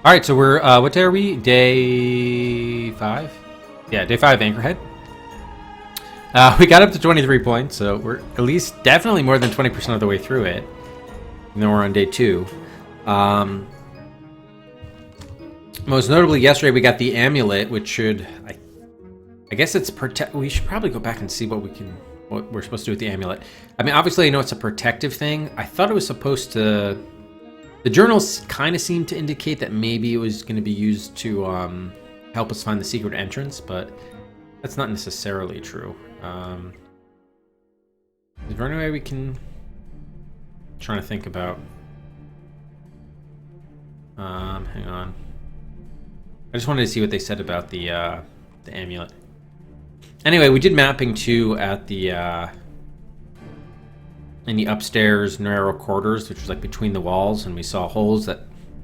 All right, so we're what day are we? Day 5. Yeah, day 5 Anchorhead. We got up to 23 points, so we're at least definitely more than 20% of the way through it. And then we're on day 2. Most notably, yesterday we got the amulet, which should, I guess it's protect. We should probably go back and see what we're supposed to do with the amulet. I mean, obviously, I know it's a protective thing. I thought it was supposed to. The journals kind of seemed to indicate that maybe it was going to be used to help us find the secret entrance, but that's not necessarily true. Is there any way we can? I'm trying to think about. Hang on. I just wanted to see what they said about the amulet. Anyway, we did mapping too at the in the upstairs narrow corridors, which was like between the walls, and we saw holes that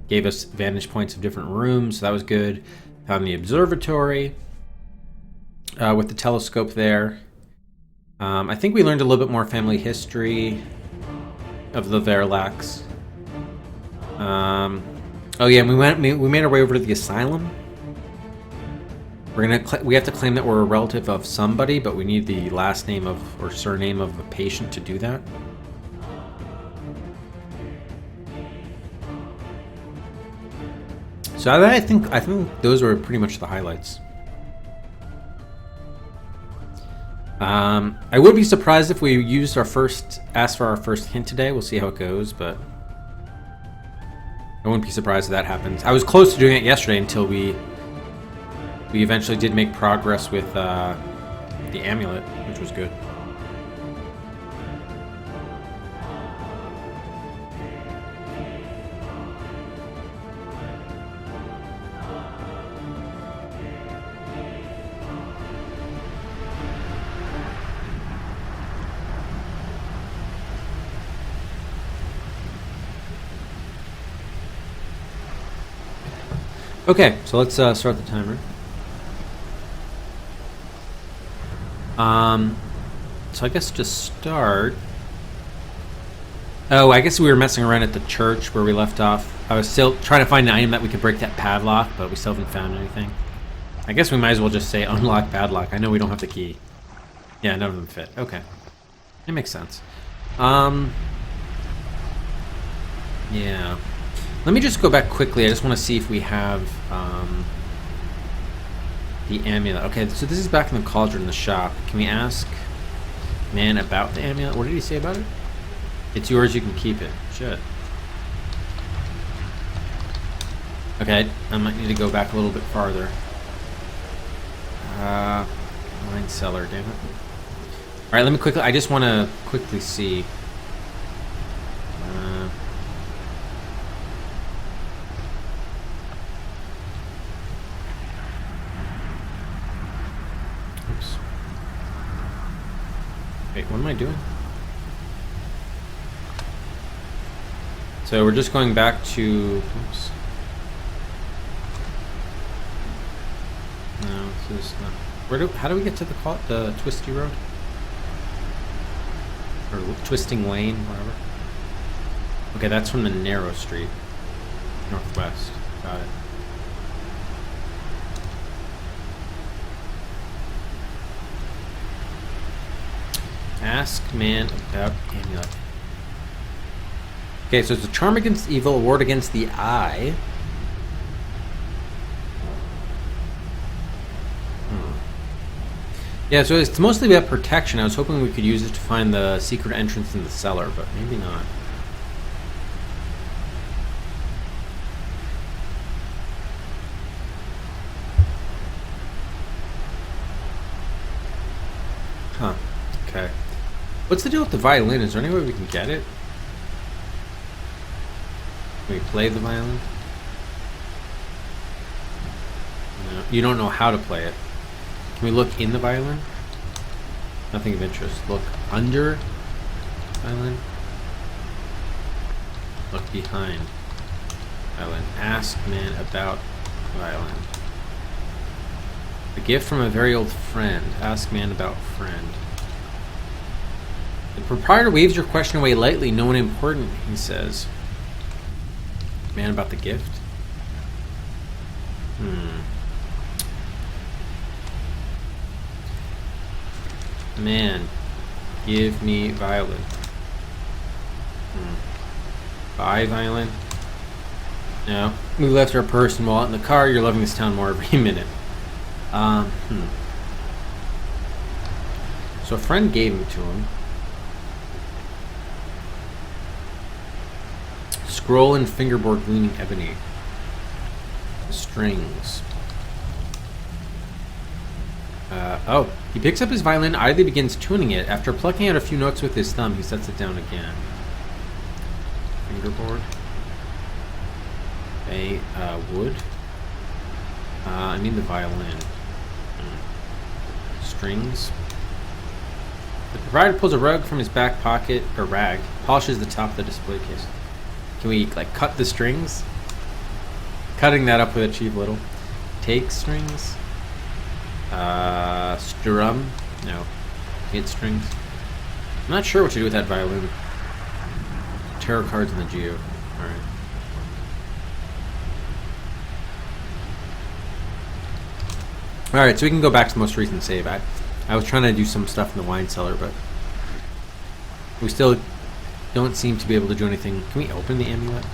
gave us vantage points of different rooms, so that was good. Found the observatory with the telescope there. I think we learned a little bit more family history of the Verlax. Oh yeah, and we made our way over to the asylum. We have to claim that we're a relative of somebody, but we need the last name of or surname of a patient to do that. So I think those were pretty much the highlights. I would be surprised if we asked for our first hint today. We'll see how it goes, but I wouldn't be surprised if that happens. I was close to doing it yesterday until we eventually did make progress with the amulet, which was good. Okay, so let's start the timer. So I guess to start... Oh, I guess we were messing around at the church where we left off. I was still trying to find an item that we could break that padlock, but we still haven't found anything. I guess we might as well just say unlock padlock. I know we don't have the key. Yeah, none of them fit. Okay. It makes sense. Yeah. Let me just go back quickly. I just want to see if we have the amulet. Okay, so this is back in the cauldron in the shop. Can we ask man about the amulet? What did he say about it? It's yours, you can keep it. Shit. Okay, I might need to go back a little bit farther. Wine cellar, damn it. Alright, let me quickly, I just want to quickly see. Wait, what am I doing? So we're just going back to... Oops. No, this is not... How do we get to the twisty road? Or twisting lane, whatever. Okay, that's from the narrow street. Northwest. Got it. Ask man about amulet. Okay, so it's a charm against evil, a ward against the eye. Yeah, so it's mostly about protection. I was hoping we could use it to find the secret entrance in the cellar, but maybe not. Huh. Okay. What's the deal with the violin? Is there any way we can get it? Can we play the violin? No. You don't know how to play it. Can we look in the violin? Nothing of interest. Look under violin. Look behind violin. Ask man about violin. A gift from a very old friend. Ask man about friend. The proprietor waves your question away lightly. No one important, he says. Man about the gift. Man, give me violin. Buy violin. No. We left our purse and wallet in the car. You're loving this town more every minute. So a friend gave him to him. Scroll and fingerboard gleaming ebony. Strings. Oh, he picks up his violin, idly begins tuning it. After plucking out a few notes with his thumb, he sets it down again. Fingerboard. Okay, wood. I need the violin. Strings. The proprietor pulls a rug from his back pocket, or rag, polishes the top of the display case. Can we, like, cut the strings? Cutting that up would achieve little. Take strings. Strum. No. Hit strings. I'm not sure what to do with that violin. Tarot cards in the geo. Alright. Alright, so we can go back to the most recent save. I was trying to do some stuff in the wine cellar, but we still don't seem to be able to do anything. Can we open the amulet?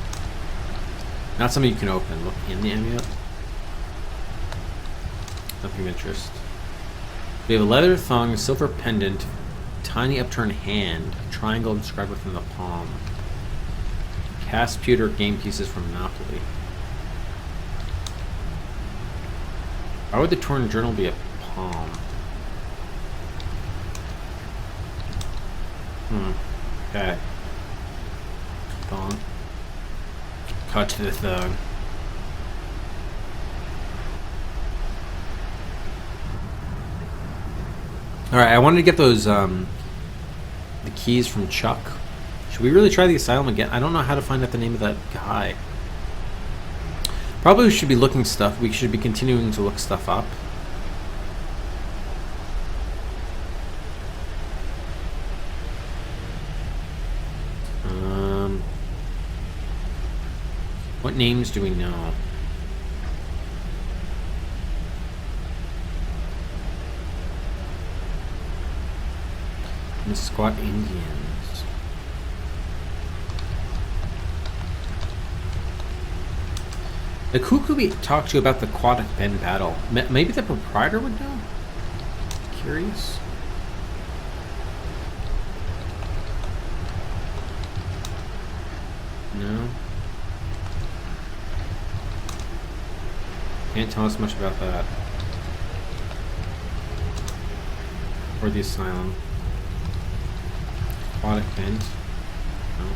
Not something you can open. Look in the amulet. Nothing of interest. We have a leather thong, a silver pendant, tiny upturned hand, a triangle inscribed within the palm. Cast pewter game pieces from Monopoly. Why would the torn journal be a palm? Okay. Thong. Cut to the thong. Alright, I wanted to get those, the keys from Chuck. Should we really try the asylum again? I don't know how to find out the name of that guy. Probably we should be looking stuff. We should be continuing to look stuff up. What names do we know? Squat Indians. Like, who could we talk to about the Aquatic Bend battle? Maybe the proprietor would know? Curious. No. Can't tell us much about that. Or the asylum. Aquatic Bend. No.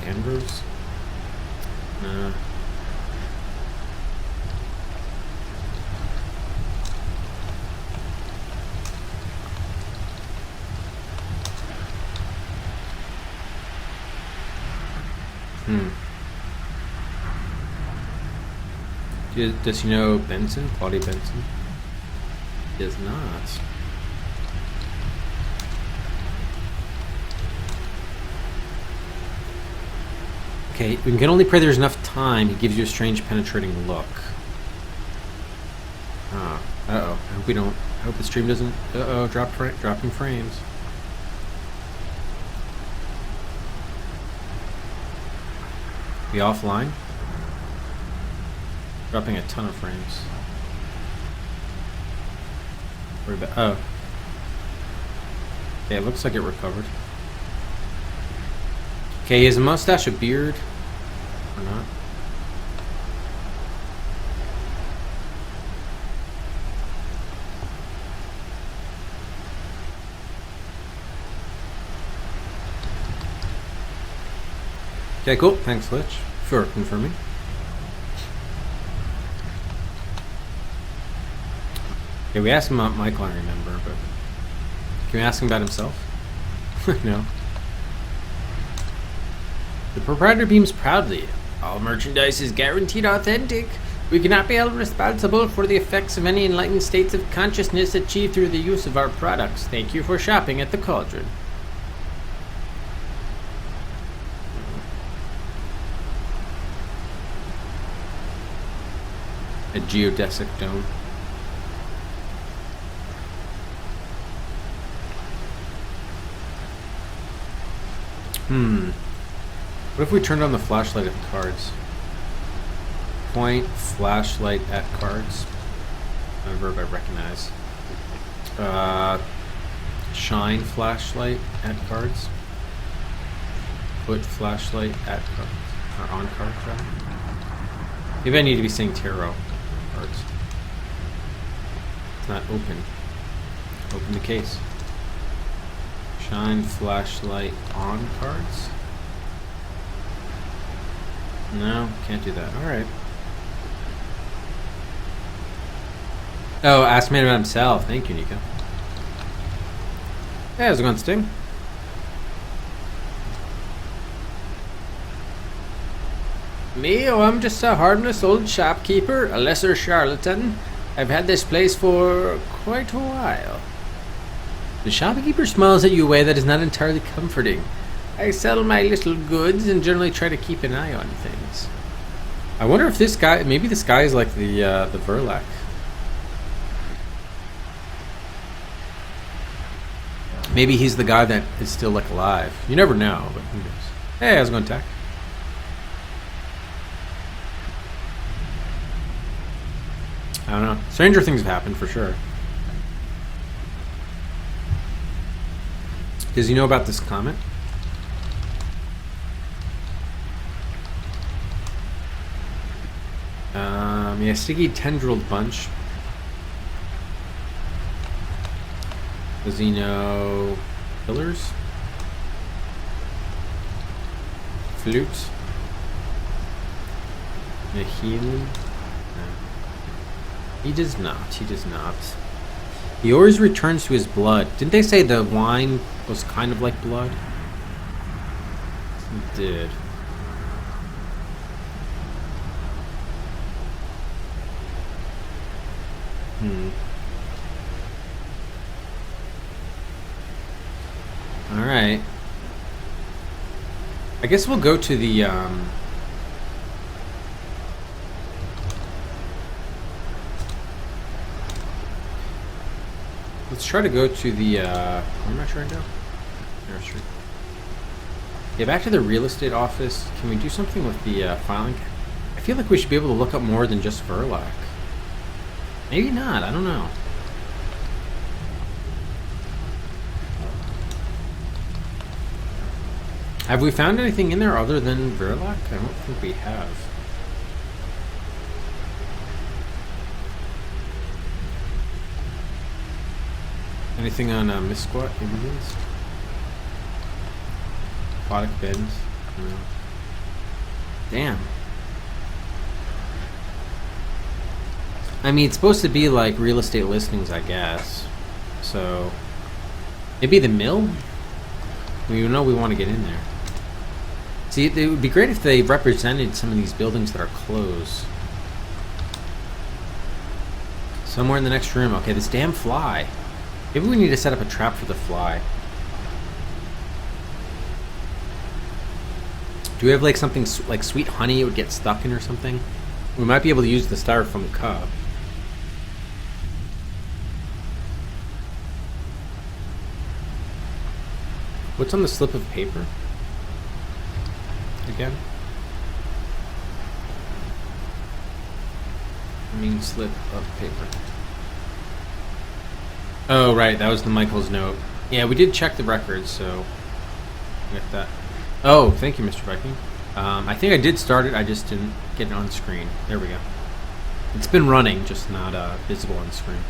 Danvers? No. Does he know Benson? Claudia Benson? He does not. Okay, we can only pray there's enough time. He gives you a strange penetrating look. Uh-oh. I hope we don't... I hope the stream doesn't... Uh-oh, dropping frames. Be offline? Dropping a ton of frames. Oh. Okay, it looks like it recovered. Okay, he has a mustache, a beard. Or not. Okay, cool. Thanks, Lich, for confirming. Okay, we asked him about Michael, I remember, but... Can we ask him about himself? No. The proprietor beams proudly. All merchandise is guaranteed authentic. We cannot be held responsible for the effects of any enlightened states of consciousness achieved through the use of our products. Thank you for shopping at the Cauldron. A geodesic dome. What if we turned on the flashlight at the cards? Point flashlight at cards. A verb I recognize. Shine flashlight at cards. Put flashlight at cards. Or on cards, rather. Maybe I need to be saying tarot cards. It's not open. Open the case. Shine flashlight on cards? No, can't do that. Alright. Oh, ask man about himself. Thank you, Nico. Hey, how's it going, Sting? Me? Oh, I'm just a harmless old shopkeeper, a lesser charlatan. I've had this place for quite a while. The shopkeeper smiles at you a way that is not entirely comforting. I sell my little goods and generally try to keep an eye on things. I wonder if this guy, maybe this guy is like the Verlac. Maybe he's the guy that is still like alive. You never know, but who knows? Hey, how's it going, Tech? I don't know. Stranger things have happened for sure. Does he know about this comment? Yeah, sticky tendrilled bunch. Does he know pillars? Flute? Nahili? No. He does not. He does not. He always returns to his blood. Didn't they say the wine was kind of like blood? It did. Alright. I guess we'll go to the, let's try to go to the, where am I trying to go? Nursery. Yeah, back to the real estate office. Can we do something with the, filing? I feel like we should be able to look up more than just Verlac. Maybe not, I don't know. Have we found anything in there other than Verlac? I don't think we have. Anything on Misquat Indians? Aquatic bins? No. Damn. I mean, it's supposed to be like real estate listings, I guess. So, maybe the mill? We know we want to get in there. See, it would be great if they represented some of these buildings that are closed. Somewhere in the next room. Okay, this damn fly. Maybe we need to set up a trap for the fly. Do we have like something like sweet honey it would get stuck in or something? We might be able to use the styrofoam cup. What's on the slip of paper? Again? I mean, slip of paper. Oh, right, that was the Michael's note. Yeah, we did check the records, so get that. Oh, thank you, Mr. Viking. I think I did start it, I just didn't get it on screen. There we go. It's been running, just not visible on screen.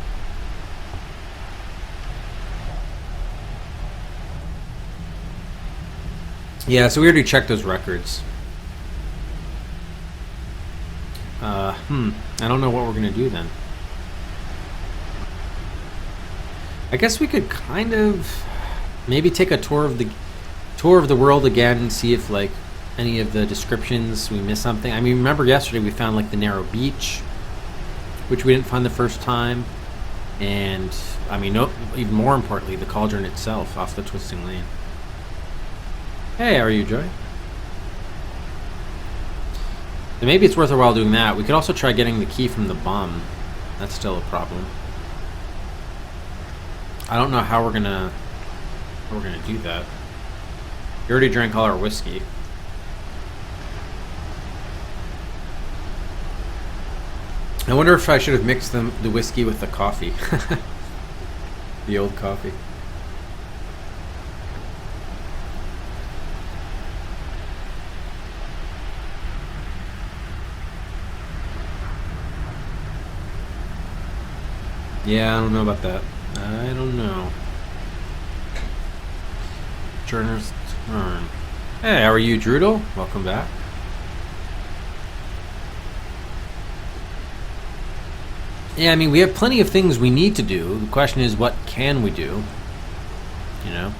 Yeah, so we already checked those records. I don't know what we're gonna do then. I guess we could kind of maybe take a tour of the world again and see if like any of the descriptions we missed something. I mean, remember yesterday we found like the narrow beach, which we didn't find the first time, and I mean, even more importantly, the cauldron itself off the twisting lane. Hey, how are you, Joy? So maybe it's worth our while doing that. We could also try getting the key from the bomb. That's still a problem. I don't know how we're gonna do that. We already drank all our whiskey. I wonder if I should have mixed the whiskey with the coffee. The old coffee. Yeah, I don't know about that. I don't know. Turner's turn. Hey, how are you, Drudel? Welcome back. Yeah, I mean, we have plenty of things we need to do. The question is, what can we do? You know?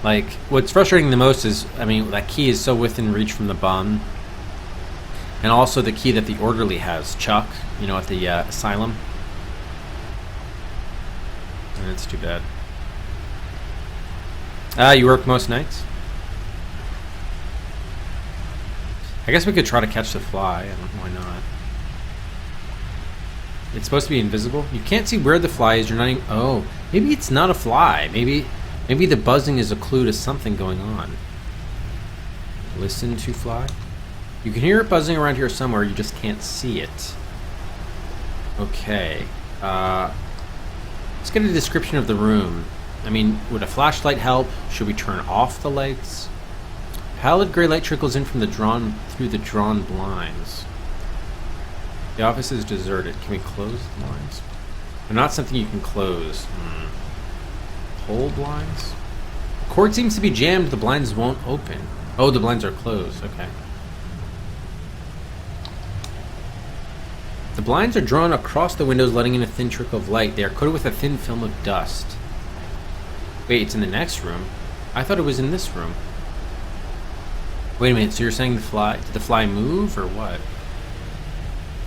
Like, what's frustrating the most is, I mean, that key is so within reach from the bomb. And also the key that the orderly has, Chuck, you know, at the asylum. And that's too bad. You work most nights? I guess we could try to catch the fly. I don't know why not. It's supposed to be invisible. You can't see where the fly is. You're not even... Oh, maybe it's not a fly. Maybe the buzzing is a clue to something going on. Listen to fly. You can hear it buzzing around here somewhere. You just can't see it. Okay. Let's get a description of the room. I mean, would a flashlight help? Should we turn off the lights? Pallid gray light trickles in from through the drawn blinds. The office is deserted. Can we close the blinds? They're not something you can close. Pull blinds? The cord seems to be jammed. The blinds won't open. Oh, the blinds are closed. Okay. The blinds are drawn across the windows, letting in a thin trickle of light. They are coated with a thin film of dust. Wait, it's in the next room? I thought it was in this room. Wait a minute, so you're saying did the fly move, or what?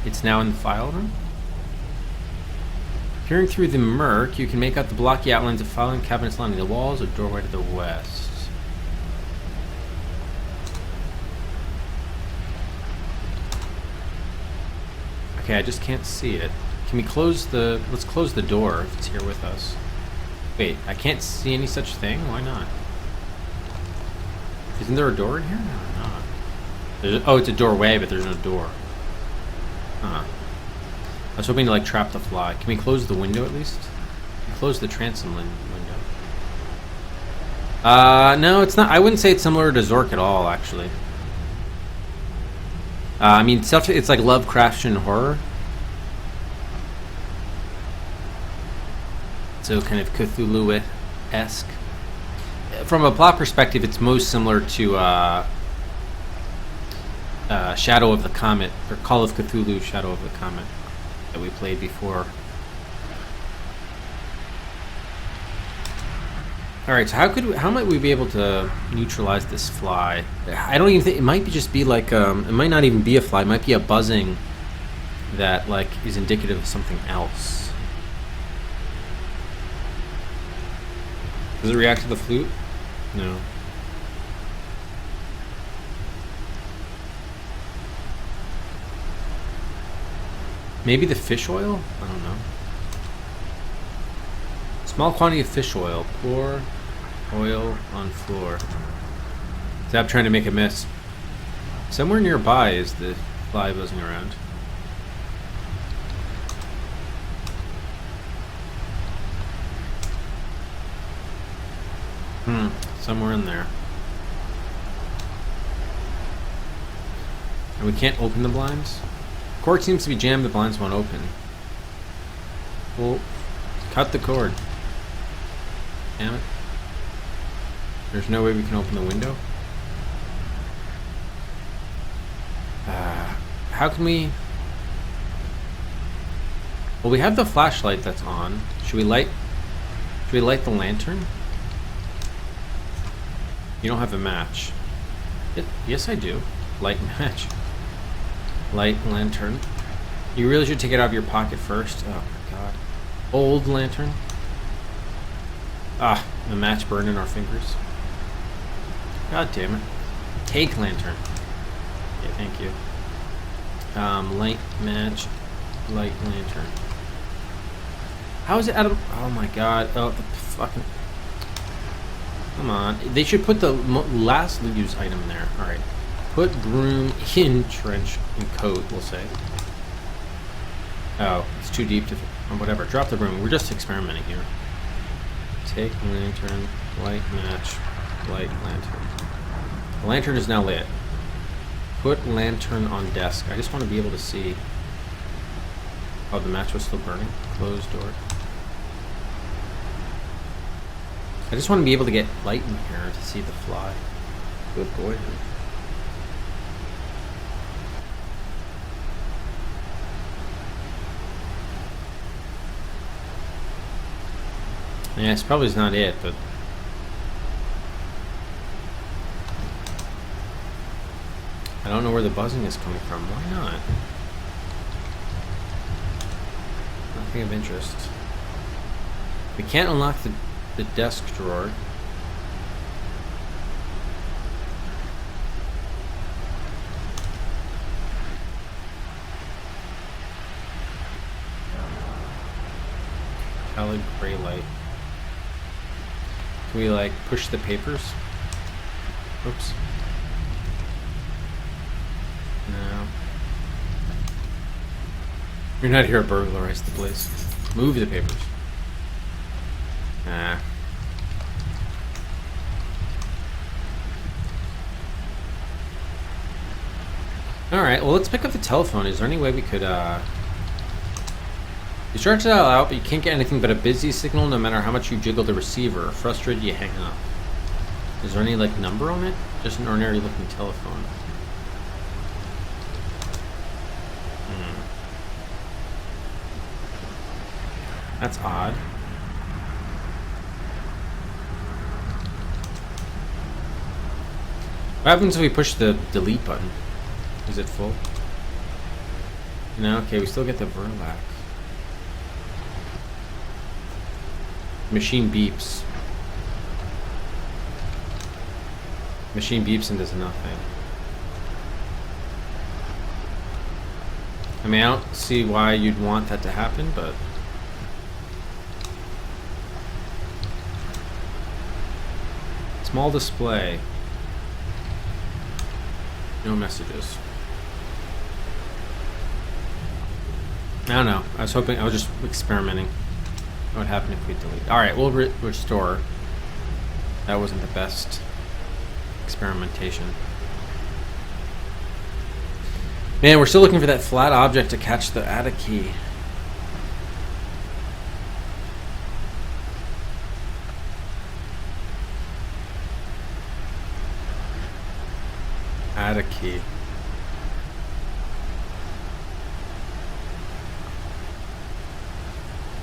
It's now in the file room? Peering through the murk, you can make out the blocky outlines of filing cabinets lining the walls, a doorway to the west. Okay, I just can't see it. Can we close the... Let's close the door if it's here with us. Wait, I can't see any such thing? Why not? Isn't there a door in here? No, not. Oh, it's a doorway, but there's no door. Huh. I was hoping to, like, trap the fly. Can we close the window at least? Close the transom window. No, it's not. I wouldn't say it's similar to Zork at all, actually. I mean, it's like Lovecraftian horror. So kind of Cthulhu-esque. From a plot perspective, it's most similar to Shadow of the Comet, or Call of Cthulhu, Shadow of the Comet, that we played before. Alright, so how might we be able to neutralize this fly? I don't even think... It might just be like... it might not even be a fly. It might be a buzzing that, like, is indicative of something else. Does it react to the flute? No. Maybe the fish oil? I don't know. Small quantity of fish oil. Pour oil on floor. Stop trying to make a mess. Somewhere nearby is the fly buzzing around. Somewhere in there. And we can't open the blinds? Cord seems to be jammed, the blinds won't open. Well, cut the cord. Damn it. There's no way we can open the window? How can we... Well, we have the flashlight that's on. Should we light the lantern? You don't have a match. Yes, I do. Light match. Light lantern. You really should take it out of your pocket first. Oh my god. Old lantern. Ah, the match burned in our fingers. God damn it. Take lantern. Okay, thank you. Light match, light lantern. How is it out of... Oh my god. Oh, the fucking... Come on. They should put the last used item there. Alright. Put broom in trench and coat, we'll say. Oh, it's too deep to... Or whatever. Drop the broom. We're just experimenting here. Take lantern, light match, light lantern. The lantern is now lit. Put lantern on desk. I just want to be able to see... Oh, the match was still burning. Closed door. I just want to be able to get light in here to see the fly. Good boy. Yeah, it's probably not it, but... I don't know where the buzzing is coming from. Why not? Nothing of interest. We can't unlock the desk drawer. Pallid gray light. Can we like push the papers? Oops. No. You're not here to burglarize the place. Move the papers. Nah. Alright, well let's pick up the telephone. Is there any way we could, You start it all out, but you can't get anything but a busy signal no matter how much you jiggle the receiver. Frustrated, you hang up. Is there any, like, number on it? Just an ordinary looking telephone. That's odd. What happens if we push the delete button? Is it full? No, okay, we still get the Verlac. Machine beeps. Machine beeps and does nothing. I mean, I don't see why you'd want that to happen, but... Small display. No messages. I don't know. I was just experimenting. What would happen if we delete? Alright, we'll restore. That wasn't the best experimentation. Man, we're still looking for that flat object to catch the ATA key. ATA key.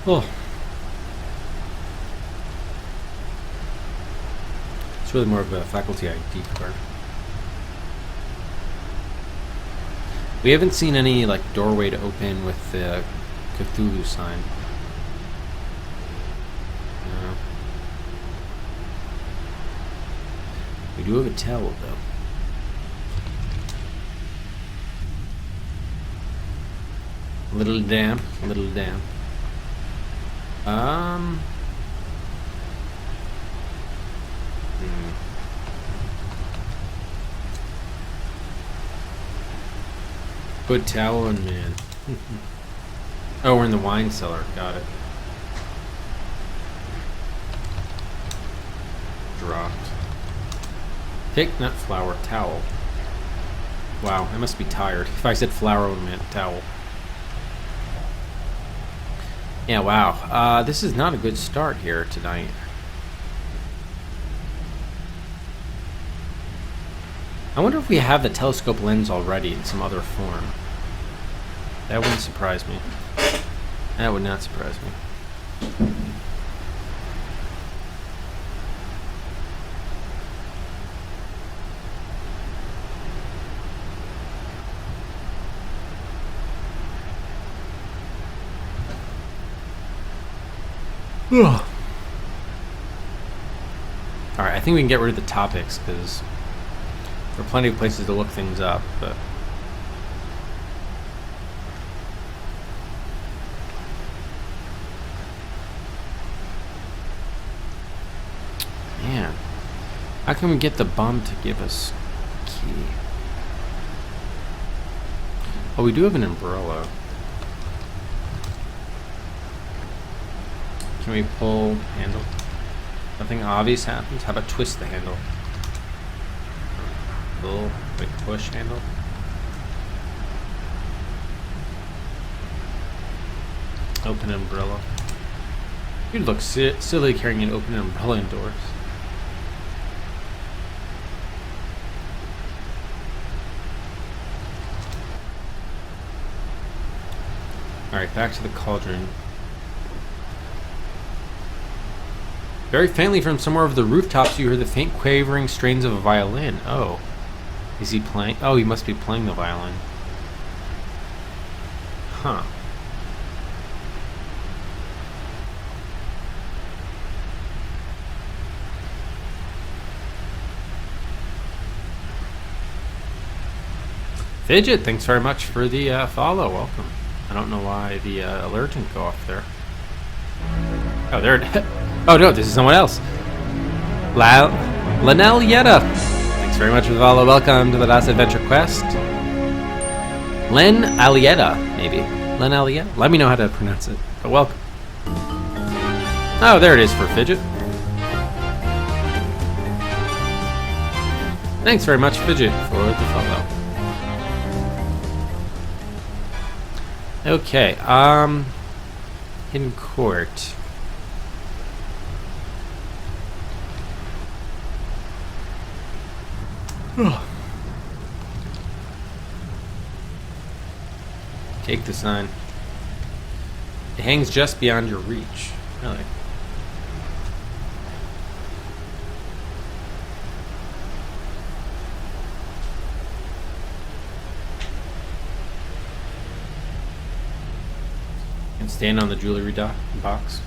Oh. It's really more of a faculty ID card. We haven't seen any like doorway to open with the Cthulhu sign. No. We do have a towel though. A little damp, a little damp. Put towel in, man. Oh, we're in the wine cellar. Got it. Dropped. Take nut flower towel. Wow, I must be tired. If I said flower, I meant towel. Yeah, wow. This is not a good start here tonight. I wonder if we have the telescope lens already in some other form. That wouldn't surprise me. That would not surprise me. Alright, I think we can get rid of the topics, because There are plenty of places to look things up, but... Man, how can we get the bum to give us a key? Oh, we do have an umbrella. Can we pull handle? Nothing obvious happens. How about twist the handle? Little quick push handle. Open umbrella. You'd look silly carrying an open umbrella indoors. Alright, back to the cauldron. Very faintly from somewhere over the rooftops you hear the faint quavering strains of a violin. Oh. Is he playing? Oh, he must be playing the violin. Huh. Fidget, thanks very much for the follow. Welcome. I don't know why the alert didn't go off there. Oh, there it is. Oh no, this is someone else. Lanelle Yetta. Thanks very much for the follow. Welcome to the last adventure quest. Len Alietta, maybe. Len Alietta. Let me know how to pronounce it. But welcome. Oh, there it is for Fidget. Thanks very much, Fidget, for the follow. Okay, in court. Take the sign. It hangs just beyond your reach. Really? And stand on the jewelry box.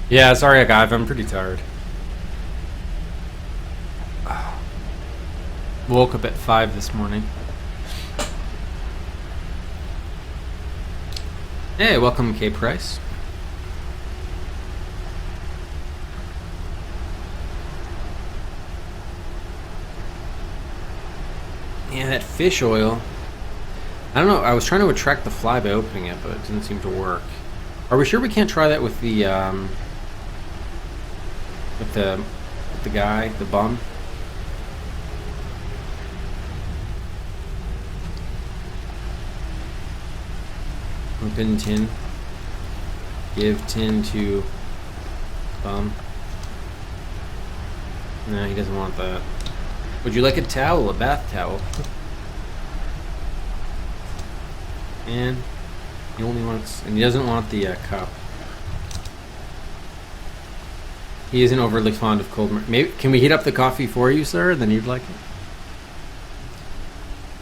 Yeah, sorry, guys. I'm pretty tired. Woke up at 5 this morning. Hey, welcome, K. Price. Yeah, that fish oil. I don't know. I was trying to attract the fly by opening it, but it didn't seem to work. Are we sure we can't try that with the guy, the bum? Open tin. Give tin to bum. No, he doesn't want that. Would you like a towel? A bath towel? And he only wants, and he doesn't want the cup. He isn't overly fond of cold. Maybe can we heat up the coffee for you, sir? Then you'd like it.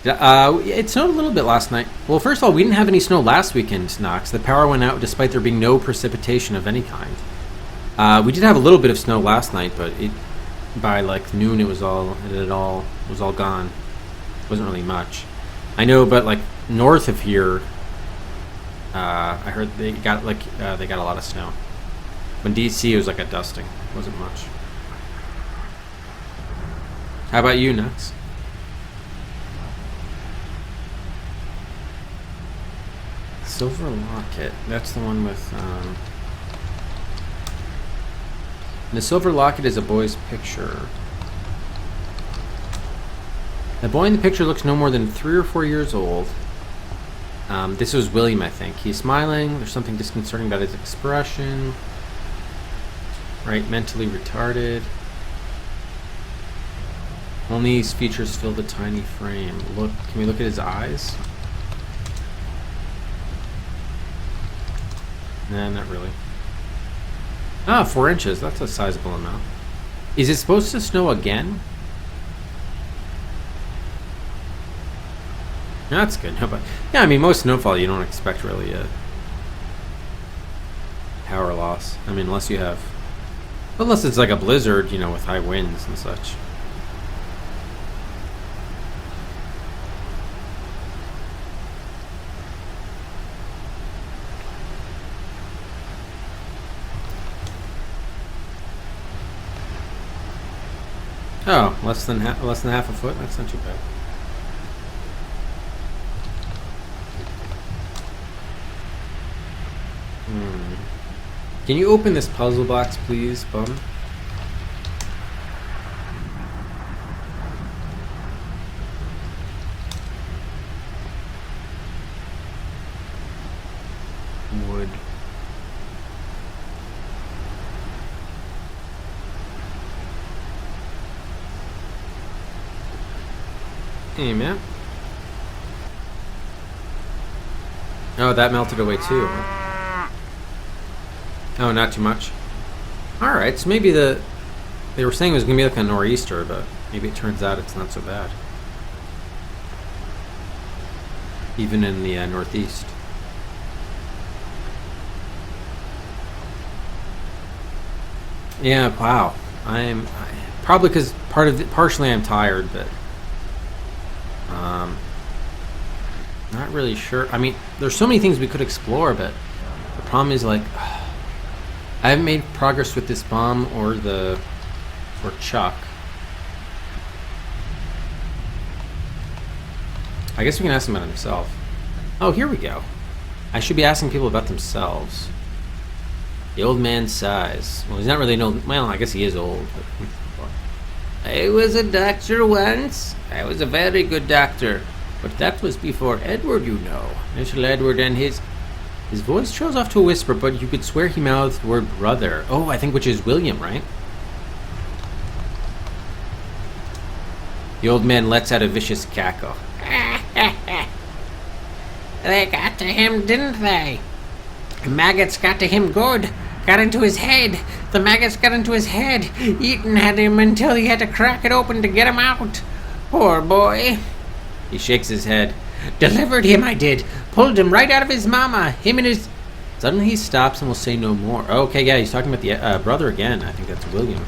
It snowed a little bit last night. Well, first of all, we didn't have any snow last weekend, Knox. The power went out despite there being no precipitation of any kind. We did have a little bit of snow last night, but by like noon it was all gone. It wasn't really much. I know, but like north of here, I heard they got a lot of snow. When DC it was like a dusting. It wasn't much. How about you, Knox? Silver locket. That's the one with. The silver locket is a boy's picture. The boy in the picture looks no more than 3 or 4 years old. This was William, I think. He's smiling. There's something disconcerting about his expression. Right, mentally retarded. Only these features fill the tiny frame. Look, can we look at his eyes? Nah, not really. Ah, 4 inches. That's a sizable amount. Is it supposed to snow again? That's good. No, but yeah, I mean, most snowfall you don't expect really a power loss. I mean, unless it's like a blizzard, with high winds and such. Oh, less than half a foot. That's not too bad. Can you open this puzzle box, please, Bum? Wood. Hey, man. Oh, that melted away too. Oh, not too much. Alright, so maybe they were saying it was going to be like a nor'easter, but maybe it turns out it's not so bad. Even in the northeast. Yeah, wow. Probably because partially I'm tired, but not really sure. I mean, there's so many things we could explore, but the problem is like I haven't made progress with this bomb or Chuck. I guess we can ask him about himself. Oh, here we go. I should be asking people about themselves. The old man's size. Well, he's not really an old... Well, I guess he is old. But I was a doctor once. I was a very good doctor. But that was before Edward, you know. Little Edward and his voice trails off to a whisper, but you could swear he mouthed the word brother. Oh, I think which is William, right? The old man lets out a vicious cackle. They got to him, didn't they? The maggots got to him good. Got into his head. The maggots got into his head. Eaten at him until he had to crack it open to get him out. Poor boy. He shakes his head. Delivered him, I did. Pulled him right out of his mama. Him and his... Suddenly he stops and will say no more. Oh, okay, yeah, he's talking about the brother again. I think that's William.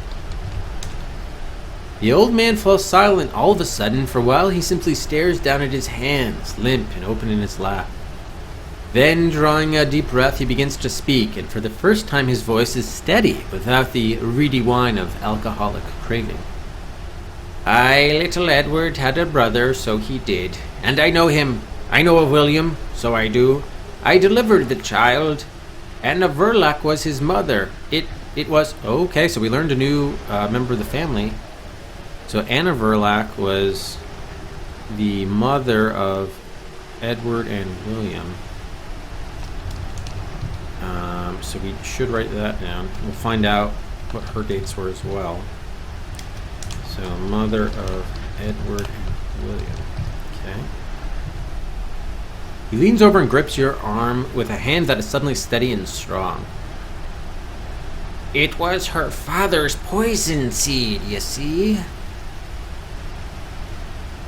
The old man falls silent all of a sudden. For a while he simply stares down at his hands, limp and open in his lap. Then, drawing a deep breath, he begins to speak, and for the first time his voice is steady, without the reedy whine of alcoholic craving. I, little Edward, had a brother, so he did. And I know him. I know of William, so I do. I delivered the child. Anna Verloc was his mother. It was... Oh, okay, so we learned a new member of the family. So Anna Verloc was the mother of Edward and William. So we should write that down. We'll find out what her dates were as well. So mother of Edward and William. Okay. He leans over and grips your arm with a hand that is suddenly steady and strong. It was her father's poison seed, you see?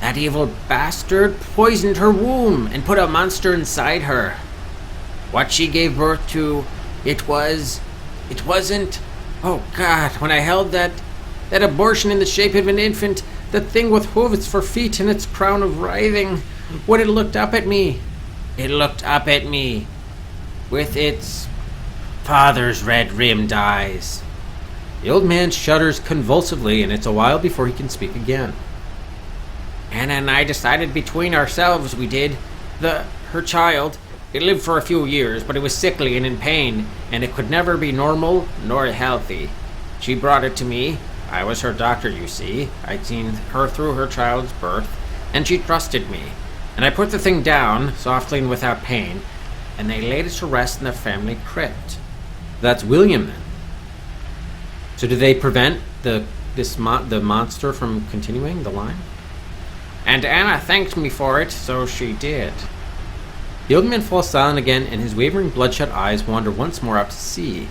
That evil bastard poisoned her womb and put a monster inside her. What she gave birth to, it wasn't... Oh God, when I held that abortion in the shape of an infant, the thing with hooves for feet and its crown of writhing, when it looked up at me with its father's red-rimmed eyes. The old man shudders convulsively, and it's a while before he can speak again. Anna and I decided between ourselves, we did. Her child, it lived for a few years, but it was sickly and in pain, and it could never be normal nor healthy. She brought it to me. I was her doctor, you see. I'd seen her through her child's birth, and she trusted me. And I put the thing down, softly and without pain, and they laid it to rest in the family crypt. That's William, then. So did they prevent the monster from continuing the line? And Anna thanked me for it, so she did. The old man falls silent again, and his wavering bloodshot eyes wander once more out to sea,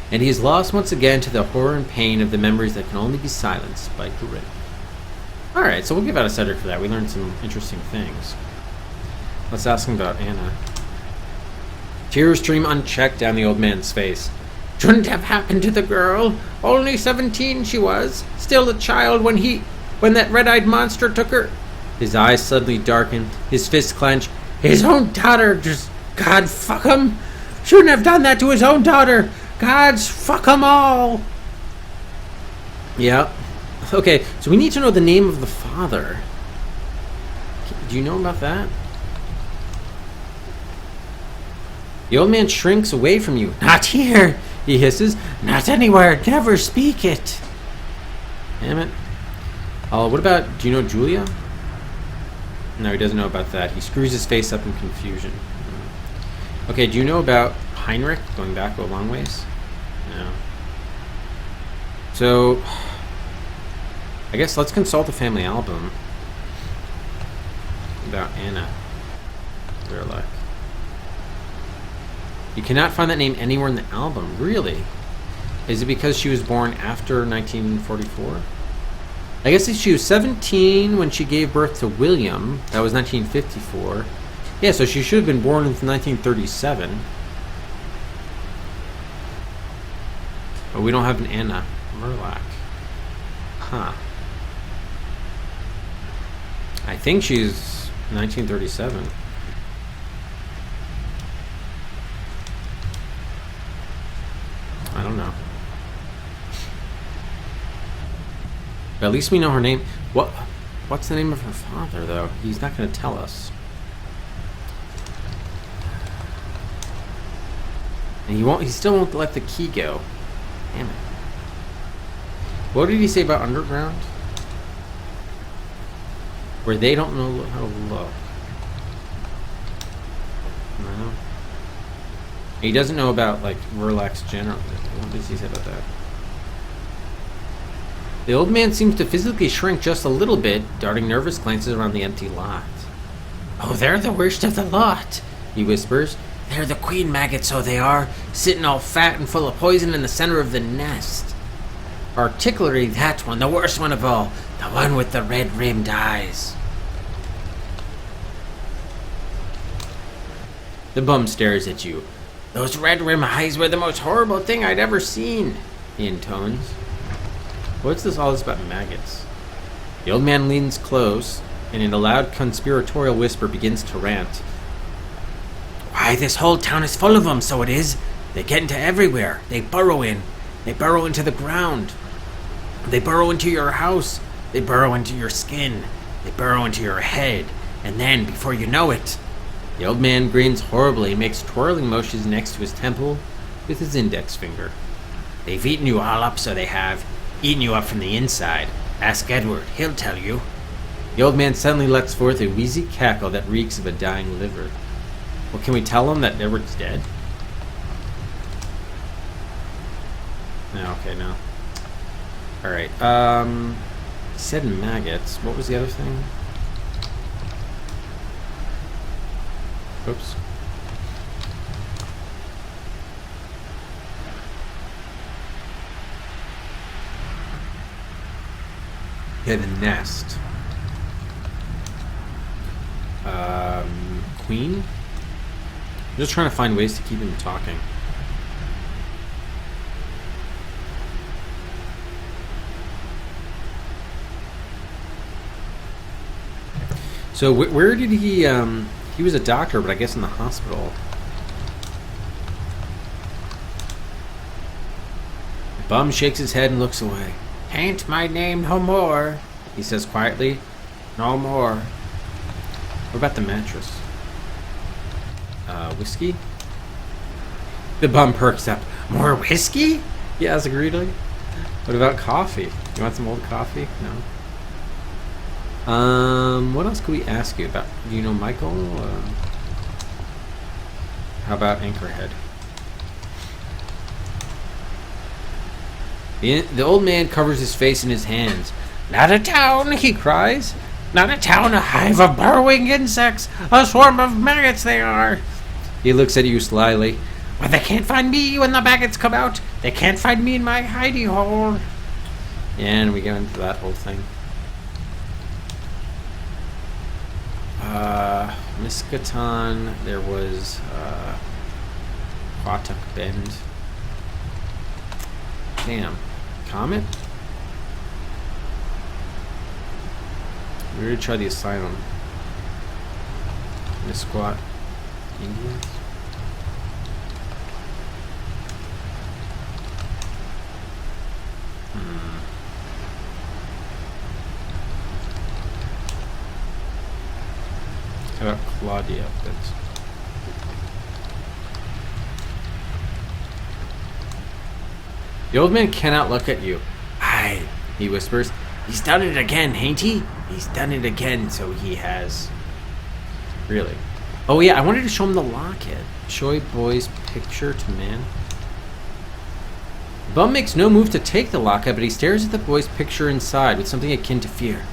and he is lost once again to the horror and pain of the memories that can only be silenced by grit. Alright, so we'll give out a Cedric for that. We learned some interesting things. Let's ask him about Anna. Tears stream unchecked down the old man's face. Shouldn't have happened to the girl. Only 17 she was. Still a child when that red-eyed monster took her. His eyes suddenly darkened, his fists clenched. His own daughter, just... God fuck him. Shouldn't have done that to his own daughter. God's fuck 'em all. Yeah. Okay, so we need to know the name of the father. Do you know about that? The old man shrinks away from you. Not here, he hisses. Not anywhere. Never speak it. Damn it. What about, do you know Julia? No, he doesn't know about that. He screws his face up in confusion. Okay, do you know about Heinrich, going back a long ways? No. So, I guess let's consult the family album about Anna Verlek. You cannot find that name anywhere in the album. Really? Is it because she was born after 1944? I guess if she was 17 when she gave birth to William, that was 1954. Yeah, so she should have been born in 1937. But we don't have an Anna Verlek. Huh. I think she's 1937. I don't know. But at least we know her name. What's the name of her father, though? He's not going to tell us. And he still won't let the key go. Damn it. What did he say about underground? Where they don't know how to look. No. He doesn't know about, like, Verlek's general. What does he say about that? The old man seems to physically shrink just a little bit, darting nervous glances around the empty lot. Oh, they're the worst of the lot, he whispers. They're the queen maggots, so they are, sitting all fat and full of poison in the center of the nest. Particularly that one, the worst one of all, the one with the red-rimmed eyes. The bum stares at you. Those red-rimmed eyes were the most horrible thing I'd ever seen, he intones. What's all this about maggots? The old man leans close, and in a loud conspiratorial whisper begins to rant. Why, this whole town is full of them, so it is. They get into everywhere. They burrow in. They burrow into the ground. They burrow into your house. They burrow into your skin. They burrow into your head. And then, before you know it... The old man grins horribly and makes twirling motions next to his temple with his index finger. They've eaten you all up, so they have. Eaten you up from the inside. Ask Edward. He'll tell you. The old man suddenly lets forth a wheezy cackle that reeks of a dying liver. Well, can we tell him that Edward's dead? No, okay, no. Alright, he said maggots. What was the other thing? Oops. Okay, the nest. Queen? I'm just trying to find ways to keep him talking. So where did he was a doctor, but I guess in the hospital. The bum shakes his head and looks away. Ain't my name no more, he says quietly. No more. What about the mattress? Whiskey? The bum perks up. More whiskey? He asks greedily. What about coffee? You want some old coffee? No. What else could we ask you about? Do you know Michael? How about Anchorhead? The old man covers his face in his hands. Not a town, he cries. Not a town, a hive of burrowing insects. A swarm of maggots they are. He looks at you slyly. But they can't find me when the maggots come out. They can't find me in my hidey hole. And we go into that whole thing. Miskatonic, there was Quatuk Bend. Damn. Comet? We're gonna try the asylum. Misquat Indians? How about Claudia? That's... The old man cannot look at you. Aye, He whispers. he's done it again, ain't he? He's done it again, so he has. Really? Oh yeah, I wanted to show him the locket. Show a boy's picture to man. Bum makes no move to take the locket, but he stares at the boy's picture inside with something akin to fear.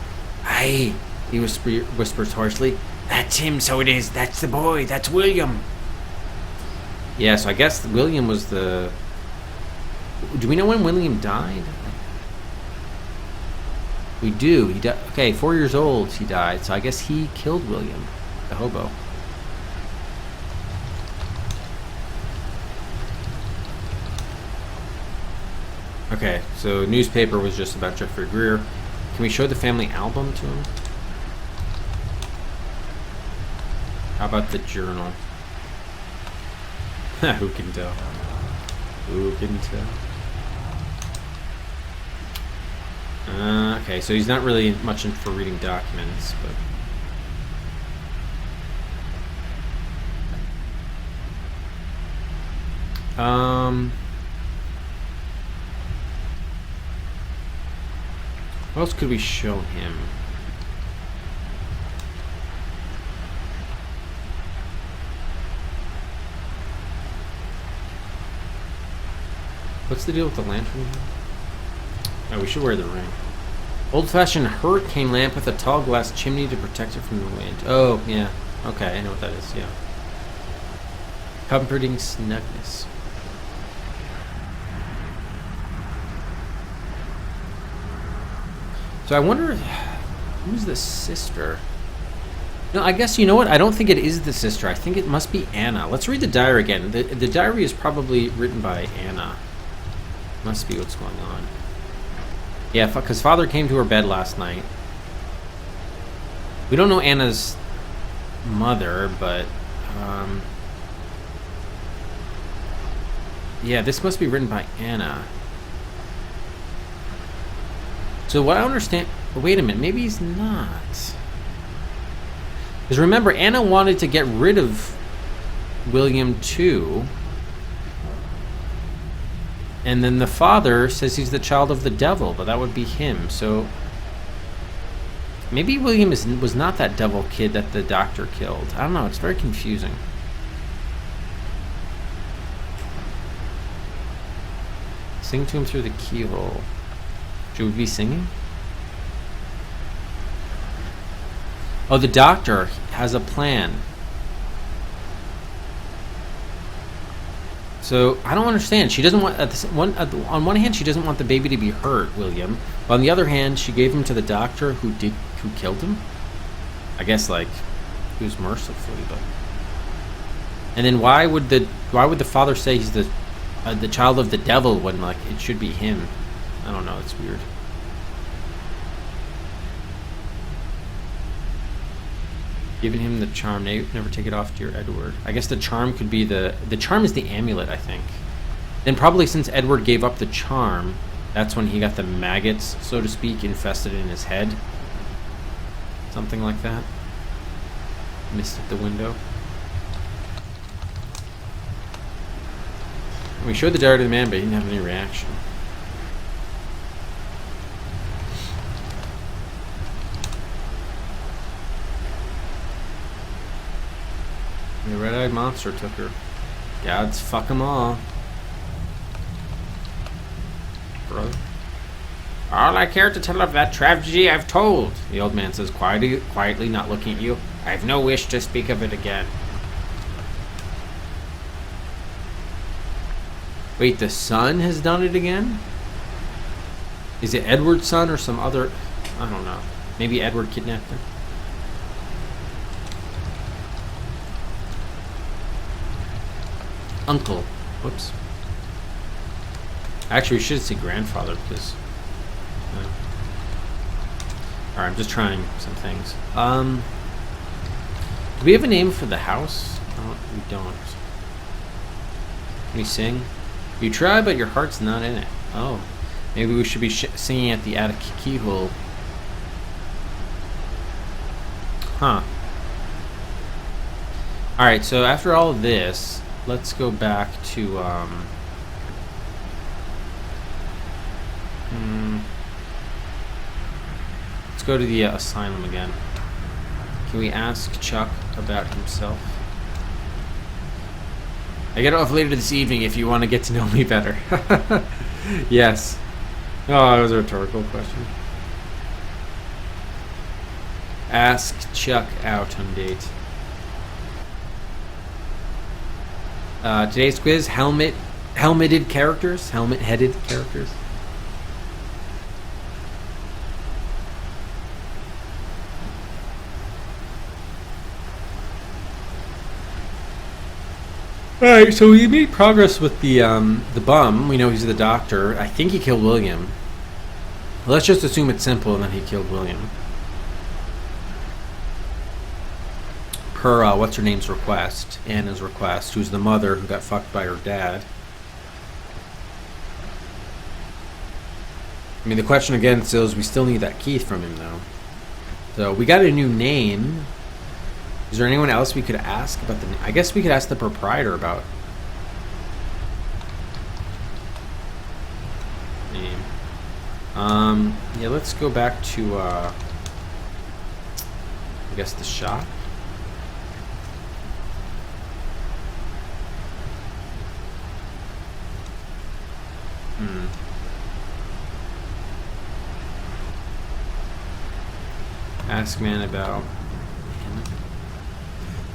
Aye, he whispers hoarsely. That's him, so it is. That's the boy. That's William. Yeah, so I guess William was the... Do we know when William died? We do. He died. Okay, 4 years old he died, so I guess he killed William, the hobo. Okay, so newspaper was just about Jeffrey Greer. Can we show the family album to him? How about the journal? Who can tell? Who can tell? Okay, so he's not really much in for reading documents, but... What else could we show him? What's the deal with the lantern? Oh, we should wear the ring. Old-fashioned hurricane lamp with a tall glass chimney to protect it from the wind. Oh, yeah. Okay, I know what that is, yeah. Comforting snugness. So I wonder, who's the sister? No, I guess, you know what? I don't think it is the sister. I think it must be Anna. Let's read the diary again. The diary is probably written by Anna. Must be what's going on. Yeah, because Father came to her bed last night. We don't know Anna's mother, but... yeah, this must be written by Anna. So what I understand... Wait a minute, maybe he's not. Because remember, Anna wanted to get rid of William too. And then the father says he's the child of the devil, but that would be him. So maybe William was not that devil kid that the doctor killed. I don't know, it's very confusing. Sing to him through the keyhole. Should we be singing? Oh, the doctor has a plan. So I don't understand. She doesn't want on one hand she doesn't want the baby to be hurt, William. But on the other hand, she gave him to the doctor who killed him. I guess like he was mercifully, but. And then why would the father say he's the child of the devil when like it should be him? I don't know. It's weird. Giving him the charm. Never take it off, dear Edward. I guess the charm could be the charm is the amulet, I think. Then probably since Edward gave up the charm, that's when he got the maggots, so to speak, infested in his head. Something like that. Missed at the window. We showed the diary to the man, but he didn't have any reaction. The red-eyed monster took her. Gods fuck 'em all. Bro. All I care to tell of that tragedy I've told, the old man says quietly, not looking at you. I've no wish to speak of it again. Wait, the son has done it again? Is it Edward's son or some other... I don't know. Maybe Edward kidnapped him? Uncle. Whoops. Actually, we should say grandfather because... Alright, I'm just trying some things. Do we have a name for the house? No, we don't. Can we sing? You try, but your heart's not in it. Oh. Maybe we should be singing at the attic keyhole. Huh. Alright, so after all of this, let's go back to, let's go to the asylum again. Can we ask Chuck about himself? I get off later this evening if you want to get to know me better. Yes. Oh, that was a rhetorical question. Ask Chuck out on date. Today's quiz, helmeted characters? Helmet-headed characters? Alright, so we made progress with the bum. We know he's the doctor. I think he killed William. Let's just assume it's simple and then he killed William. Per what's-her-name's request, Anna's request, who's the mother who got fucked by her dad. I mean, the question again still is we still need that Keith from him, though. So, we got a new name. Is there anyone else we could ask about the... I guess we could ask the proprietor about... name. Yeah, let's go back to, I guess the shop. Ask man about...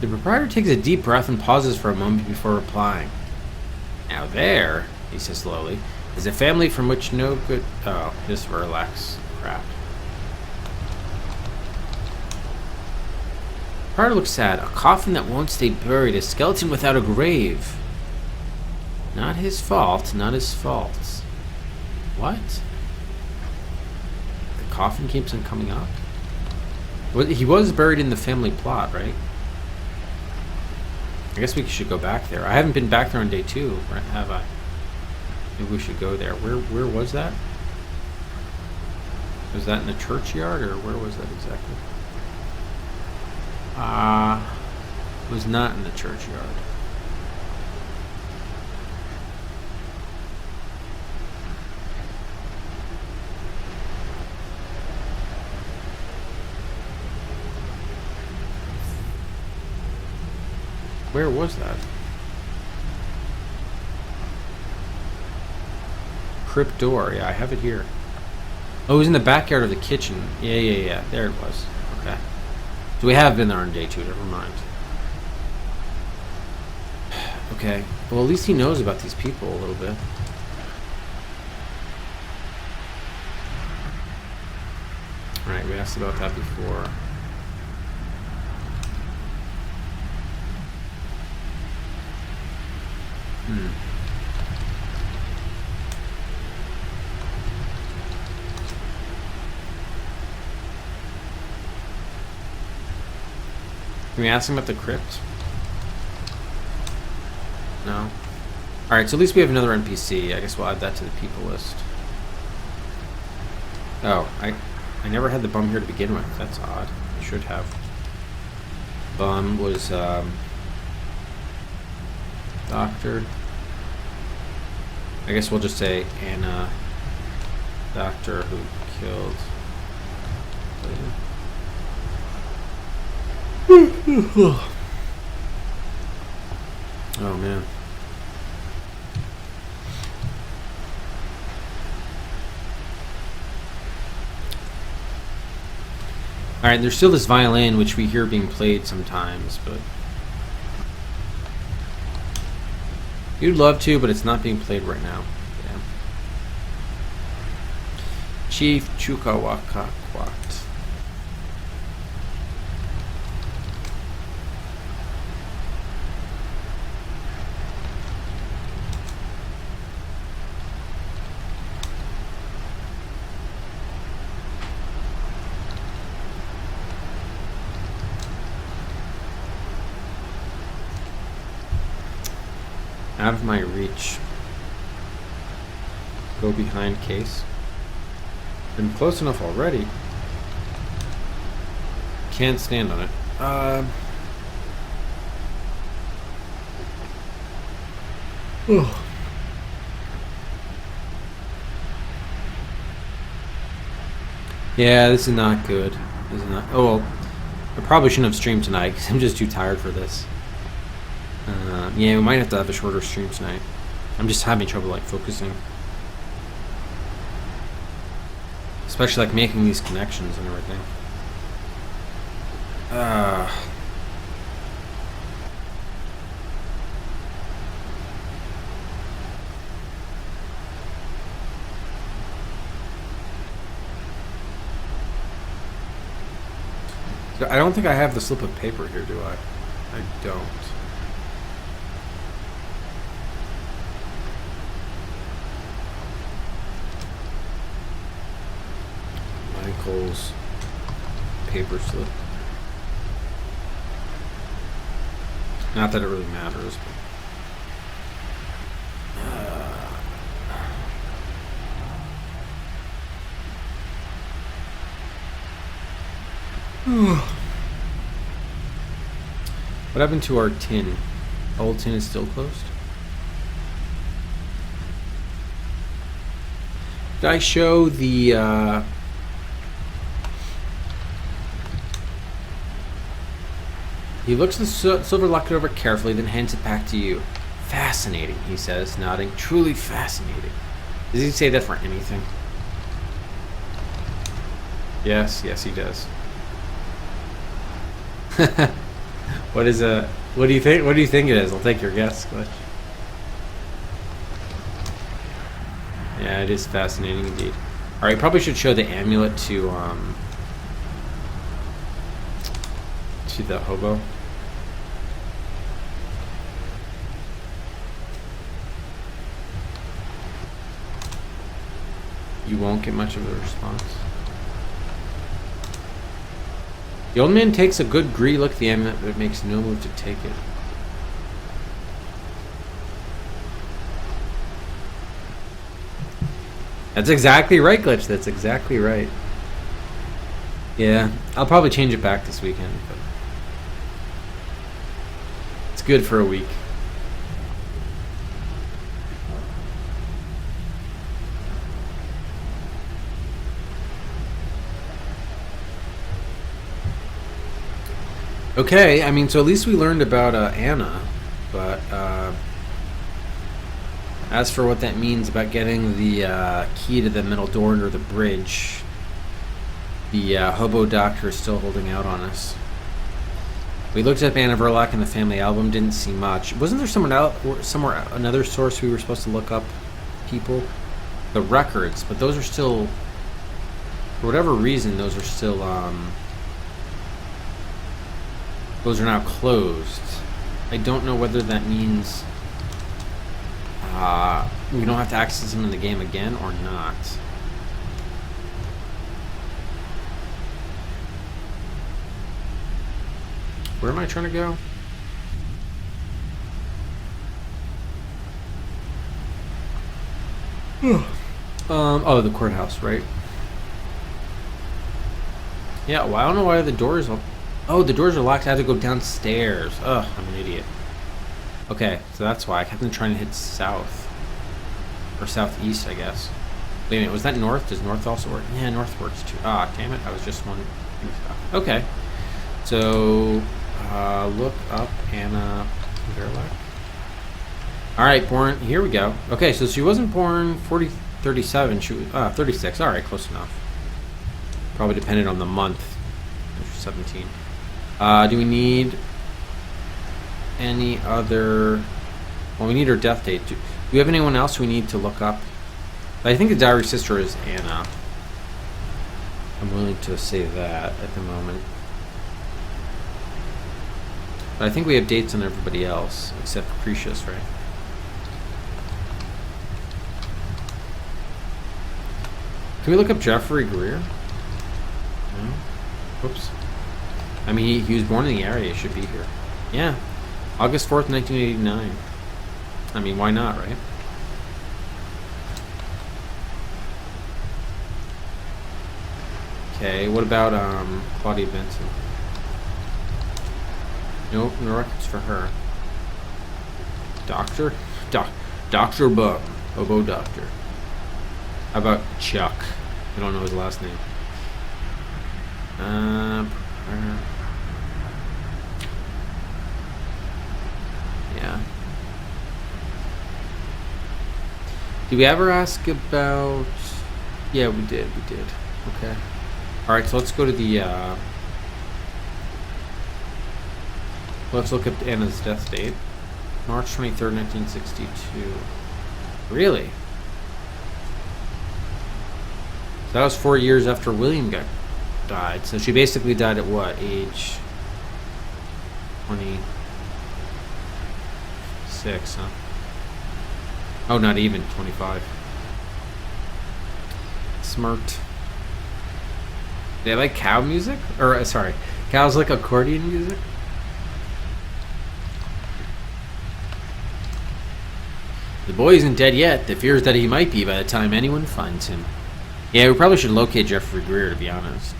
The proprietor takes a deep breath and pauses for a moment before replying. Now there, he says slowly, is a family from which no good... Oh, just relax. Crap. The proprietor looks sad. A coffin that won't stay buried. A skeleton without a grave. Not his fault. Not his fault. What? The coffin keeps on coming up? Well, he was buried in the family plot, right? I guess we should go back there. I haven't been back there on day 2, have I? Maybe we should go there. Where was that? Was that in the churchyard, or where was that exactly? It was not in the churchyard. Where was that? Crypt door. Yeah, I have it here. Oh, it was in the backyard of the kitchen. Yeah. There it was. Okay. So we have been there on day 2. Never mind. Okay. Well, at least he knows about these people a little bit. Alright, we asked about that before. Can we ask him about the crypt? No. Alright, so at least we have another NPC. I guess we'll add that to the people list. Oh, I never had the bum here to begin with. That's odd. I should have. Bum was, doctor. I guess we'll just say Anna, doctor who killed Oh man. Alright, there's still this violin which we hear being played sometimes, but you'd love to, but it's not being played right now. Yeah. Chief Chukawakakwat. Out of my reach. Go behind case. Been close enough already. Can't stand on it. Yeah, this is not good. This is not. Oh, well, I probably shouldn't have streamed tonight because I'm just too tired for this. Yeah, we might have to have a shorter stream tonight. I'm just having trouble like focusing, especially like making these connections and everything. I don't think I have the slip of paper here, do I? I don't. Michael's paper slip. Not that it really matters. What happened to our tin? Old tin is still closed? Did I show the He looks the silver locket over carefully, then hands it back to you. Fascinating, he says, nodding. Truly fascinating. Does he say that for anything? Yes, he does. What is a? What do you think? What do you think it is? I'll take your guess, Glitch. Yeah, it is fascinating indeed. All right, probably should show the amulet to the hobo. You won't get much of a response. The old man takes a good greedy look at the amulet, but makes no move to take it. That's exactly right, Glitch. That's exactly right. Yeah, I'll probably change it back this weekend, but it's good for a week. Okay, I mean, so at least we learned about Anna, but as for what that means about getting the key to the middle door under the bridge, the hobo doctor is still holding out on us. We looked up Anna Verloc in the family album, didn't see much. Wasn't there somewhere another source we were supposed to look up people? The records, but those are still, for whatever reason, those are still, those are now closed. I don't know whether that means we don't have to access them in the game again or not. Where am I trying to go? Oh, the courthouse, right? Yeah, well, I don't know why the doors are... Oh, the doors are locked. I had to go downstairs. Ugh, I'm an idiot. Okay, so that's why. I kept on trying to hit south. Or southeast, I guess. Wait a minute, was that north? Does north also work? Yeah, north works too. Ah, damn it. I was just wondering. Okay. So, look up Anna Verloc. Alright, born... Here we go. Okay, so she wasn't born 37. She was... 36. Alright, close enough. Probably depended on the month. 17. Do we need any other... Well, we need her death date. Do we have anyone else we need to look up? I think the diary sister is Anna. I'm willing to say that at the moment. But I think we have dates on everybody else, except Precious, right? Can we look up Jeffrey Greer? No? Whoops. I mean, he was born in the area. He should be here. Yeah. August 4th, 1989. I mean, why not, right? Okay, what about Claudia Benson? Nope, no records for her. Doctor? Dr. Bum. Hobo Doctor. How about Chuck? I don't know his last name. Yeah. Did we ever ask about... Yeah, we did. Okay. Alright, so let's go to the... Let's look up Anna's death date. March 23rd, 1962. Really? So that was 4 years after William died. So she basically died at what? Age 26, huh? Oh, not even 25. Smart. They like cow music? Or, sorry, cows like accordion music? The boy isn't dead yet. The fear is that he might be by the time anyone finds him. Yeah, we probably should locate Jeffrey Greer, to be honest.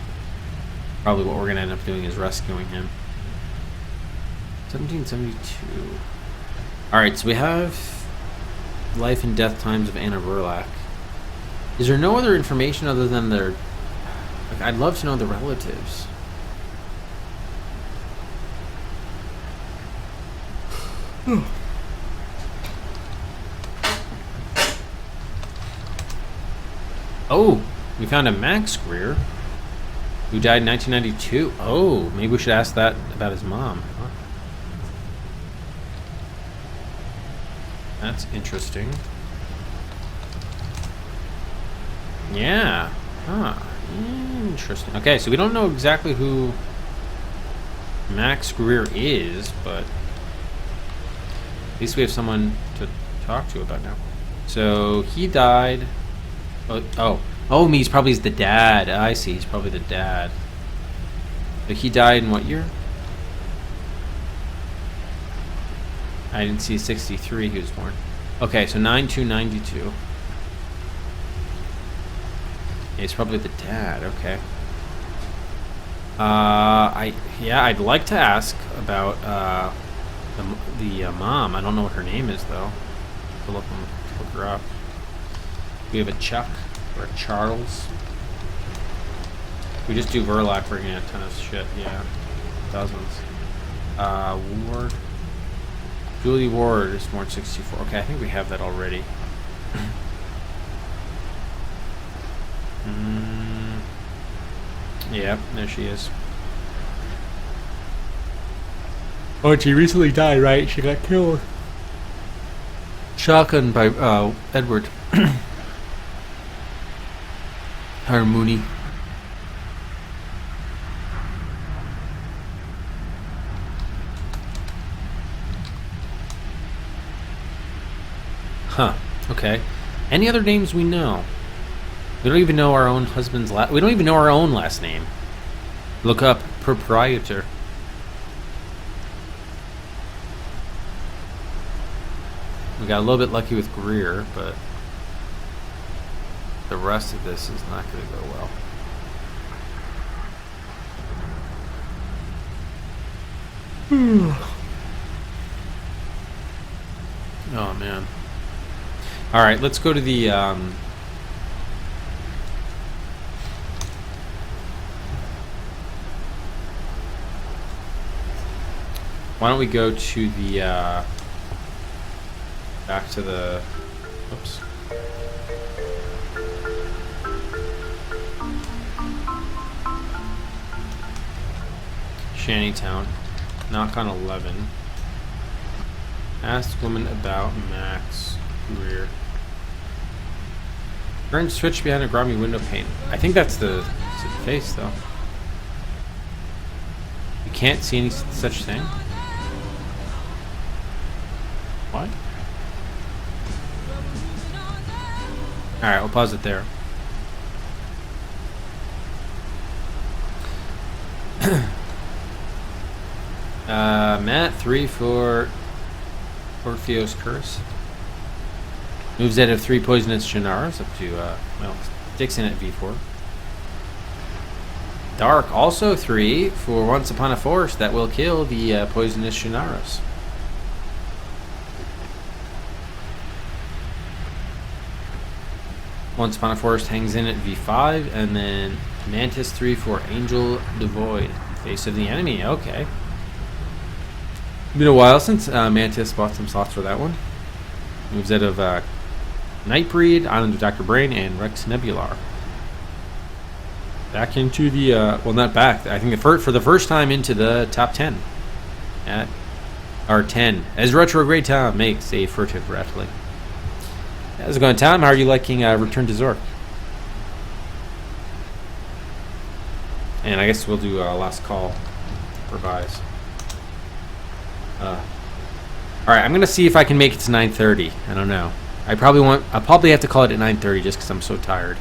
Probably what we're going to end up doing is rescuing him. 1772. Alright, so we have life and death times of Anna Verlack. Is there no other information other than their... Like, I'd love to know the relatives. Oh, we found a Max Greer who died in 1992. Oh, maybe we should ask that about his mom. Huh. That's interesting. Yeah. Huh. Interesting. Okay, so we don't know exactly who Max Greer is, but at least we have someone to talk to about now. So he died... Oh, he's probably the dad. I see. He's probably the dad. But he died in what year? I didn't see 63 he was born. Okay, so 9/2/92. He's probably the dad. Okay. I'd like to ask about the mom. I don't know what her name is though. Look her up. We have a Chuck or a Charles. We just do Verlack for getting a ton of shit. Yeah, dozens. Ward. Julie Ward is born 64. Okay, I think we have that already. Yeah, there she is. Oh, she recently died, right? She got killed. Shotgun by Edward. Harmony. Huh. Okay. Any other names we know? We don't even know our own husband's we don't even know our own last name. Look up proprietor. We got a little bit lucky with Greer, but the rest of this is not going to go well. Oh man. All right, let's go to the why don't we go to the back to the oops. Shantytown. Knock on 11. Ask woman about Max Greer. Turn switch behind a grimy window pane. I think that's the face though. You can't see any such thing. What? Alright, we'll pause it there. Matt, 3 for Orpheus Curse. Moves out of 3 poisonous Gennaros up to, well, Dixon at V4. Dark, also 3 for Once Upon a Force that will kill the poisonous Gennaros. Once Upon a Forest hangs in at V5, and then Mantis 3 for Angel Devoid. Face of the Enemy, okay. Been a while since Mantis bought some slots for that one. Moves out of Nightbreed, Island of Dr. Brain, and Rex Nebular. Back into the, well, not back, I think for the first time into the top 10. At R10, as Retrograde Tom makes a furtive rattling. How's it going, Tom? How are you liking Return to Zork? And I guess we'll do last call for buys. Alright, I'm going to see if I can make it to 9:30. I don't know. I'll probably have to call it at 9:30 just because I'm so tired.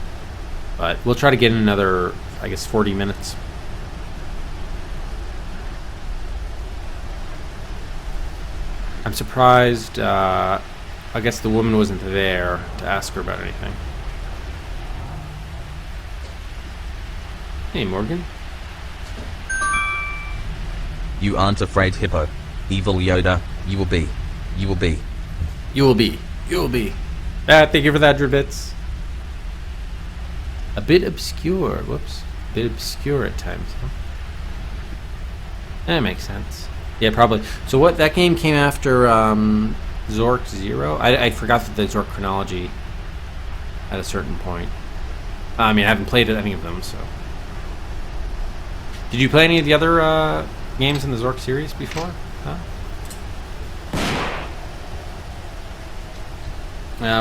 But we'll try to get in another, I guess, 40 minutes. I'm surprised, I guess the woman wasn't there to ask her about anything. Hey, Morgan. You aren't afraid, Hippo. Evil Yoda, you will be. You will be. You will be. You will be. Thank you for that, Dribits. A bit obscure. Whoops. A bit obscure at times, huh? That makes sense. Yeah, probably. So what, that game came after Zork 0? I forgot that the Zork chronology at a certain point. I mean, I haven't played any of them, so. Did you play any of the other games in the Zork series before? Huh?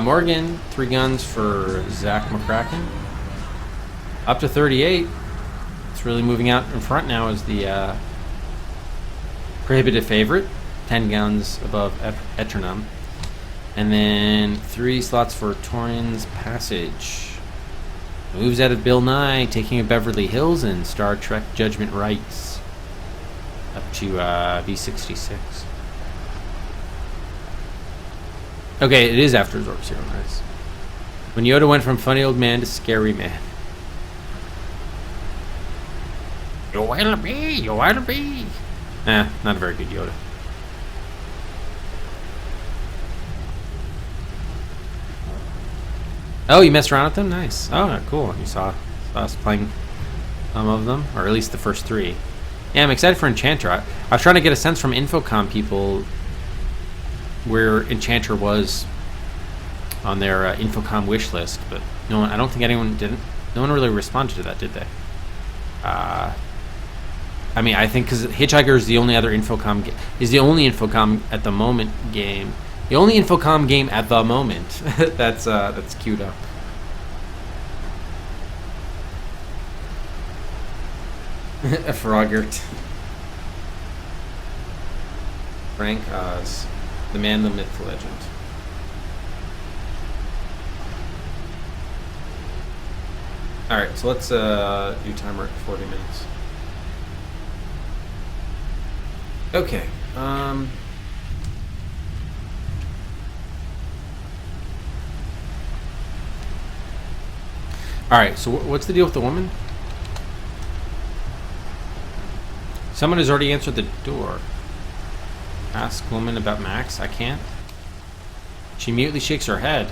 Morgan, 3 guns for Zach McCracken. Up to 38. It's really moving out in front now as the prohibitive favorite. 10 guns above Eternum. And then 3 slots for Torian's Passage. Moves out of Bill Nye, taking a Beverly Hills and Star Trek Judgment Rights. Up to V66. Okay, it is after Zork 0, nice. When Yoda went from funny old man to scary man. You will be, you will be. Not a very good Yoda. Oh, you messed around with them? Nice. Oh, cool. You saw us playing some of them, or at least the first 3. Yeah, I'm excited for Enchanter. I was trying to get a sense from Infocom people where Enchanter was on their Infocom wish list, but no one, I don't think anyone didn't. No one really responded to that, did they? I mean, I think because Hitchhiker is the only other Infocom is the only Infocom at the moment game. The only Infocom game at the moment. that's queued up. A Frogert. Frank Oz. The man, the myth, the legend. Alright, so let's do timer at 40 minutes. Okay. Alright, so what's the deal with the woman? Someone has already answered the door. Ask woman about Max. I can't. She mutely shakes her head.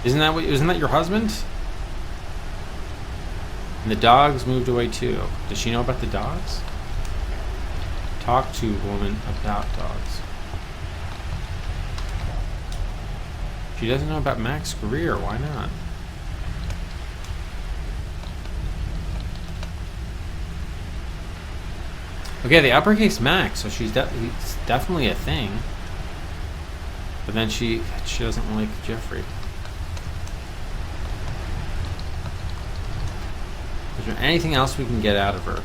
Isn't that your husband? And the dogs moved away too. Does she know about the dogs? Talk to woman about dogs. She doesn't know about Max's career. Why not? Okay, the uppercase Max, so he's definitely a thing. But then she doesn't like Jeffrey. Is there anything else we can get out of her?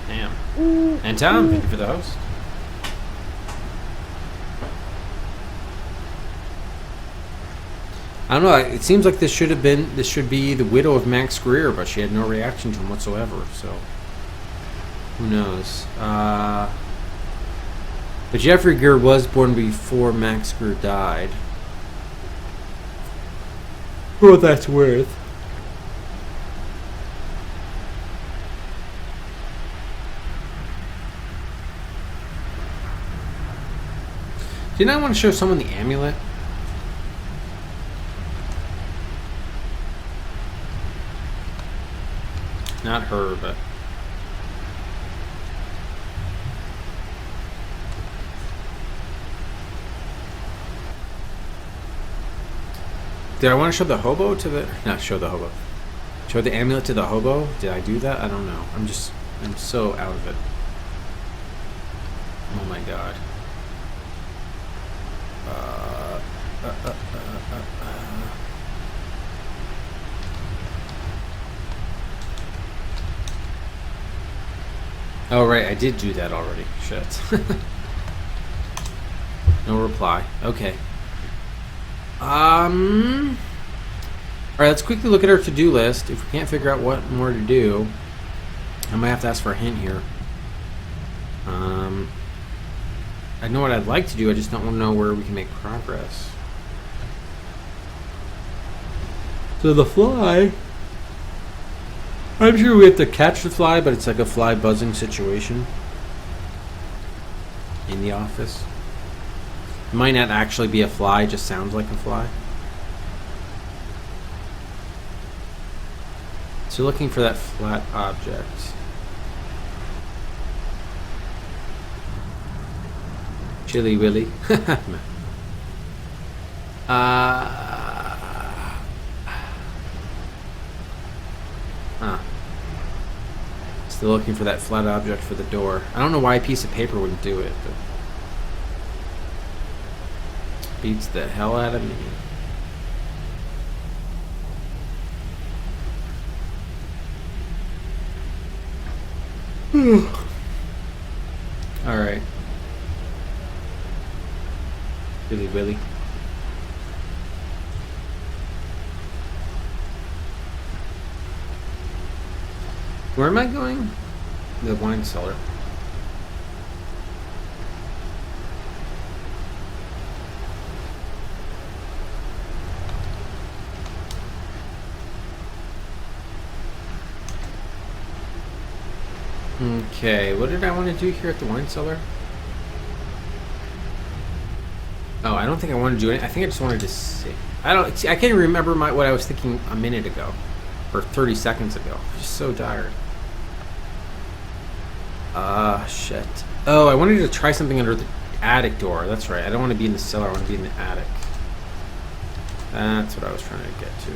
Damn. And Tom, thank you for the host. I don't know. It seems like this should be the widow of Max Greer, but she had no reaction to him whatsoever. So who knows? But Jeffrey Greer was born before Max Greer died. For what that's worth. Didn't I want to show someone the amulet? Not her, but... Did I want to show the hobo to the... Not show the hobo. Show the amulet to the hobo? Did I do that? I don't know. I'm so out of it. Oh my god. Oh right, I did do that already. Shit. No reply. Okay. Alright, let's quickly look at our to-do list. If we can't figure out what more to do, I might have to ask for a hint here. I know what I'd like to do, I just don't want to know where we can make progress. So the fly... I'm sure we have to catch the fly, but it's like a fly buzzing situation in the office. It might not actually be a fly, it just sounds like a fly. So looking for that flat object. Chili Willy. Still looking for that flat object for the door. I don't know why a piece of paper wouldn't do it, but beats the hell out of me. Alright. Really, Willy. Where am I going? The wine cellar. Okay, what did I want to do here at the wine cellar? Oh, I don't think I wanted to do anything. I think I just wanted to see. I can't remember what I was thinking a minute ago. Or 30 seconds ago. I'm just so tired. Shit. Oh, I wanted to try something under the attic door. That's right. I don't want to be in the cellar. I want to be in the attic. That's what I was trying to get to.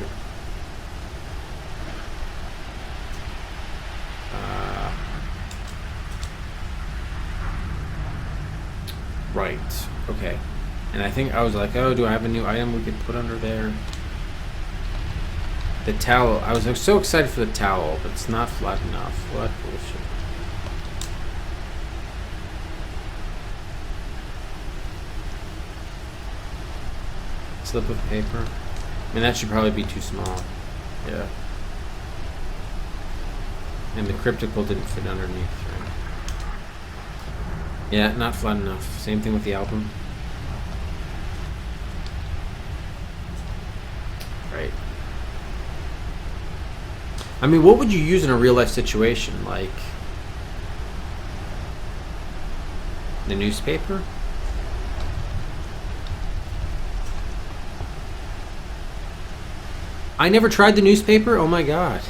Right. Okay. And I think I was like, oh, do I have a new item we could put under there? The towel. I was so excited for the towel, but it's not flat enough. What bullshit. Slip of paper. I mean, that should probably be too small. Yeah. And the cryptical didn't fit underneath, right? Yeah, not flat enough. Same thing with the album. Right. I mean, what would you use in a real life situation? Like the newspaper? I never tried the newspaper? Oh my god.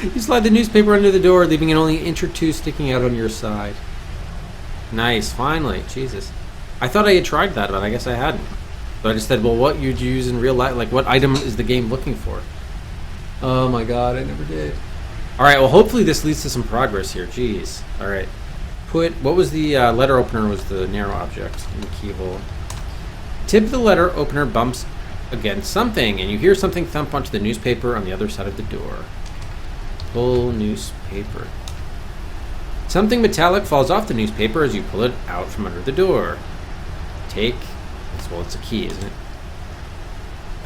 You slide the newspaper under the door, leaving it only an inch or two sticking out on your side. Nice, finally. Jesus. I thought I had tried that, but I guess I hadn't. So I just said, well, what you'd use in real life? Like, what item is the game looking for? Oh my god, I never did. Alright, well, hopefully this leads to some progress here. Jeez. Alright. What was the letter opener was the narrow object in the keyhole. Tip of the letter opener bumps against something, and you hear something thump onto the newspaper on the other side of the door. Pull newspaper. Something metallic falls off the newspaper as you pull it out from under the door. Take... Well, it's a key, isn't it?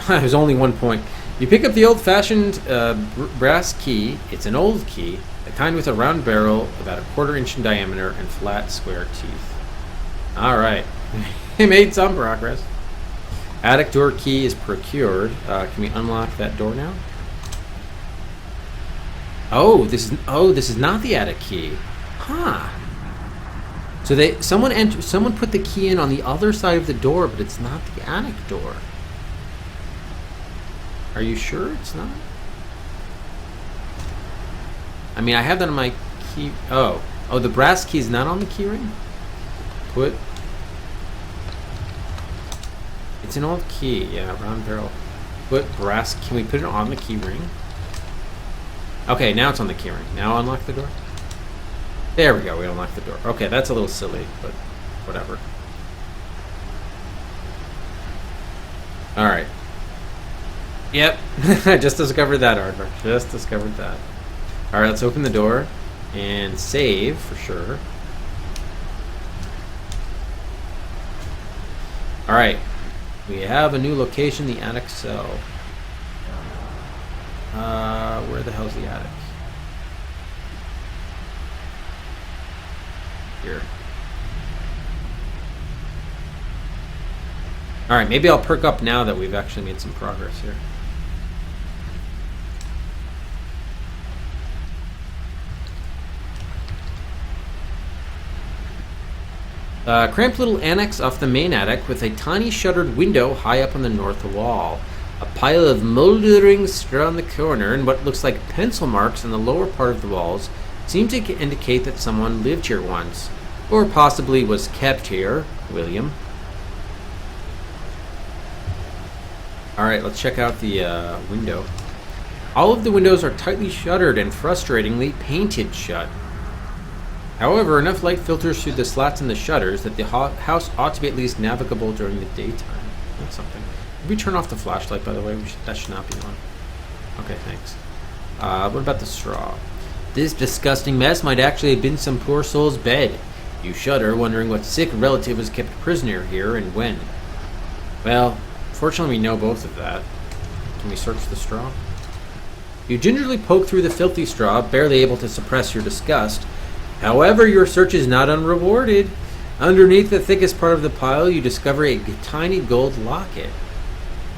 There's only 1 point. You pick up the old-fashioned brass key. It's an old key, the kind with a round barrel, about 1/4 inch in diameter, and flat, square teeth. Alright. We made some progress. Attic door key is procured. Can we unlock that door now? Oh, this is not the attic key. Huh. So someone put the key in on the other side of the door, but it's not the attic door. Are you sure it's not? I mean, I have that on my key. Oh, the brass key is not on the key ring? It's an old key, yeah, round barrel. Can we put it on the key ring? Okay, now it's on the key ring. Now unlock the door. There we go, we unlocked the door. Okay, that's a little silly, but whatever. Alright. Yep, I just discovered that, Aardvark. Just discovered that. Alright, let's open the door and save for sure. Alright, we have a new location, the attic cell. Where the hell's the attic? Here. Alright, maybe I'll perk up now that we've actually made some progress here. Cramped little annex off the main attic with a tiny shuttered window high up on the north wall. A pile of moldering straw in the corner and what looks like pencil marks on the lower part of the walls seem to indicate that someone lived here once. Or possibly was kept here. William. Alright, let's check out the window. All of the windows are tightly shuttered and frustratingly painted shut. However, enough light filters through the slats in the shutters that the house ought to be at least navigable during the daytime. That's something. Did we turn off the flashlight, by the way? That should not be on. Okay, thanks. What about the straw? This disgusting mess might actually have been some poor soul's bed. You shudder, wondering what sick relative was kept prisoner here and when. Well, fortunately we know both of that. Can we search the straw? You gingerly poke through the filthy straw, barely able to suppress your disgust. However, your search is not unrewarded. Underneath the thickest part of the pile, you discover a tiny gold locket.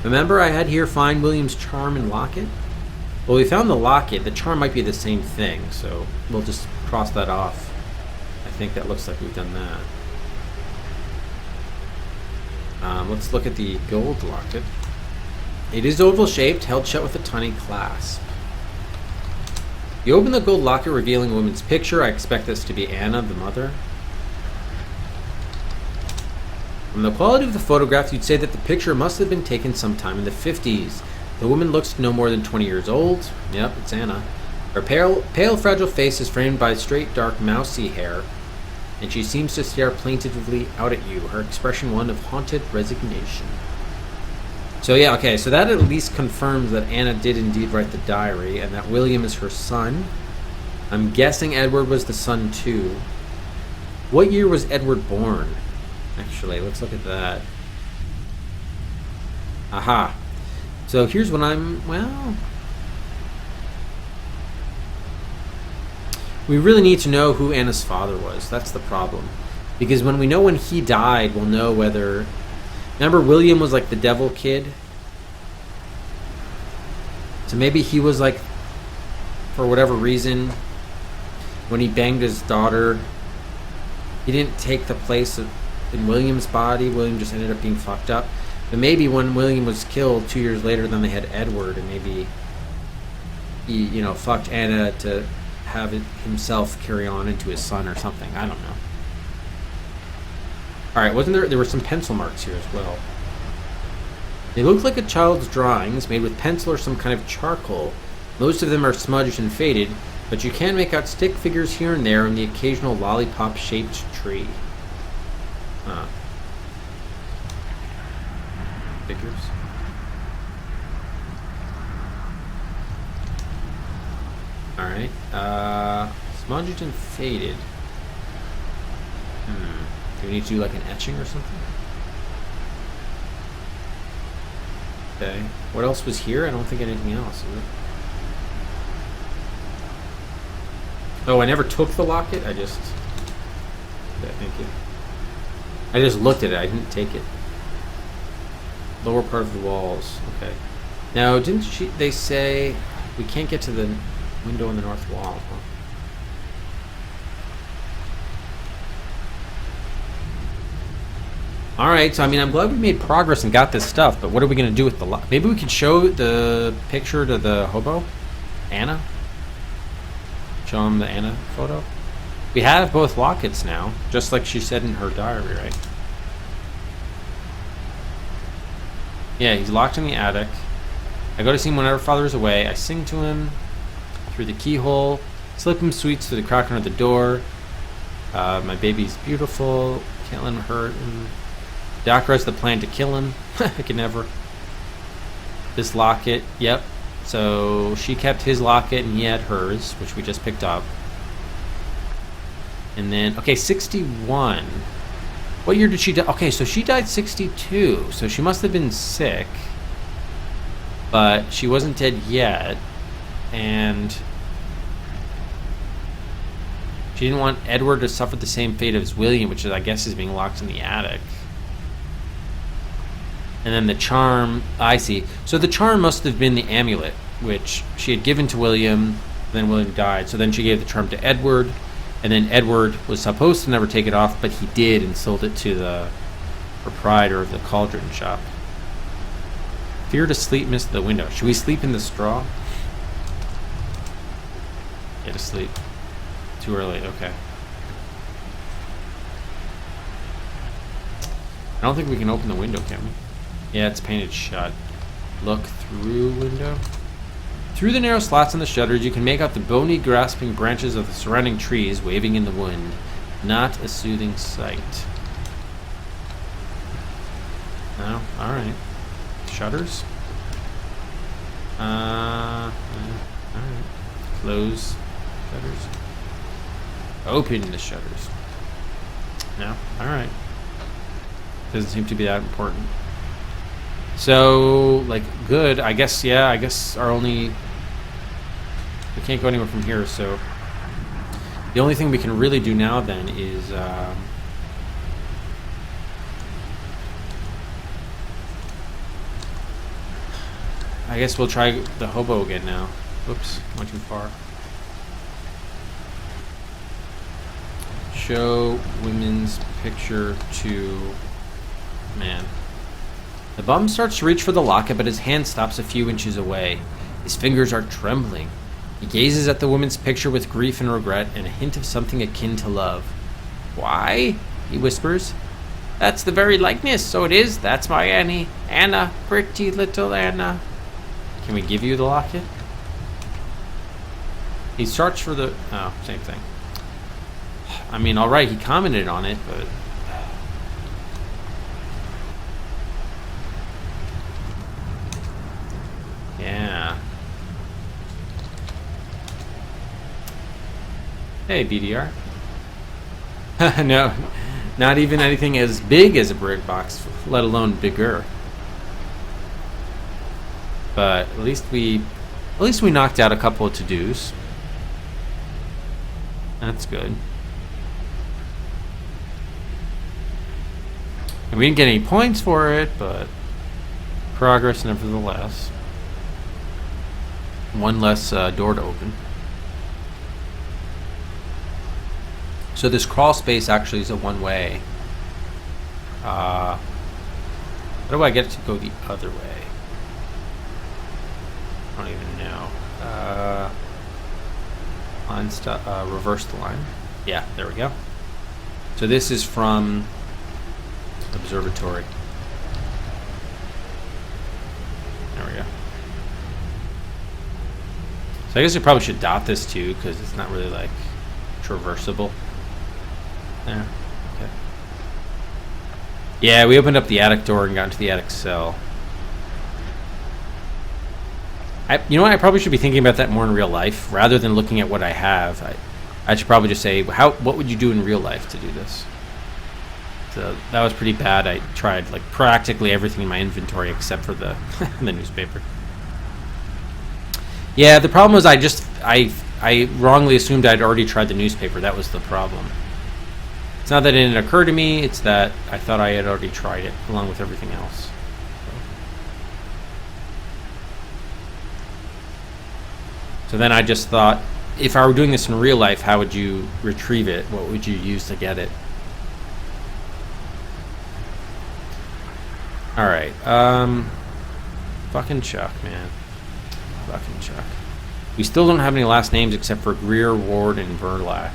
Remember I had here find William's charm and locket? Well, we found the locket. The charm might be the same thing, so we'll just cross that off. I think that looks like we've done that. Let's look at the gold locket. It is oval-shaped, held shut with a tiny clasp. You open the gold locket, revealing a woman's picture. I expect this to be Anna, the mother. From the quality of the photograph, you'd say that the picture must have been taken sometime in the 50s. The woman looks no more than 20 years old. Yep, it's Anna. Her pale, fragile face is framed by straight, dark, mousy hair, and she seems to stare plaintively out at you, her expression one of haunted resignation. So yeah, okay, so that at least confirms that Anna did indeed write the diary, and that William is her son. I'm guessing Edward was the son too. What year was Edward born? Actually, let's look at that. Aha. So here's what we really need to know who Anna's father was. That's the problem. Because when we know when he died, we'll know whether... Remember, William was like the devil kid? So maybe he was like, for whatever reason, when he banged his daughter, he didn't take the place in William's body. William just ended up being fucked up. But maybe when William was killed 2 years later, then they had Edward, and maybe he, fucked Anna to have it himself carry on into his son or something. I don't know. Alright, there were some pencil marks here as well. They look like a child's drawings made with pencil or some kind of charcoal. Most of them are smudged and faded, but you can make out stick figures here and there and the occasional lollipop-shaped tree. Figures. Alright, smudged and faded. Do we need to do like an etching or something? Okay. What else was here? I don't think anything else, is it? Oh, I never took the locket? Okay, thank you. I just looked at it, I didn't take it. Lower part of the walls. Okay. Now, they say we can't get to the window on the north wall, huh? All right, so I mean, I'm glad we made progress and got this stuff, but what are we gonna do with the lock? Maybe we could show the picture to the hobo, Anna. Show him the Anna photo. We have both lockets now, just like she said in her diary, right? Yeah, he's locked in the attic. I go to see him whenever father is away. I sing to him through the keyhole, slip him sweets through the crack under the door. My baby's beautiful. Can't let him hurt him. Doctor has the plan to kill him. I can never. This locket, yep. So she kept his locket and he had hers, which we just picked up. And then, okay, 61. What year did she die? Okay, so she died 62. So she must have been sick. But she wasn't dead yet. And she didn't want Edward to suffer the same fate as William, which is, I guess, is being locked in the attic. And then the charm, I see. So the charm must have been the amulet, which she had given to William, then William died. So then she gave the charm to Edward, and then Edward was supposed to never take it off, but he did and sold it to the proprietor of the cauldron shop. Fear to sleep, miss the window. Should we sleep in the straw? Get to sleep. Too early, okay. I don't think we can open the window, can we? Yeah, it's painted shut. Look through window. Through the narrow slats in the shutters, you can make out the bony, grasping branches of the surrounding trees waving in the wind. Not a soothing sight. No? Alright. Shutters? Alright. Close shutters. Open the shutters. No? Alright. Doesn't seem to be that important. So, like, good. I guess, yeah, I guess our only... We can't go anywhere from here, so... The only thing we can really do now, then, is... I guess we'll try the hobo again now. Oops, went too far. Show women's picture to man. The bum starts to reach for the locket, but his hand stops a few inches away. His fingers are trembling. He gazes at the woman's picture with grief and regret and a hint of something akin to love. Why? He whispers. That's the very likeness, so it is. That's my Annie. Anna, pretty little Anna. Can we give you the locket? He starts for the... Oh, same thing. I mean, alright, he commented on it, but... Yeah. Hey, BDR. No, not even anything as big as a brick box, let alone bigger. But at least we knocked out a couple of to-dos. That's good. And we didn't get any points for it, but progress nevertheless. One less door to open. So this crawl space actually is a one-way. How do I get it to go the other way? I don't even know. Reverse the line. Yeah, there we go. So this is from observatory. There we go. So I guess we probably should dot this too, because it's not really like traversable. There. Okay. Yeah, we opened up the attic door and got into the attic cell. You know what? I probably should be thinking about that more in real life rather than looking at what I have. I should probably just say, what would you do in real life to do this? So that was pretty bad. I tried like practically everything in my inventory except for the the newspaper. Yeah, the problem was I wrongly assumed I'd already tried the newspaper. That was the problem. It's not that it didn't occur to me, it's that I thought I had already tried it along with everything else. So then I just thought, if I were doing this in real life, how would you retrieve it? What would you use to get it? Alright, fucking Chuck, man. Fucking Chuck. We still don't have any last names except for Greer, Ward, and Verlac.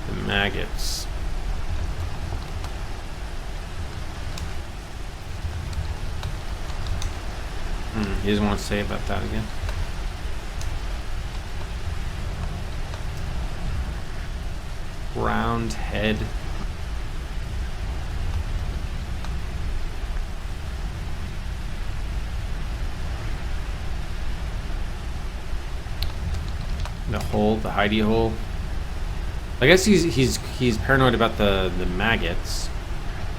The maggots. He doesn't want to say about that again. Round head. The hole, the hidey hole. I guess he's paranoid about the maggots.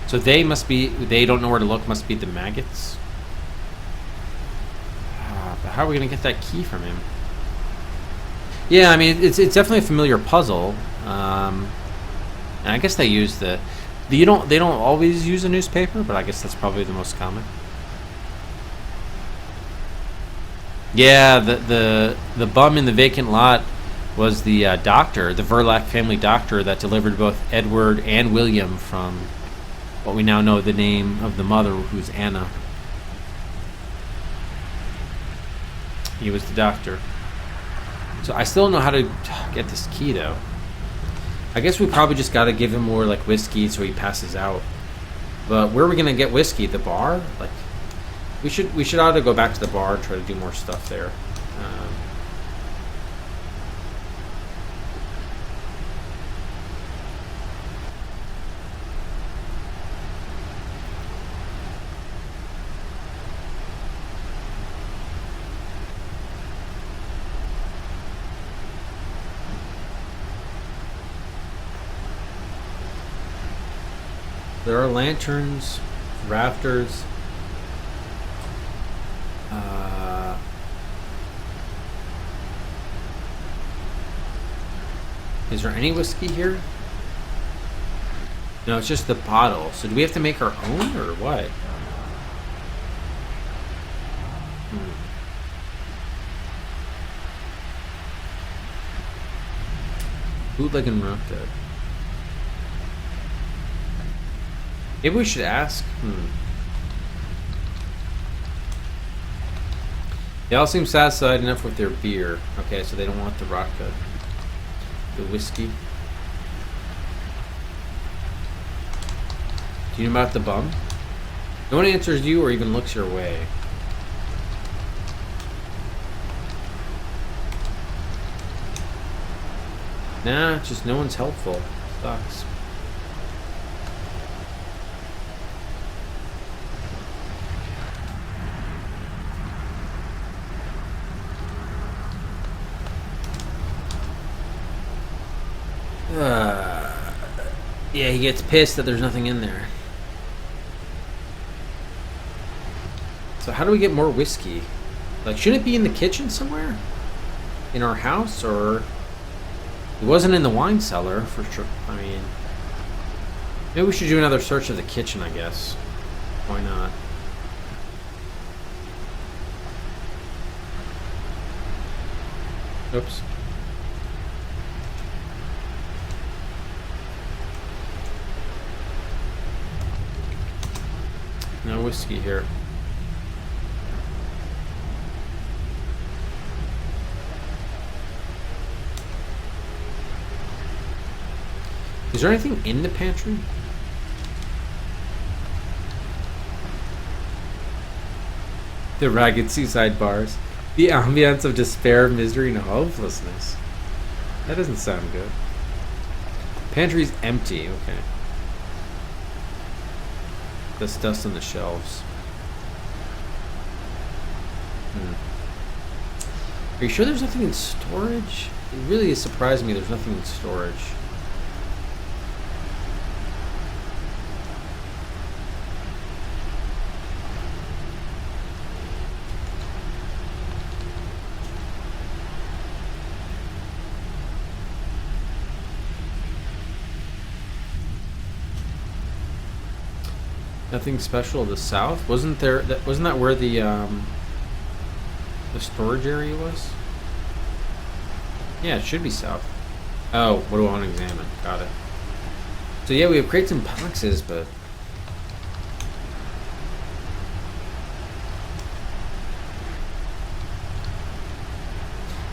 So they must be, they don't know where to look, must be the maggots. But how are we gonna get that key from him? Yeah, I mean it's definitely a familiar puzzle. And I guess they use they don't always use a newspaper, but I guess that's probably the most common. Yeah, the bum in the vacant lot was the doctor, the Verlac family doctor that delivered both Edward and William from what we now know the name of the mother, who's Anna. He was the doctor. So I still don't know how to get this key though. I guess we probably just gotta give him more like whiskey so he passes out. But where are we gonna get whiskey? At the bar? Like we should ought to go back to the bar and try to do more stuff there. There are lanterns, rafters. Is there any whiskey here? No, it's just the bottle. So do we have to make our own or what? Bootleg and rough good. Maybe we should ask. They all seem satisfied enough with their beer. Okay, so they don't want the vodka. The whiskey. Do you know about the bum? No one answers you or even looks your way. Nah, just no one's helpful. Sucks. Yeah, he gets pissed that there's nothing in there. So how do we get more whiskey? Like, shouldn't it be in the kitchen somewhere? In our house? Or... It wasn't in the wine cellar, for sure. I mean... Maybe we should do another search of the kitchen, I guess. Why not? Oops. No whiskey here. Is there anything in the pantry? The ragged seaside bars. The ambience of despair, misery, and hopelessness. That doesn't sound good. Pantry's empty, okay. There's dust on the shelves. Are you sure there's nothing in storage? It really is surprising me there's nothing in storage. Nothing special to the south? Wasn't that where the storage area was? Yeah, it should be south. Oh, what do I want to examine? Got it. So yeah, we have crates and boxes, but...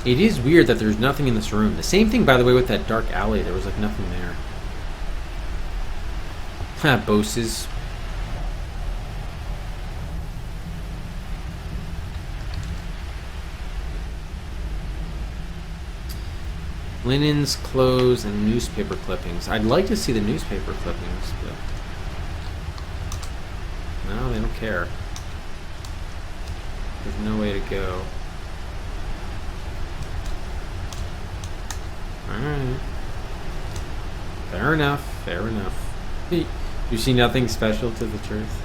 It is weird that there's nothing in this room. The same thing, by the way, with that dark alley. There was, like, nothing there. Ha, bosses. Linens, clothes, and newspaper clippings. I'd like to see the newspaper clippings, but... No, they don't care. There's no way to go. Alright. Fair enough, fair enough. You see nothing special to the truth?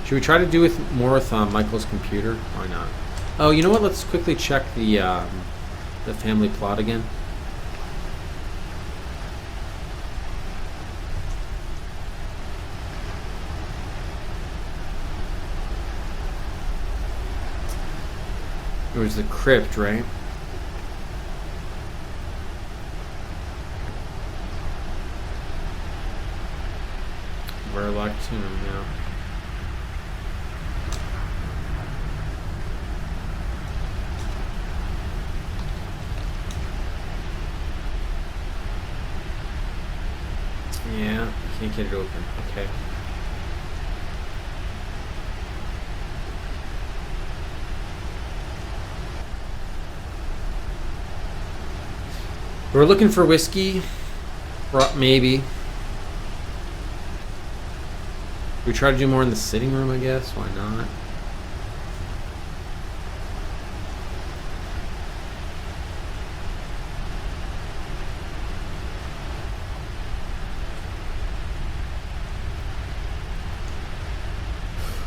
Should we try to do with more with Michael's computer? Why not? Oh, you know what? Let's quickly check the family plot again. It was the crypt, right? Verloc tomb, yeah. Yeah, I can't get it open. Okay. We're looking for whiskey. Maybe. We try to do more in the sitting room, I guess. Why not?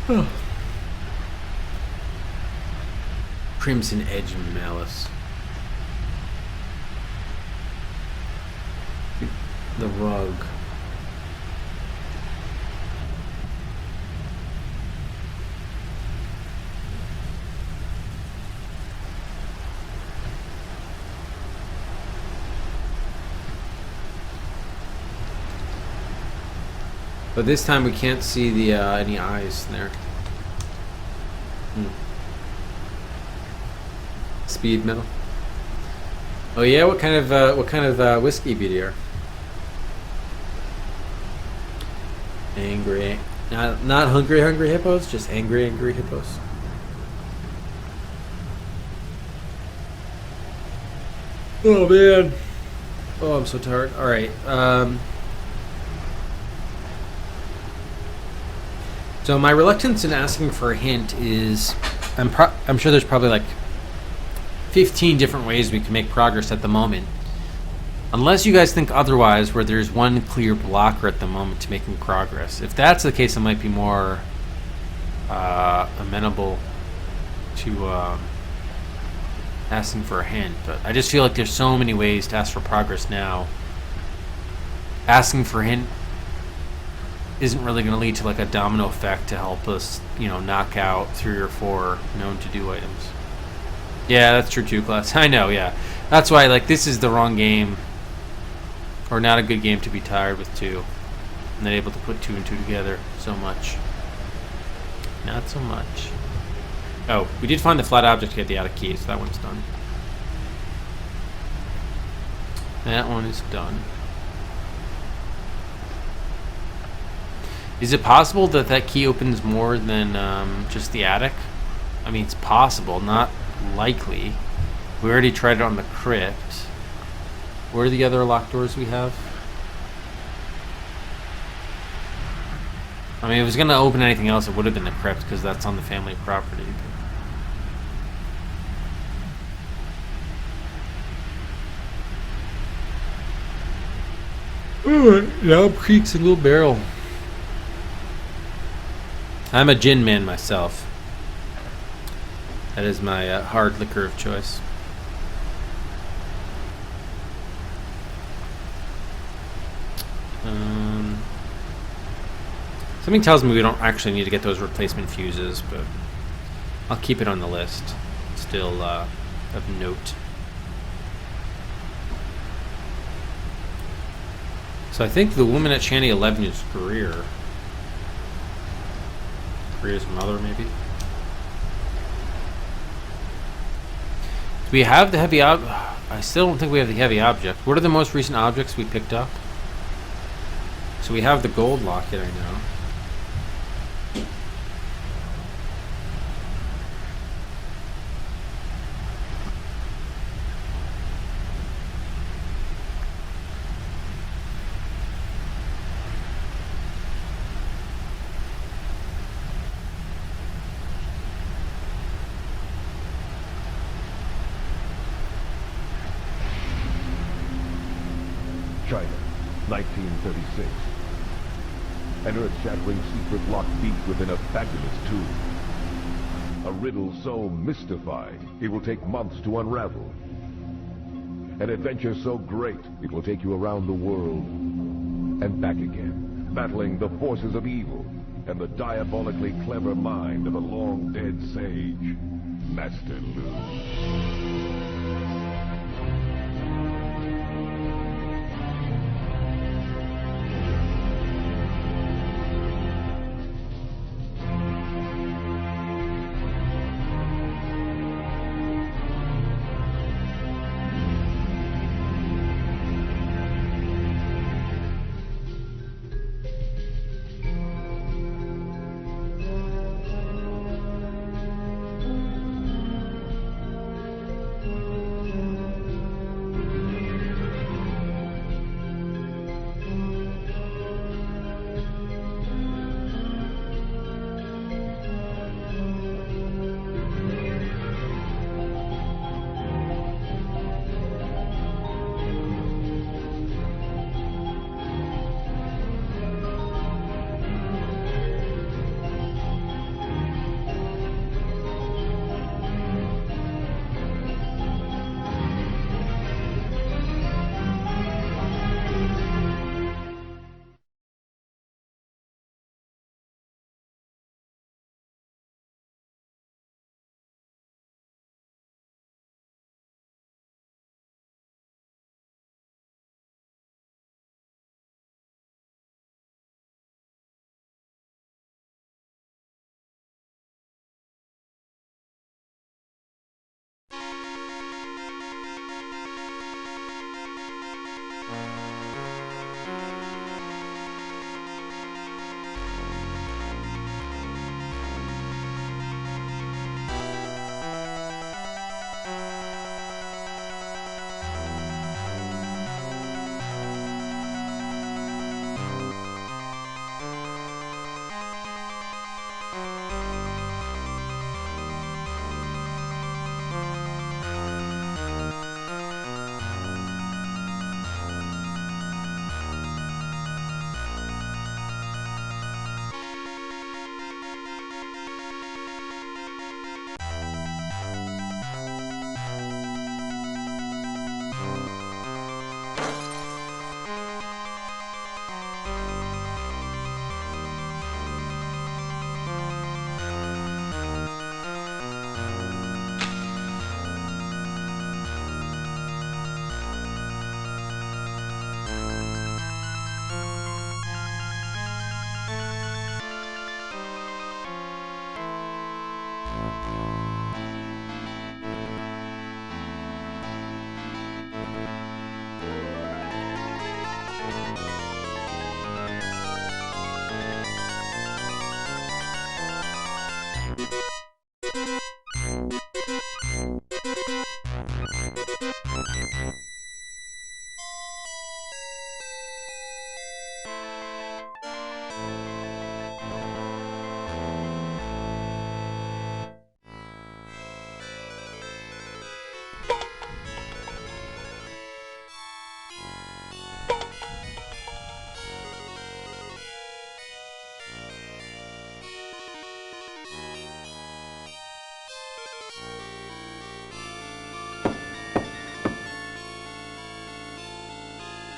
Oh. Crimson Edge Malice. The rug. But this time we can't see the any eyes there. Speed metal. Oh yeah, what kind of whiskey beer? Angry, not hungry hippos, just angry hippos. Oh man, oh I'm so tired. All right, so my reluctance in asking for a hint is, I'm sure there's probably like 15 different ways we can make progress at the moment. Unless you guys think otherwise, where there's one clear blocker at the moment to making progress. If that's the case, I might be more amenable to asking for a hint. But I just feel like there's so many ways to ask for progress now. Asking for a hint isn't really going to lead to like a domino effect to help us, knock out 3 or 4 known to-do items. Yeah, that's true too, class. I know, yeah. That's why, this is the wrong game. Or not a good game to be tired with 2. And then able to put 2 and 2 together so much. Not so much. Oh, we did find the flat object to get the attic key, so that one's done. That one is done. Is it possible that that key opens more than just the attic? I mean, it's possible, not likely. We already tried it on the crypt. Where are the other locked doors we have? I mean, if it was going to open anything else, it would have been the crypt, because that's on the family property. Alright, now Creek single barrel. I'm a gin man myself. That is my hard liquor of choice. Something tells me we don't actually need to get those replacement fuses, but I'll keep it on the list. Still of note. So I think the woman at Shanty 11 is Greer. Greer's mother, maybe? Do we have the heavy I still don't think we have the heavy object. What are the most recent objects we picked up? So we have the gold locket, I know. China, 1936. An earth-shattering secret locked deep within a fabulous tomb. A riddle so mystified, it will take months to unravel. An adventure so great, it will take you around the world and back again, battling the forces of evil and the diabolically clever mind of a long-dead sage, Master Lu.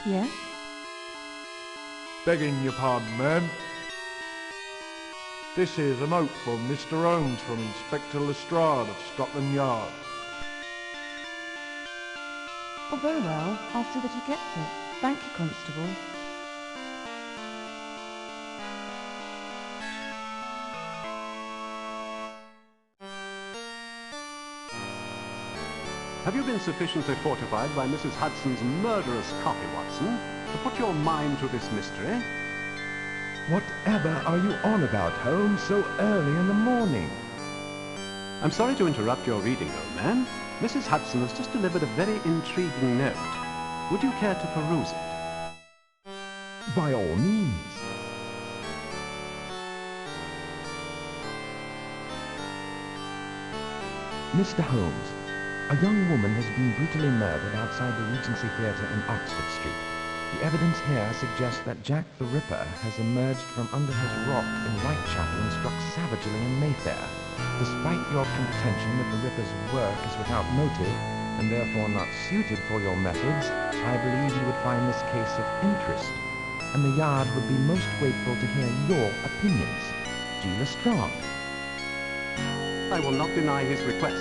Yes? Begging your pardon, ma'am. This is a note from Mr. Holmes from Inspector Lestrade of Scotland Yard. Oh, very well. I'll see that he gets it. Thank you, Constable. Have you been sufficiently fortified by Mrs. Hudson's murderous copy, Watson, to put your mind to this mystery? Whatever are you on about, Holmes, so early in the morning? I'm sorry to interrupt your reading, old man. Mrs. Hudson has just delivered a very intriguing note. Would you care to peruse it? By all means. Mr. Holmes, a young woman has been brutally murdered outside the Regency Theatre in Oxford Street. The evidence here suggests that Jack the Ripper has emerged from under his rock in Whitechapel and struck savagely in Mayfair. Despite your contention that the Ripper's work is without motive, and therefore not suited for your methods, I believe you would find this case of interest, and the Yard would be most grateful to hear your opinions. G. Lestrade. I will not deny his request.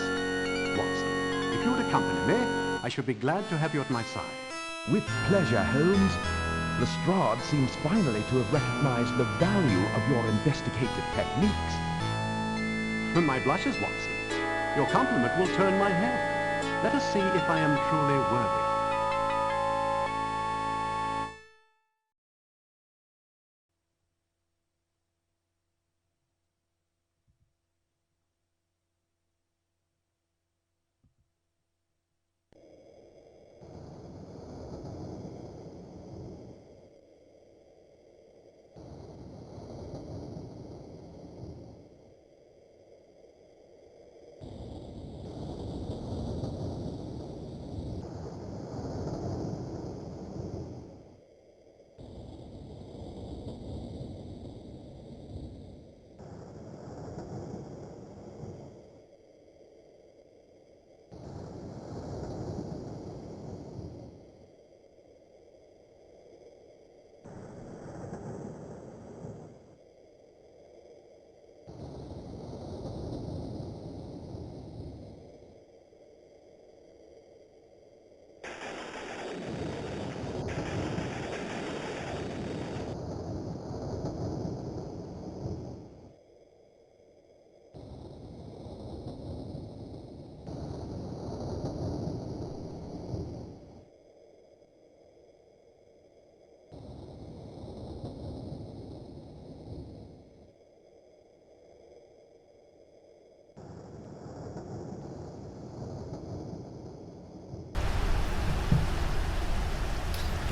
Watson, if you would accompany me, I should be glad to have you at my side. With pleasure, Holmes. Lestrade seems finally to have recognized the value of your investigative techniques. My blushes, Watson. Your compliment will turn my head. Let us see if I am truly worthy.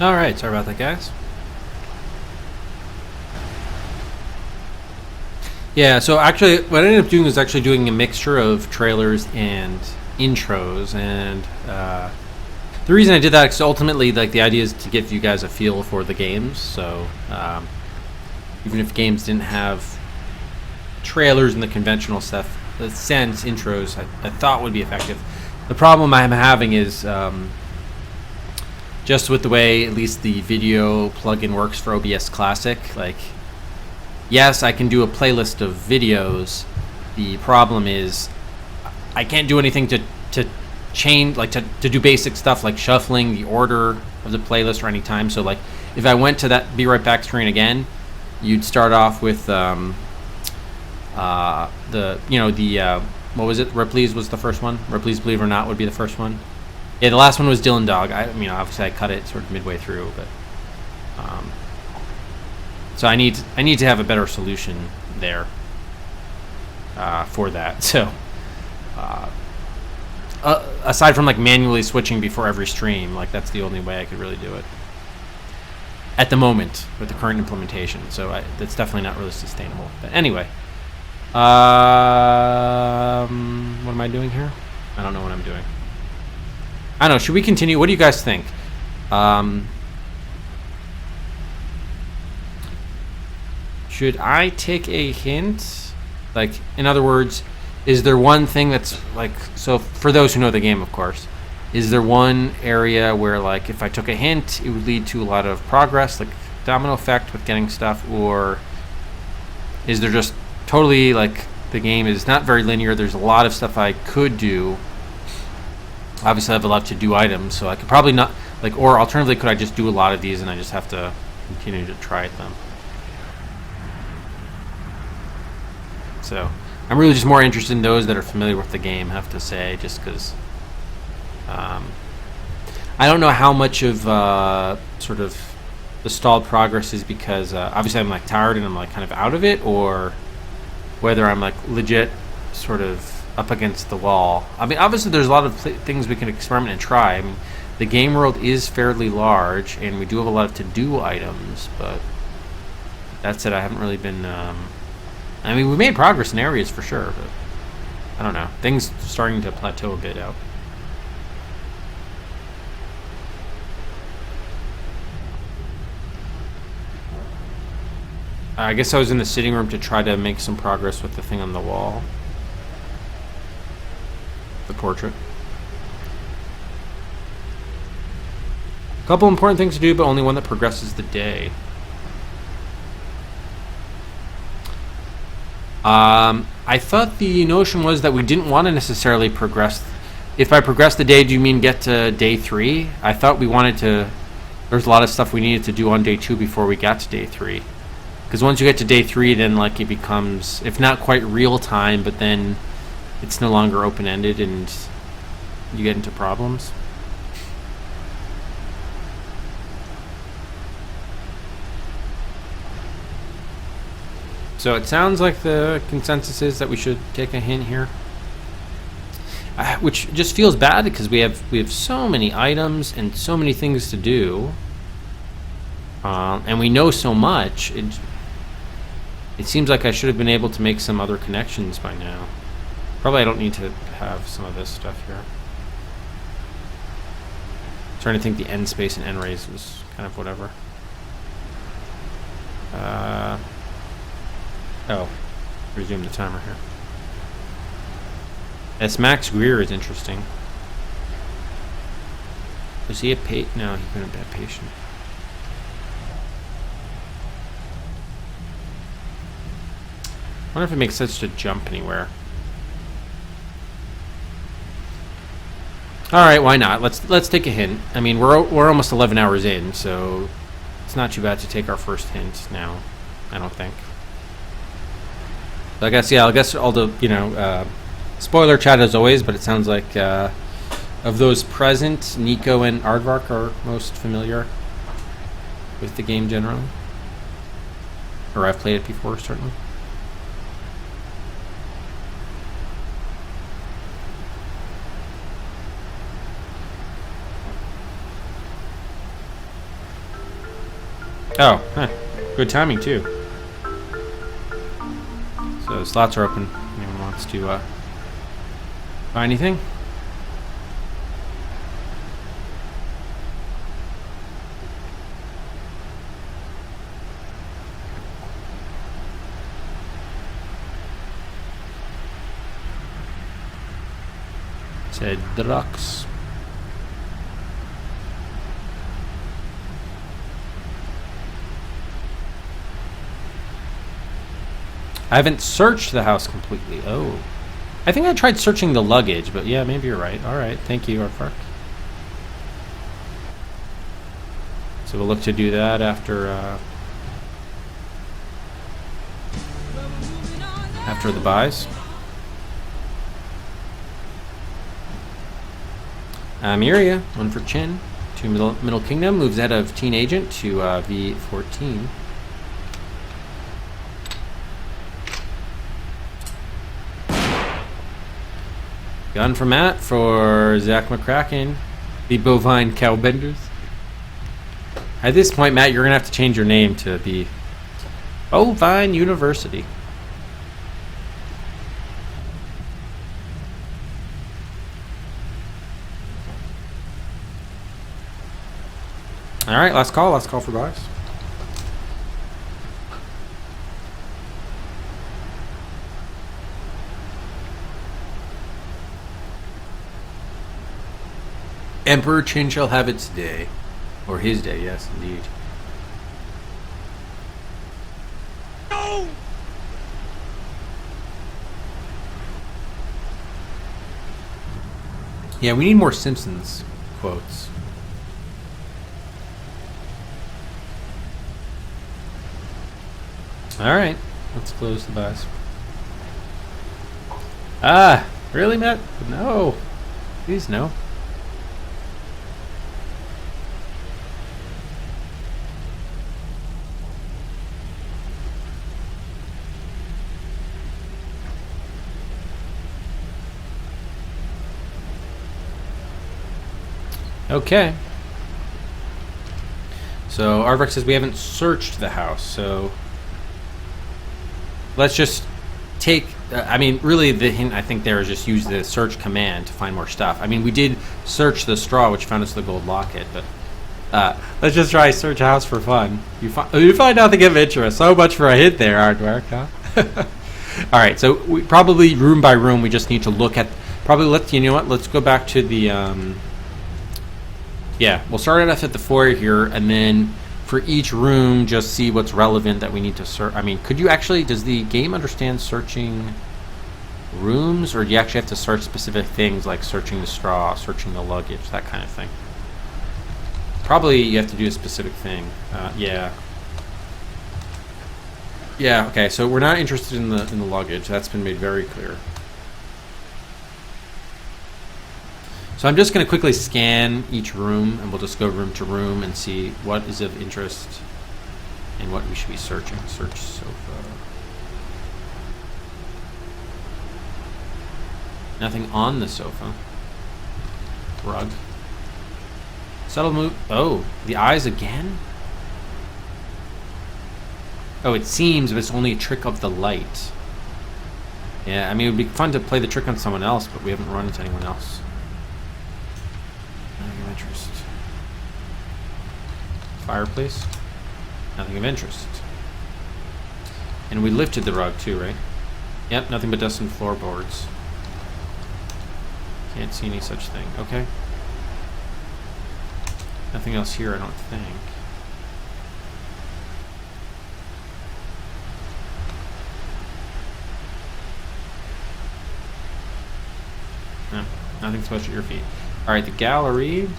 Alright, sorry about that, guys. Yeah, so actually, what I ended up doing was actually doing a mixture of trailers and intros, and the reason I did that is ultimately, like, the idea is to give you guys a feel for the games, so even if games didn't have trailers in the conventional sense, intros, I thought would be effective. The problem I'm having is just with the way at least the video plugin works for OBS Classic, like, yes, I can do a playlist of videos. The problem is I can't do anything to change, like to do basic stuff like shuffling the order of the playlist or any time. So like if I went to that Be Right Back screen again, you'd start off with what was it? Ripley's was the first one. Ripley's Believe It or Not would be the first one. Yeah, the last one was Dylan Dog. I mean, obviously I cut it sort of midway through, but so I need to have a better solution there for that. So aside from like manually switching before every stream, like that's the only way I could really do it at the moment with the current implementation. So that's definitely not really sustainable. But anyway, what am I doing here? I don't know what I'm doing. I don't know. Should we continue? What do you guys think? Should I take a hint? Like, in other words, is there one thing that's like, so for those who know the game, of course, is there one area where, like, if I took a hint, it would lead to a lot of progress, like domino effect with getting stuff, or is there just totally like the game is not very linear. There's a lot of stuff I could do. Obviously, I have a lot to do items, so I could probably not like. Or alternatively, could I just do a lot of these and I just have to continue to try them? So I'm really just more interested in those that are familiar with the game, I have to say, just because I don't know how much of sort of the stalled progress is because obviously I'm like tired and I'm like kind of out of it, or whether I'm like legit sort of up against the wall. I mean, obviously there's a lot of things we can experiment and try. I mean, the game world is fairly large and we do have a lot of to-do items, but that said, I haven't really been I mean, we made progress in areas for sure, but I don't know. Things starting to plateau a bit out. I guess I was in the sitting room to try to make some progress with the thing on the wall. The portrait. A couple important things to do, but only one that progresses the day. I thought the notion was that we didn't want to necessarily progress. If by progress the day, do you mean get to day 3? I thought we wanted to. There's a lot of stuff we needed to do on day 2 before we got to day 3. Because once you get to day 3, then like it becomes, if not quite real time, but then it's no longer open ended and you get into problems. So it sounds like the consensus is that we should take a hint here, which just feels bad because we have so many items and so many things to do, and we know so much. It seems like I should have been able to make some other connections by now. Probably I don't need to have some of this stuff here. Trying to think the end space and end rays was kind of whatever. Oh, resume the timer here. S. Max Greer is interesting. Was he a patient? No, he couldn't be a patient. I wonder if it makes sense to jump anywhere. All right, why not? Let's take a hint. I mean, we're almost 11 hours in, so it's not too bad to take our first hint now. I don't think. I guess, yeah, I guess all the, spoiler chat as always, but it sounds like of those present, Nico and Aardvark are most familiar with the game generally. Or I've played it before, certainly. Oh, huh. Good timing, too. So slots are open. Anyone wants to buy anything? Said Drux. I haven't searched the house completely. Oh. I think I tried searching the luggage, but yeah, maybe you're right. Alright, thank you, Aardvark. So we'll look to do that after the buys. Miria, 1 for Chin. To Middle Kingdom, moves out of Teen Agent to V14. Gun for Matt for Zach McCracken, the Bovine Cowbenders. At this point, Matt, you're going to have to change your name to the Bovine University. All right, last call for buys. Emperor Chin shall have its day. Or his day, yes, indeed. Yeah, we need more Simpsons quotes. Alright, let's close the bus. Ah, really, Matt? No. Please, no. Okay. So Arvik says we haven't searched the house, so let's just take. I mean, really, the hint I think there is just use the search command to find more stuff. I mean, we did search the straw, which found us the gold locket, but let's just try search house for fun. You find nothing of interest. So much for a hint there, Aardvark, huh? All right, so we probably room by room we just need to look at. Probably let's. You know what? Let's go back to the. Yeah, we'll start it off at the foyer here, and then for each room, just see what's relevant that we need to search. I mean, could you actually, does the game understand searching rooms, or do you actually have to search specific things like searching the straw, searching the luggage, that kind of thing? Probably you have to do a specific thing. Yeah. Yeah, okay, so we're not interested in the luggage. That's been made very clear. So I'm just going to quickly scan each room, and we'll just go room to room and see what is of interest and what we should be searching. Search sofa. Nothing on the sofa. Rug. Subtle move. Oh, the eyes again? Oh, it seems, but it's only a trick of the light. Yeah, I mean, it would be fun to play the trick on someone else, but we haven't run into anyone else. Nothing of interest. Fireplace. Nothing of interest. And we lifted the rug too, right? Yep, nothing but dust and floorboards. Can't see any such thing. Okay. Nothing else here, I don't think. No, nothing special at your feet. Alright, the gallery.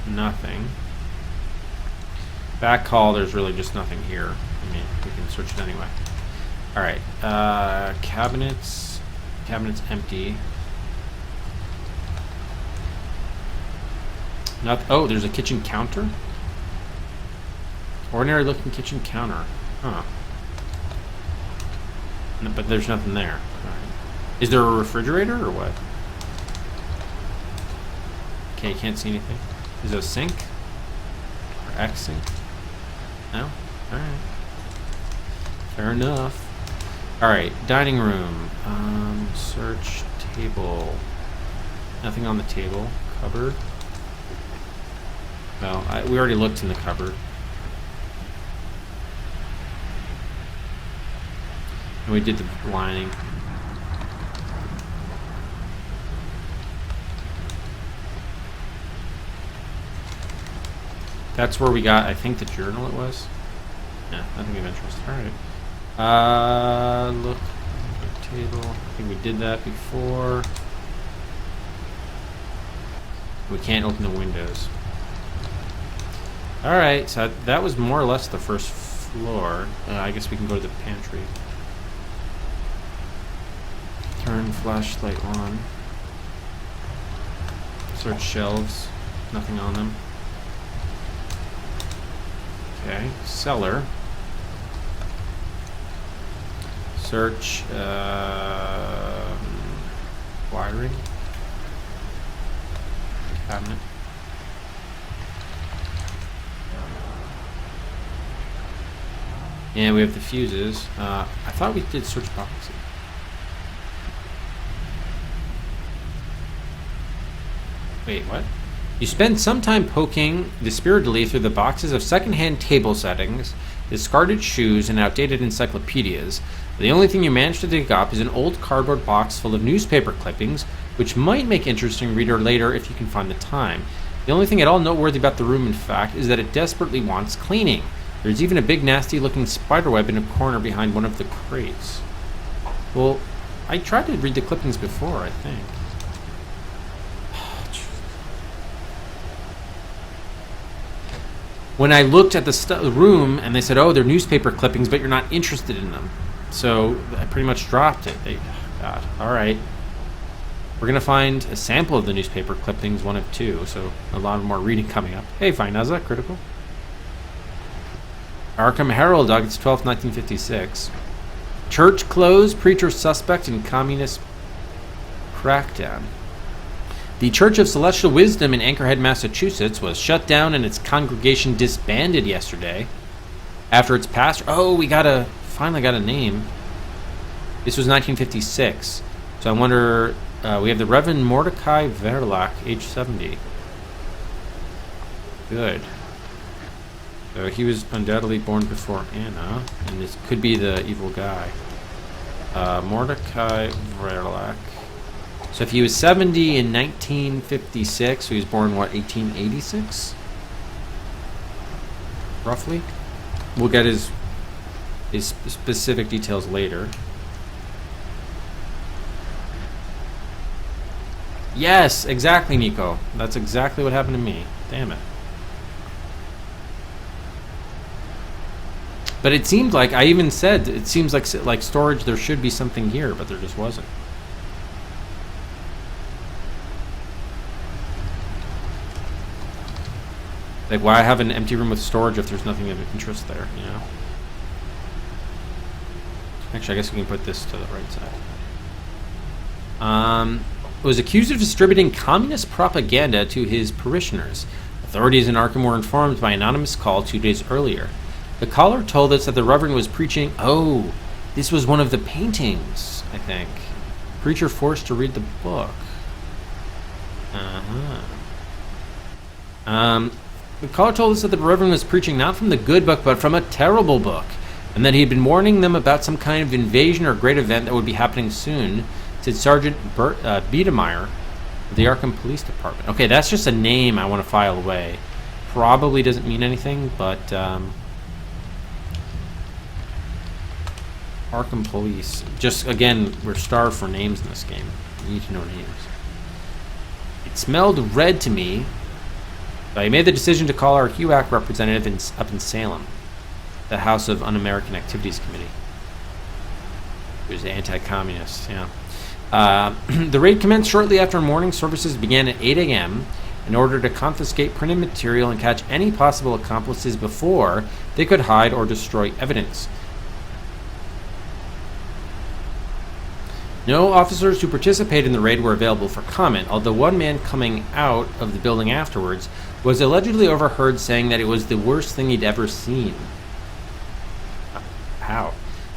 Nothing. Back hall, there's really just nothing here. I mean, we can search it anyway. Alright, cabinets. Cabinet's empty. Oh, there's a kitchen counter? Ordinary looking kitchen counter. Huh. No, but there's nothing there. Alright. Is there a refrigerator or what? Okay, you can't see anything. Is there a sink? Or X sink? No? Alright. Fair enough. Alright, dining room. Search table. Nothing on the table. Cupboard. Well, we already looked in the cupboard. And we did the lining. That's where we got, I think, the journal it was. Yeah, nothing of interest. Alright. Look. Table. I think we did that before. We can't open the windows. Alright, so that was more or less the first floor. I guess we can go to the pantry. Turn flashlight on. Search shelves. Nothing on them. Okay, cellar. Search wiring. Cabinet. And we have the fuses. I thought we did search boxes. Wait, what? You spend some time poking dispiritedly through the boxes of secondhand table settings, discarded shoes, and outdated encyclopedias. The only thing you manage to dig up is an old cardboard box full of newspaper clippings, which might make interesting reader later if you can find the time. The only thing at all noteworthy about the room, in fact, is that it desperately wants cleaning. There's even a big nasty looking spiderweb in a corner behind one of the crates. Well, I tried to read the clippings before, I think. When I looked at the room and they said, oh, they're newspaper clippings, but you're not interested in them. So I pretty much dropped it. God, all right. We're going to find a sample of the newspaper clippings, one of two, so a lot more reading coming up. Hey, fine, how's that critical? Arkham Herald, August 12th, 1956. Church closed, preacher suspect in communist crackdown. The Church of Celestial Wisdom in Anchorhead, Massachusetts was shut down and its congregation disbanded yesterday after its pastor... Oh, we finally got a name. This was 1956. So I wonder... we have the Reverend Mordecai Verlach, age 70. Good. So he was undoubtedly born before Anna, and this could be the evil guy. Mordecai Verlach. So if he was 70 in 1956, so he was born, what, 1886? Roughly? We'll get his specific details later. Yes, exactly, Nico. That's exactly what happened to me. Damn it. But it seemed like, I even said, it seems like storage, there should be something here, but there just wasn't. Like, why have an empty room with storage if there's nothing of interest there, you know? Actually, I guess we can put this to the right side. Was accused of distributing communist propaganda to his parishioners. Authorities in Arkham were informed by an anonymous call 2 days earlier. The caller told us that the Reverend was preaching... Oh, this was one of the paintings, I think. Preacher forced to read the book. The caller told us that the Reverend was preaching not from the good book, but from a terrible book, and that he had been warning them about some kind of invasion or great event that would be happening soon, said Sergeant Biedermeier of the Arkham Police Department. Okay, that's just a name I want to file away. Probably doesn't mean anything, but Arkham Police. Just, again, we're starved for names in this game. We need to know names. It smelled red to me. I made the decision to call our HUAC representative up in Salem, the House of Un-American Activities Committee. It was anti-communist, yeah. The raid commenced shortly after morning services began at 8 a.m. in order to confiscate printed material and catch any possible accomplices before they could hide or destroy evidence. No officers who participated in the raid were available for comment, although one man coming out of the building afterwards was allegedly overheard saying that it was the worst thing he'd ever seen. How?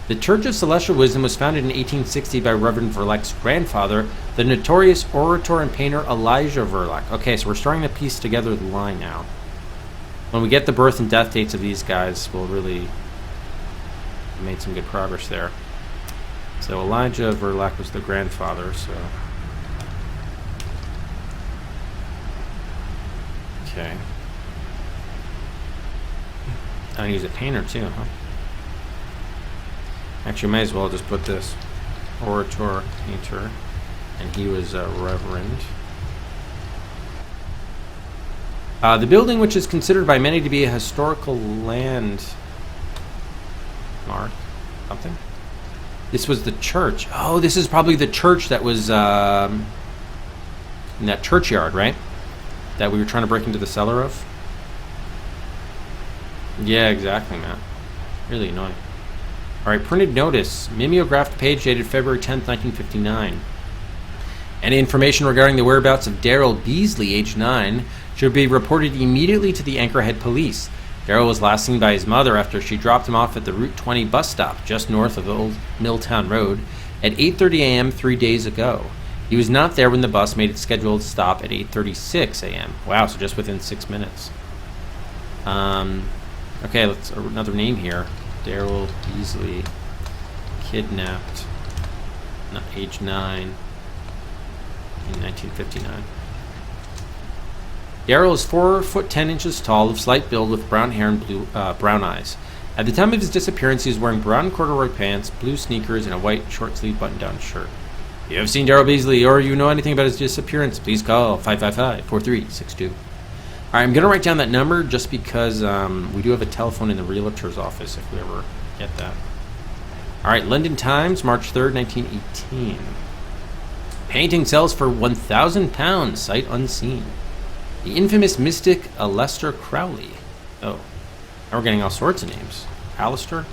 The Church of Celestial Wisdom was founded in 1860 by Reverend Verlach's grandfather, the notorious orator and painter Elijah Verlach. Okay, so we're starting to piece together the line now. When we get the birth and death dates of these guys, we'll really made some good progress there. So Elijah Verlach was the grandfather, so... Okay. Oh, he was a painter too, huh? Actually, might as well just put this. Orator, painter, and he was a reverend. The building, which is considered by many to be a historical landmark, something? This was the church. Oh, this is probably the church that was in that churchyard, right? That we were trying to break into the cellar of? Yeah, exactly, man. Really annoying. Alright, printed notice. Mimeographed page dated February 10th, 1959. Any information regarding the whereabouts of Daryl Beasley, age 9, should be reported immediately to the Anchorhead police. Daryl was last seen by his mother after she dropped him off at the Route 20 bus stop just north of Old Milltown Road at 8:30 a.m. 3 days ago. He was not there when the bus made its scheduled stop at 8:36 a.m. Wow, so just within 6 minutes. Okay, let's another name here. Daryl Beasley, kidnapped, age 9, in 1959. Daryl is 4 foot 10 inches tall, of slight build, with brown hair and brown eyes. At the time of his disappearance, he was wearing brown corduroy pants, blue sneakers, and a white short-sleeved button-down shirt. If you have seen Daryl Beasley or you know anything about his disappearance, please call 555-4362. All right, I'm going to write down that number just because we do have a telephone in the realtor's office if we ever get that. All right, London Times, March 3rd, 1918. Painting sells for £1,000, sight unseen. The infamous mystic Aleister Crowley. Oh, now we're getting all sorts of names. Alistair?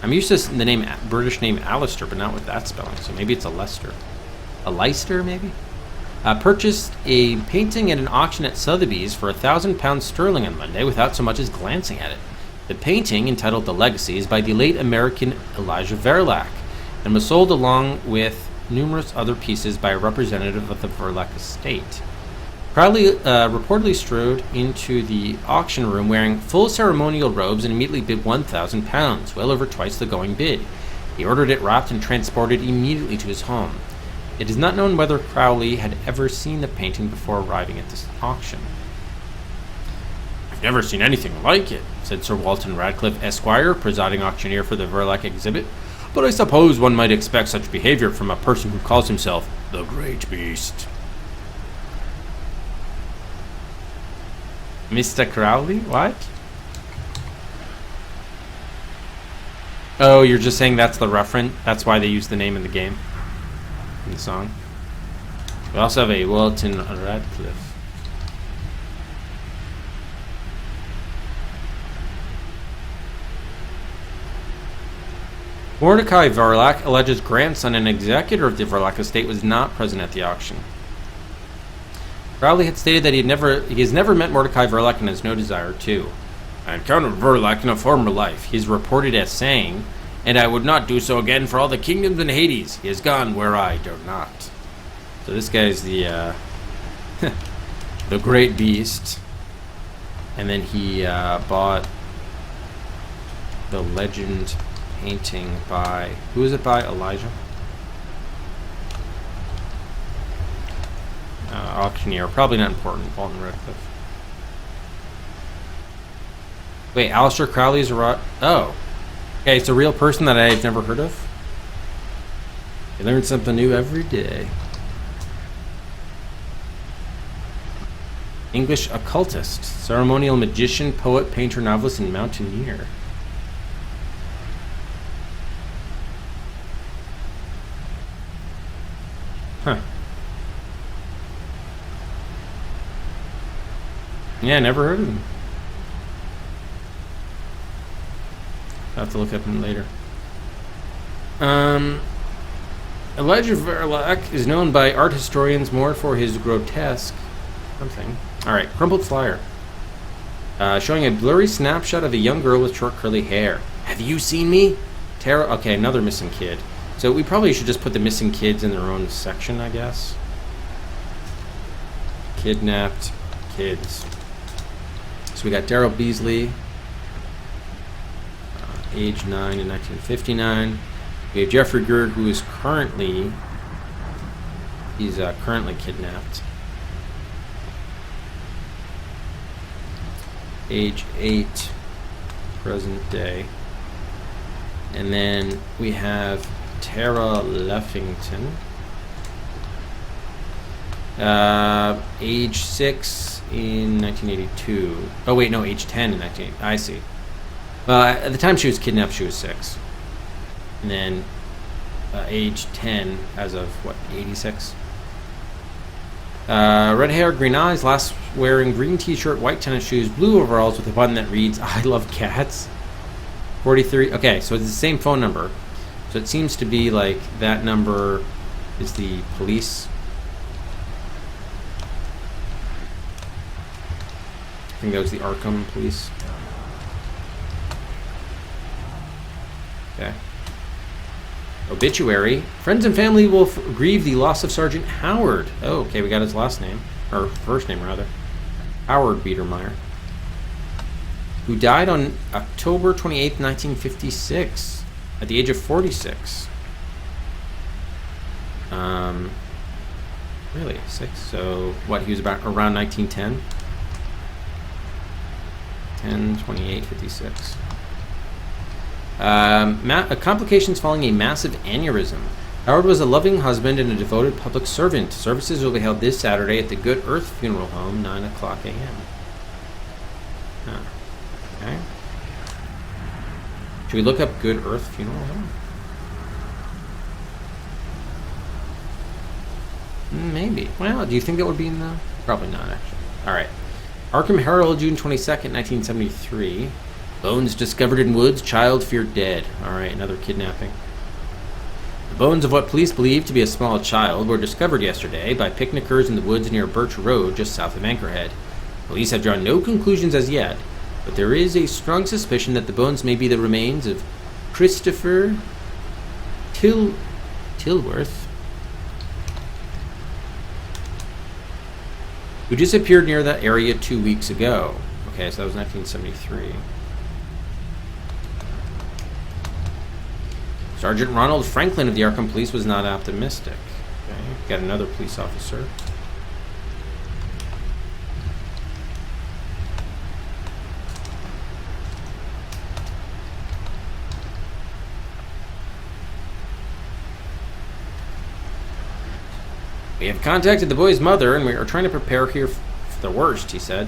I'm used to the name British name Alistair, but not with that spelling, so maybe it's Aleister. Aleister, maybe? Purchased a painting at an auction at Sotheby's for £1,000 sterling on Monday without so much as glancing at it. The painting, entitled The Legacy, is by the late American Elijah Verlac and was sold along with numerous other pieces by a representative of the Verlac estate. Crowley reportedly strode into the auction room wearing full ceremonial robes and immediately bid £1,000, well over twice the going bid. He ordered it wrapped and transported immediately to his home. It is not known whether Crowley had ever seen the painting before arriving at this auction. "I've never seen anything like it," said Sir Walton Radcliffe, Esquire, presiding auctioneer for the Verlac exhibit, "but I suppose one might expect such behavior from a person who calls himself the Great Beast." Mr. Crowley? What? Oh, you're just saying that's the reference? That's why they use the name in the game? In the song? We also have a Walton Radcliffe. Mordecai Verlac, alleged grandson and executor of the Verlac estate, was not present at the auction. Crowley had stated that he has never met Mordecai Verlac and has no desire to. "I encountered Verlac in a former life," he is reported as saying, "and I would not do so again for all the kingdoms in Hades. He has gone where I dare not." So this guy's the the Great Beast, and then he bought the Legend painting by, who is it by? Elijah? Auctioneer, probably not important. Walton Radcliffe. Wait, Aleister Crowley is a oh, okay, it's a real person that I've never heard of. You learn something new every day. English occultist, ceremonial magician, poet, painter, novelist, and mountaineer. Huh. Yeah, never heard of him. I'll have to look up him later. Elijah Verlac is known by art historians more for his grotesque something. Alright, crumpled flyer. Showing a blurry snapshot of a young girl with short curly hair. "Have you seen me?" Tara. Okay, another missing kid. So we probably should just put the missing kids in their own section, I guess. Kidnapped kids. So we got Daryl Beasley, age 9 in 1959. We have Jeffrey Gerd, who is currently kidnapped. Age 8, present day. And then we have Tara Leffington, age 6 in 1982. Oh wait, no, age 10 in 1980. I see. At the time she was kidnapped, she was 6. And then age 10 as of, what, 86? Red hair, green eyes, last wearing green t-shirt, white tennis shoes, blue overalls with a button that reads, "I love cats." 43. Okay, so it's the same phone number. So it seems to be like that number is the police. I think that was the Arkham police. Okay. Obituary. Friends and family will grieve the loss of Sergeant Howard. Oh, okay, we got his last name. Or first name, rather. Howard Biedermeier. Who died on October 28th, 1956. At the age of 46. Really? 6? So, what, he was about around 1910? 10, 28, 56. Complications following a massive aneurysm. Howard was a loving husband and a devoted public servant. Services will be held this Saturday at the Good Earth Funeral Home, 9 o'clock a.m. Okay. Should we look up Good Earth Funeral Home? Maybe. Well, do you think that would be in the... Probably not, actually. All right. Arkham Herald, June 22nd, 1973. Bones discovered in woods, child feared dead. All right, another kidnapping. The bones of what police believe to be a small child were discovered yesterday by picnickers in the woods near Birch Road, just south of Anchorhead. Police have drawn no conclusions as yet, but there is a strong suspicion that the bones may be the remains of Christopher Tilworth, who disappeared near that area 2 weeks ago. Okay, so that was 1973. Sergeant Ronald Franklin of the Arkham Police was not optimistic. Okay, got another police officer. We have contacted the boy's mother, and we are trying to prepare here for the worst, he said.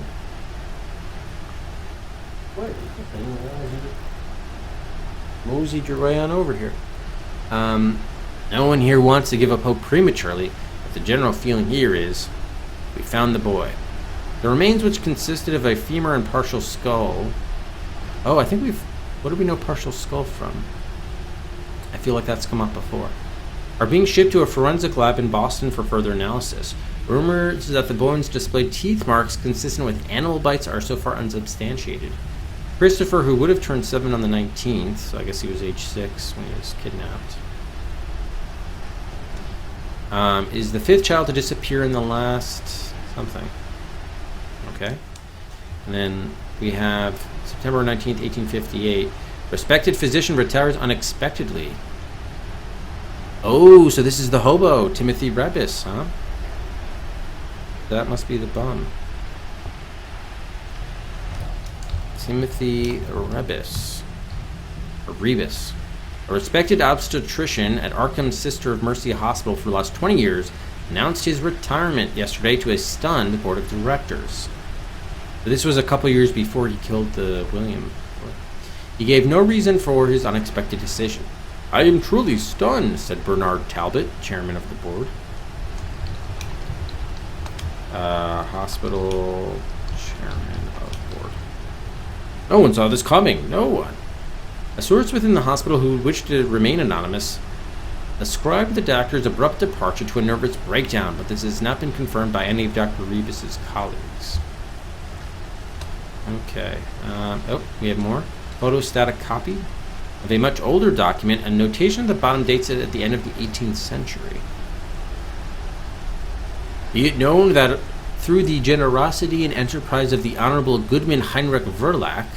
Moseyed your way on over here. No one here wants to give up hope prematurely, but the general feeling here is we found the boy. The remains, which consisted of a femur and partial skull... Oh, I think we've... What do we know partial skull from? I feel like that's come up before. Are being shipped to a forensic lab in Boston for further analysis. Rumors that the bones displayed teeth marks consistent with animal bites are so far unsubstantiated. Christopher, who would have turned 7 on the 19th, so I guess he was age 6 when he was kidnapped, is the 5th child to disappear in the last something. Okay. And then we have September 19th, 1858. Respected physician retires unexpectedly. Oh, so this is the hobo, Timothy Rebus, huh? That must be the bum. Timothy Rebus. Or Rebus. A respected obstetrician at Arkham's Sister of Mercy Hospital for the last 20 years announced his retirement yesterday to a stunned board of directors. But this was a couple years before he killed the William. He gave no reason for his unexpected decision. I am truly stunned, said Bernard Talbot, chairman of the board. Hospital chairman of board. No one saw this coming. No one. A source within the hospital who wished to remain anonymous ascribed the doctor's abrupt departure to a nervous breakdown, but this has not been confirmed by any of Dr. Rebus's colleagues. Okay. Oh, we have more. Photostatic copy of a much older document, and notation at the bottom dates it at the end of the 18th century. Be it known that through the generosity and enterprise of the Honorable Goodman Heinrich Verlack,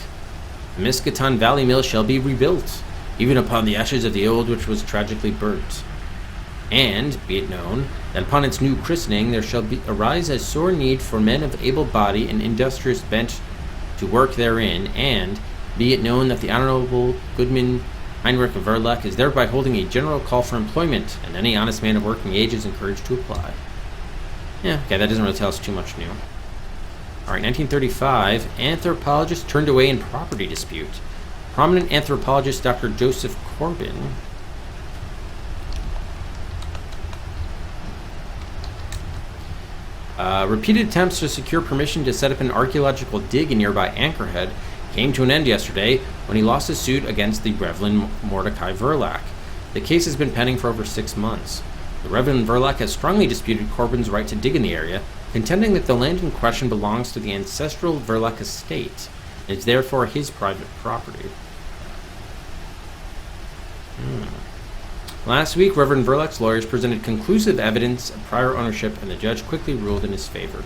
the Miskatonic Valley Mill shall be rebuilt, even upon the ashes of the old which was tragically burnt. And, be it known, that upon its new christening there shall arise a sore need for men of able body and industrious bent to work therein, and, be it known that the Honorable Goodman Heinrich Verlack is thereby holding a general call for employment, and any honest man of working age is encouraged to apply. Yeah, okay, that doesn't really tell us too much new. Alright, 1935, anthropologist turned away in property dispute. Prominent anthropologist Dr. Joseph Corbin repeated attempts to secure permission to set up an archaeological dig in nearby Anchorhead came to an end yesterday when he lost a suit against the Reverend Mordecai Verlack. The case has been pending for over 6 months. The Reverend Verlack has strongly disputed Corbin's right to dig in the area, contending that the land in question belongs to the ancestral Verlack estate and is therefore his private property. Last week, Reverend Verlack's lawyers presented conclusive evidence of prior ownership, and the judge quickly ruled in his favor.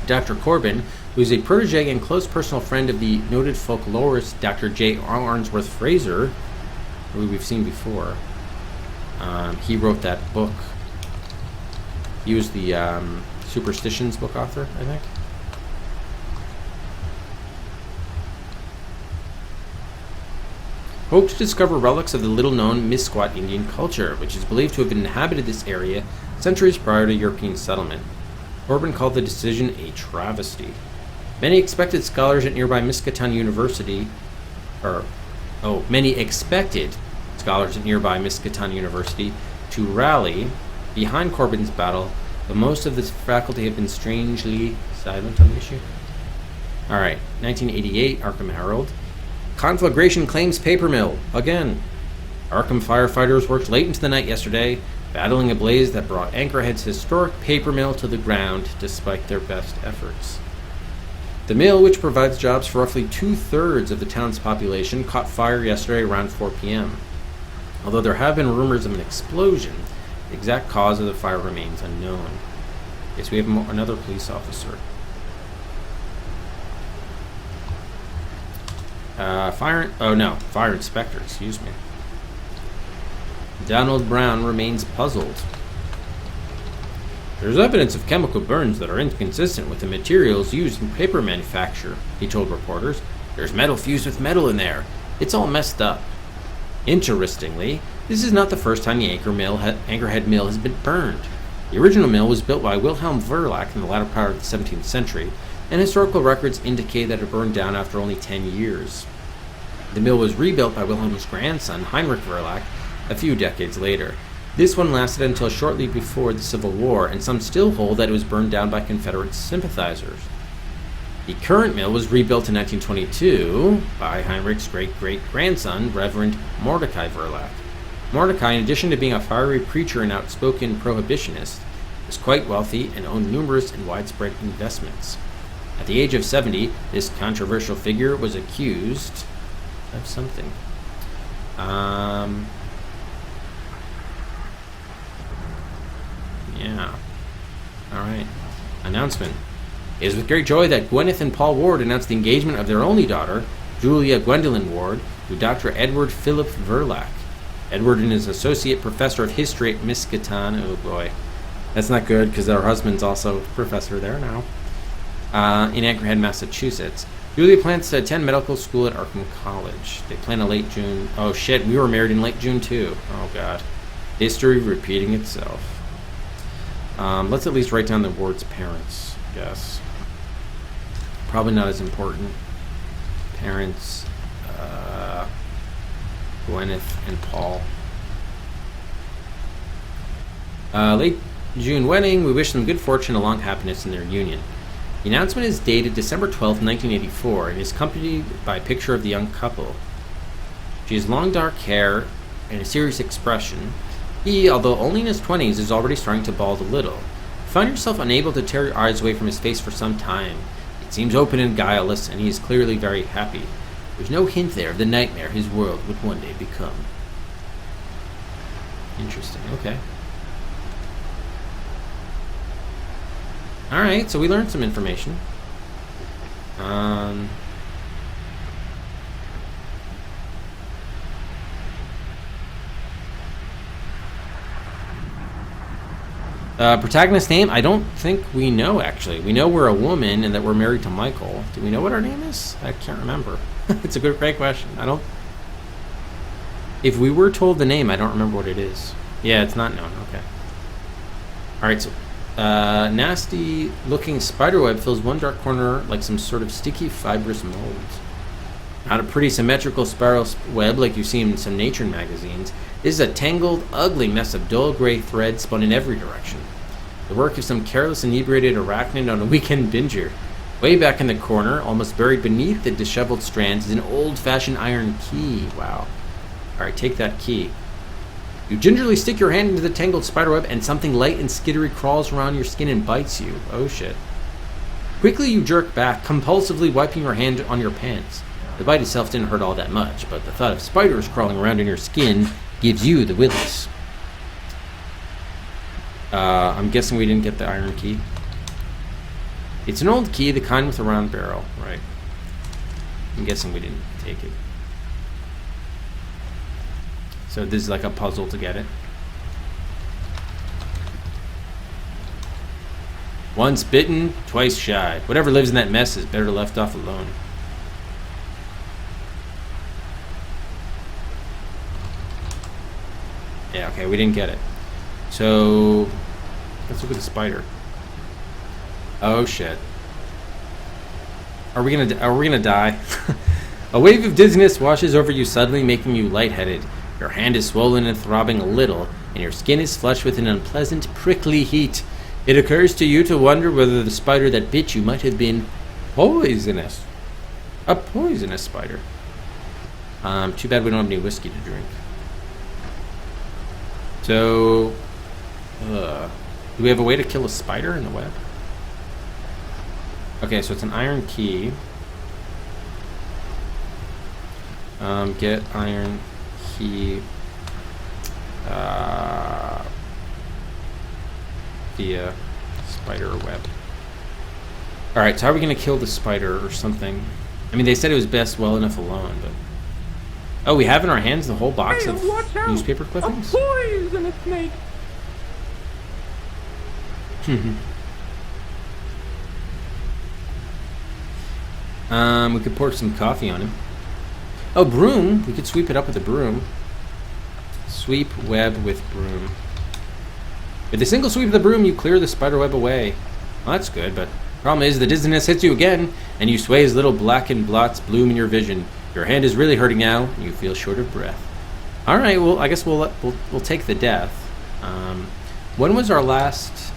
Dr. Corbin, who is a protege and close personal friend of the noted folklorist Dr. J. Arnsworth Fraser, who we've seen before, he wrote that book. He was the Superstitions book author, I think. hoped to discover relics of the little-known Misquat Indian culture, which is believed to have inhabited this area centuries prior to European settlement. Corbin called the decision a travesty. Many expected scholars at nearby Miskatonic University to rally behind Corbin's battle, but most of the faculty have been strangely silent on the issue. Alright, 1988, Arkham Herald. Conflagration claims paper mill, again. Arkham firefighters worked late into the night yesterday, battling a blaze that brought Anchorhead's historic paper mill to the ground despite their best efforts. The mill, which provides jobs for roughly 2/3 of the town's population, caught fire yesterday around 4 p.m. Although there have been rumors of an explosion, the exact cause of the fire remains unknown. Yes, we have another police officer. Fire inspector, excuse me. Donald Brown remains puzzled. There's evidence of chemical burns that are inconsistent with the materials used in paper manufacture, he told reporters. There's metal fused with metal in there. It's all messed up. Interestingly, this is not the first time the Anchorhead mill has been burned. The original mill was built by Wilhelm Verlack in the latter part of the 17th century, and historical records indicate that it burned down after only 10 years. The mill was rebuilt by Wilhelm's grandson, Heinrich Verlack, a few decades later. This one lasted until shortly before the Civil War, and some still hold that it was burned down by Confederate sympathizers. The current mill was rebuilt in 1922 by Heinrich's great-great-grandson, Reverend Mordecai Verlack. Mordecai, in addition to being a fiery preacher and outspoken prohibitionist, was quite wealthy and owned numerous and widespread investments. At the age of 70, this controversial figure was accused of something. Yeah. Alright. Announcement. It is with great joy that Gwyneth and Paul Ward announced the engagement of their only daughter, Julia Gwendolyn Ward, to Dr. Edward Philip Verlack. Edward is associate professor of history at Miskatonic. Oh boy. That's not good because our husband's also professor there now. In Anchorhead, Massachusetts. Julia plans to attend medical school at Arkham College. They plan a late June. Oh shit, we were married in late June too. Oh god. History repeating itself. Let's at least write down the Ward's parents, I guess. Probably not as important. Parents, Gwyneth and Paul. Late June wedding. We wish them good fortune and long happiness in their union. The announcement is dated December 12, 1984, and is accompanied by a picture of the young couple. She has long dark hair and a serious expression. He, although only in his 20s, is already starting to bald a little. You find yourself unable to tear your eyes away from his face for some time. It seems open and guileless, and he is clearly very happy. There's no hint there of the nightmare his world would one day become. Interesting, okay. Alright, so we learned some information. Protagonist name? I don't think we know, actually. We know we're a woman and that we're married to Michael. Do we know what our name is? I can't remember. It's a great question. If we were told the name, I don't remember what it is. Yeah, it's not known. Okay. Alright, so nasty looking spiderweb fills one dark corner like some sort of sticky fibrous mold. Not a pretty symmetrical spiral web like you see in some nature magazines. This is a tangled, ugly mess of dull gray thread spun in every direction. The work of some careless inebriated arachnid on a weekend binger. Way back in the corner, almost buried beneath the disheveled strands, is an old-fashioned iron key. Wow. Alright, take that key. You gingerly stick your hand into the tangled spiderweb, and something light and skittery crawls around your skin and bites you. Oh shit. Quickly you jerk back, compulsively wiping your hand on your pants. The bite itself didn't hurt all that much, but the thought of spiders crawling around in your skin gives you the willies. I'm guessing we didn't get the iron key. It's an old key, the kind with a round barrel, right? I'm guessing we didn't take it. So this is like a puzzle to get it. Once bitten, twice shy. Whatever lives in that mess is better left off alone. Okay, we didn't get it. So let's look at the spider. Oh shit. Are we gonna die? A wave of dizziness washes over you suddenly, making you lightheaded. Your hand is swollen and throbbing a little, and your skin is flushed with an unpleasant, prickly heat. It occurs to you to wonder whether the spider that bit you might have been poisonous. A poisonous spider. Too bad we don't have any whiskey to drink. So, do we have a way to kill a spider in the web? Okay, so it's an iron key. Get iron key via spider web. Alright, so how are we going to kill the spider or something? I mean, they said it was best well enough alone, but... Oh, we have in our hands the whole box of newspaper clippings? A poisonous snake! We could pour some coffee on him. Oh, broom! We could sweep it up with a broom. Sweep web with broom. With a single sweep of the broom, you clear the spider web away. Well, that's good, but the problem is the dizziness hits you again, and you sway as little blackened blots bloom in your vision. Your hand is really hurting now, and you feel short of breath. All right, well, I guess we'll take the death. When was our last?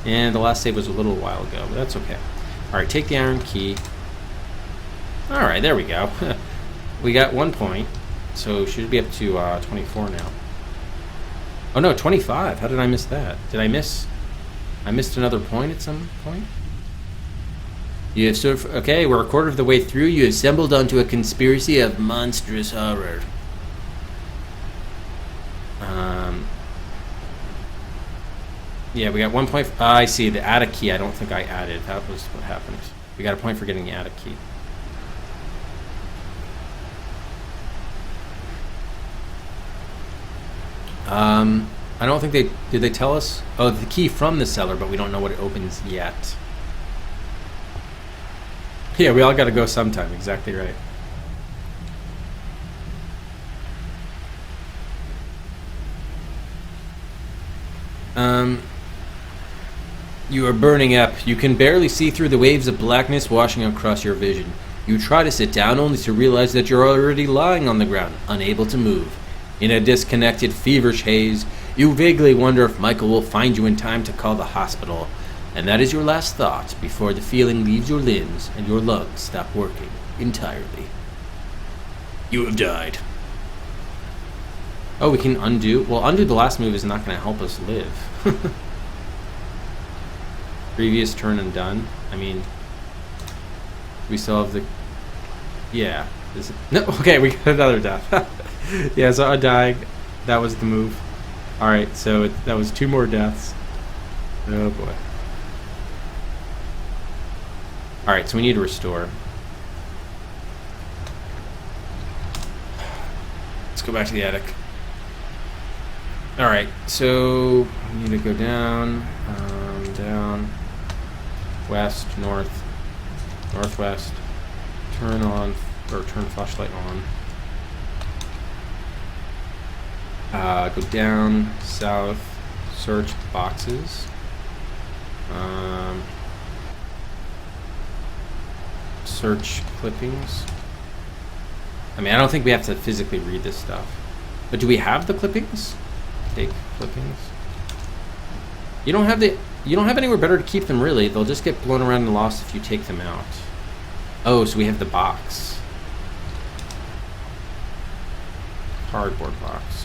And the last save was a little while ago, but that's okay. All right, take the iron key. All right, there we go. We got 1 point, so should be up to 24 now. Oh no, 25. How did I miss that? Did I miss? I missed another point at some point. You have okay, we're a quarter of the way through. You assembled onto a conspiracy of monstrous horror. Yeah, we got 1 point. I see the attic key. I don't think I added. That was what happened. We got a point for getting the attic key. I don't think did they tell us? Oh, the key from the cellar, but we don't know what it opens yet. Yeah, we all got to go sometime. Exactly right. You are burning up. You can barely see through the waves of blackness washing across your vision. You try to sit down only to realize that you're already lying on the ground, unable to move. In a disconnected, feverish haze, you vaguely wonder if Michael will find you in time to call the hospital. And that is your last thought before the feeling leaves your limbs and your lungs stop working entirely. You have died. Oh, we can undo? Well, undo the last move is not going to help us live. Previous turn and done. I mean, we still have the... Yeah. No, okay, we got another death. Yeah, so undying. That was the move. Alright, so that was 2 more deaths. Oh boy. Alright, so we need to restore. Let's go back to the attic. Alright, so we need to go down, down, west, north, northwest, turn on, or turn flashlight on. Go down, south, search boxes. Search clippings. I mean, I don't think we have to physically read this stuff. But do we have the clippings? Take clippings. You don't have anywhere better to keep them, really. They'll just get blown around and lost if you take them out. Oh, so we have the box. Cardboard box.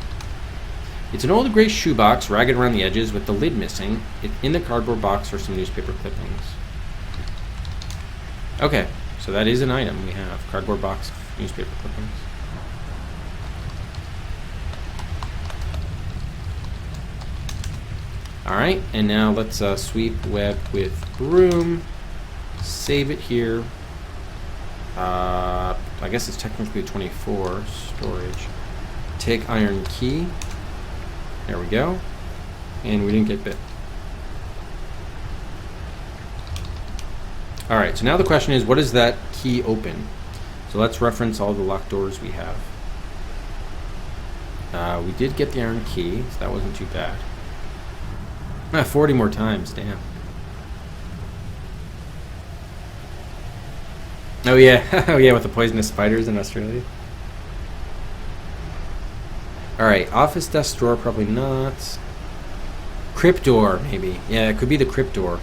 It's an old gray shoebox, ragged around the edges with the lid missing. In the cardboard box are some newspaper clippings. Okay, so that is an item we have. Cardboard box, newspaper clippings. Alright, and now let's sweep web with broom. Save it here. I guess it's technically 24. Storage. Take iron key. There we go. And we didn't get bit. Alright, so now the question is, what does that key open? So let's reference all the locked doors we have. We did get the iron key, so that wasn't too bad. 40 more times, damn. Oh yeah, oh yeah, with the poisonous spiders in Australia. Alright, office desk drawer, probably not. Crypt door, maybe. Yeah, it could be the crypt door.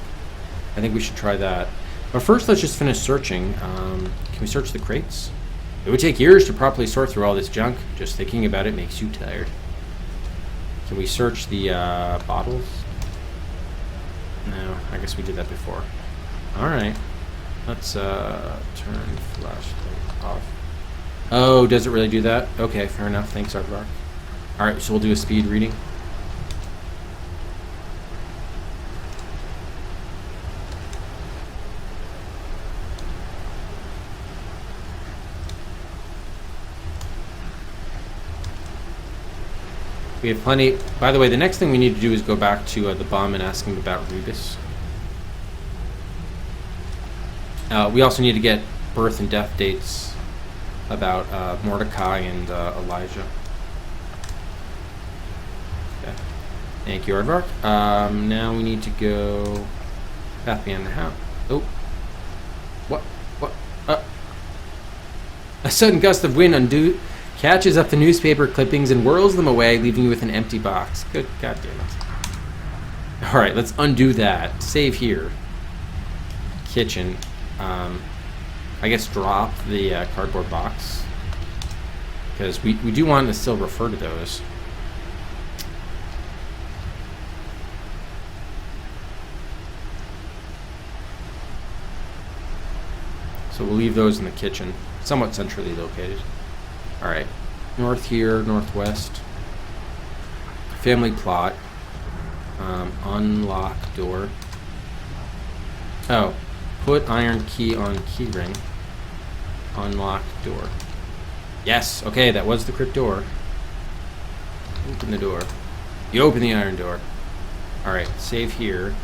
I think we should try that. But first, let's just finish searching. Can we search the crates? It would take years to properly sort through all this junk. Just thinking about it makes you tired. Can we search the bottles? No, I guess we did that before. Alright. Let's turn flashlight off. Oh, does it really do that? Okay, fair enough. Thanks, Aardvark. Alright, so we'll do a speed reading. We have plenty. By the way, the next thing we need to do is go back to the bomb and ask him about Rebus. We also need to get birth and death dates about Mordecai and Elijah. Okay. Thank you, Aardvark. Now we need to go back beyond the house. Oh. What? A sudden gust of wind catches up the newspaper clippings and whirls them away, leaving you with an empty box. Good God damn it. Alright, let's undo that. Save here. Kitchen. I guess drop the cardboard box. Because we do want to still refer to those. So we'll leave those in the kitchen. Somewhat centrally located. Alright, north here, northwest. Family plot. Unlock door. Oh, put iron key on keyring. Unlock door. Yes, okay, that was the crypt door. Open the door. You open the iron door. Alright, save here.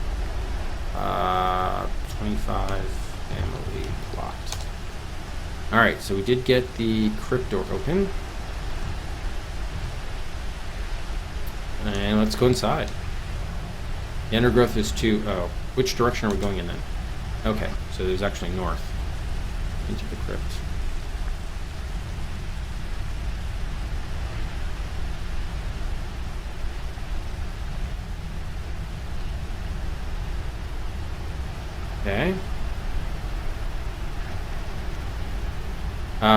25 family plot. Alright, so we did get the crypt door open. And let's go inside. The undergrowth is to... Oh, which direction are we going in then? Okay, so there's actually north into the crypt. Okay.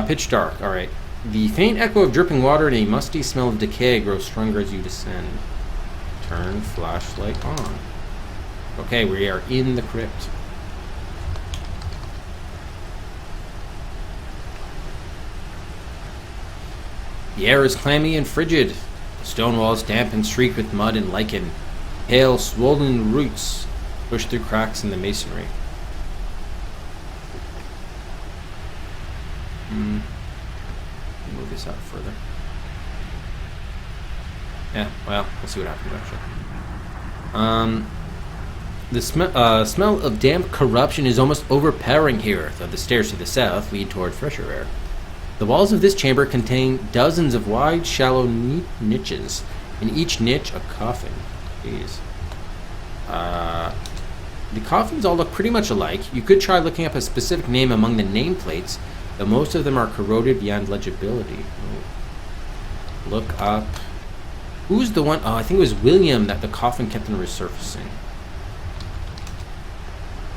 Pitch dark, alright. The faint echo of dripping water and a musty smell of decay grows stronger as you descend. Turn flashlight on. Okay, we are in the crypt. The air is clammy and frigid. The stone walls damp and streaked with mud and lichen. Pale, swollen roots push through cracks in the masonry. Move this out further. Yeah, well, we'll see what happens actually. The smell of damp corruption is almost overpowering here, though the stairs to the south lead toward fresher air. The walls of this chamber contain dozens of wide, shallow niches. In each niche, a coffin. Jeez. The coffins all look pretty much alike. You could try looking up a specific name among the nameplates, though most of them are corroded beyond legibility. Oh. Look up. Who's the one? Oh, I think it was William that the coffin kept on resurfacing.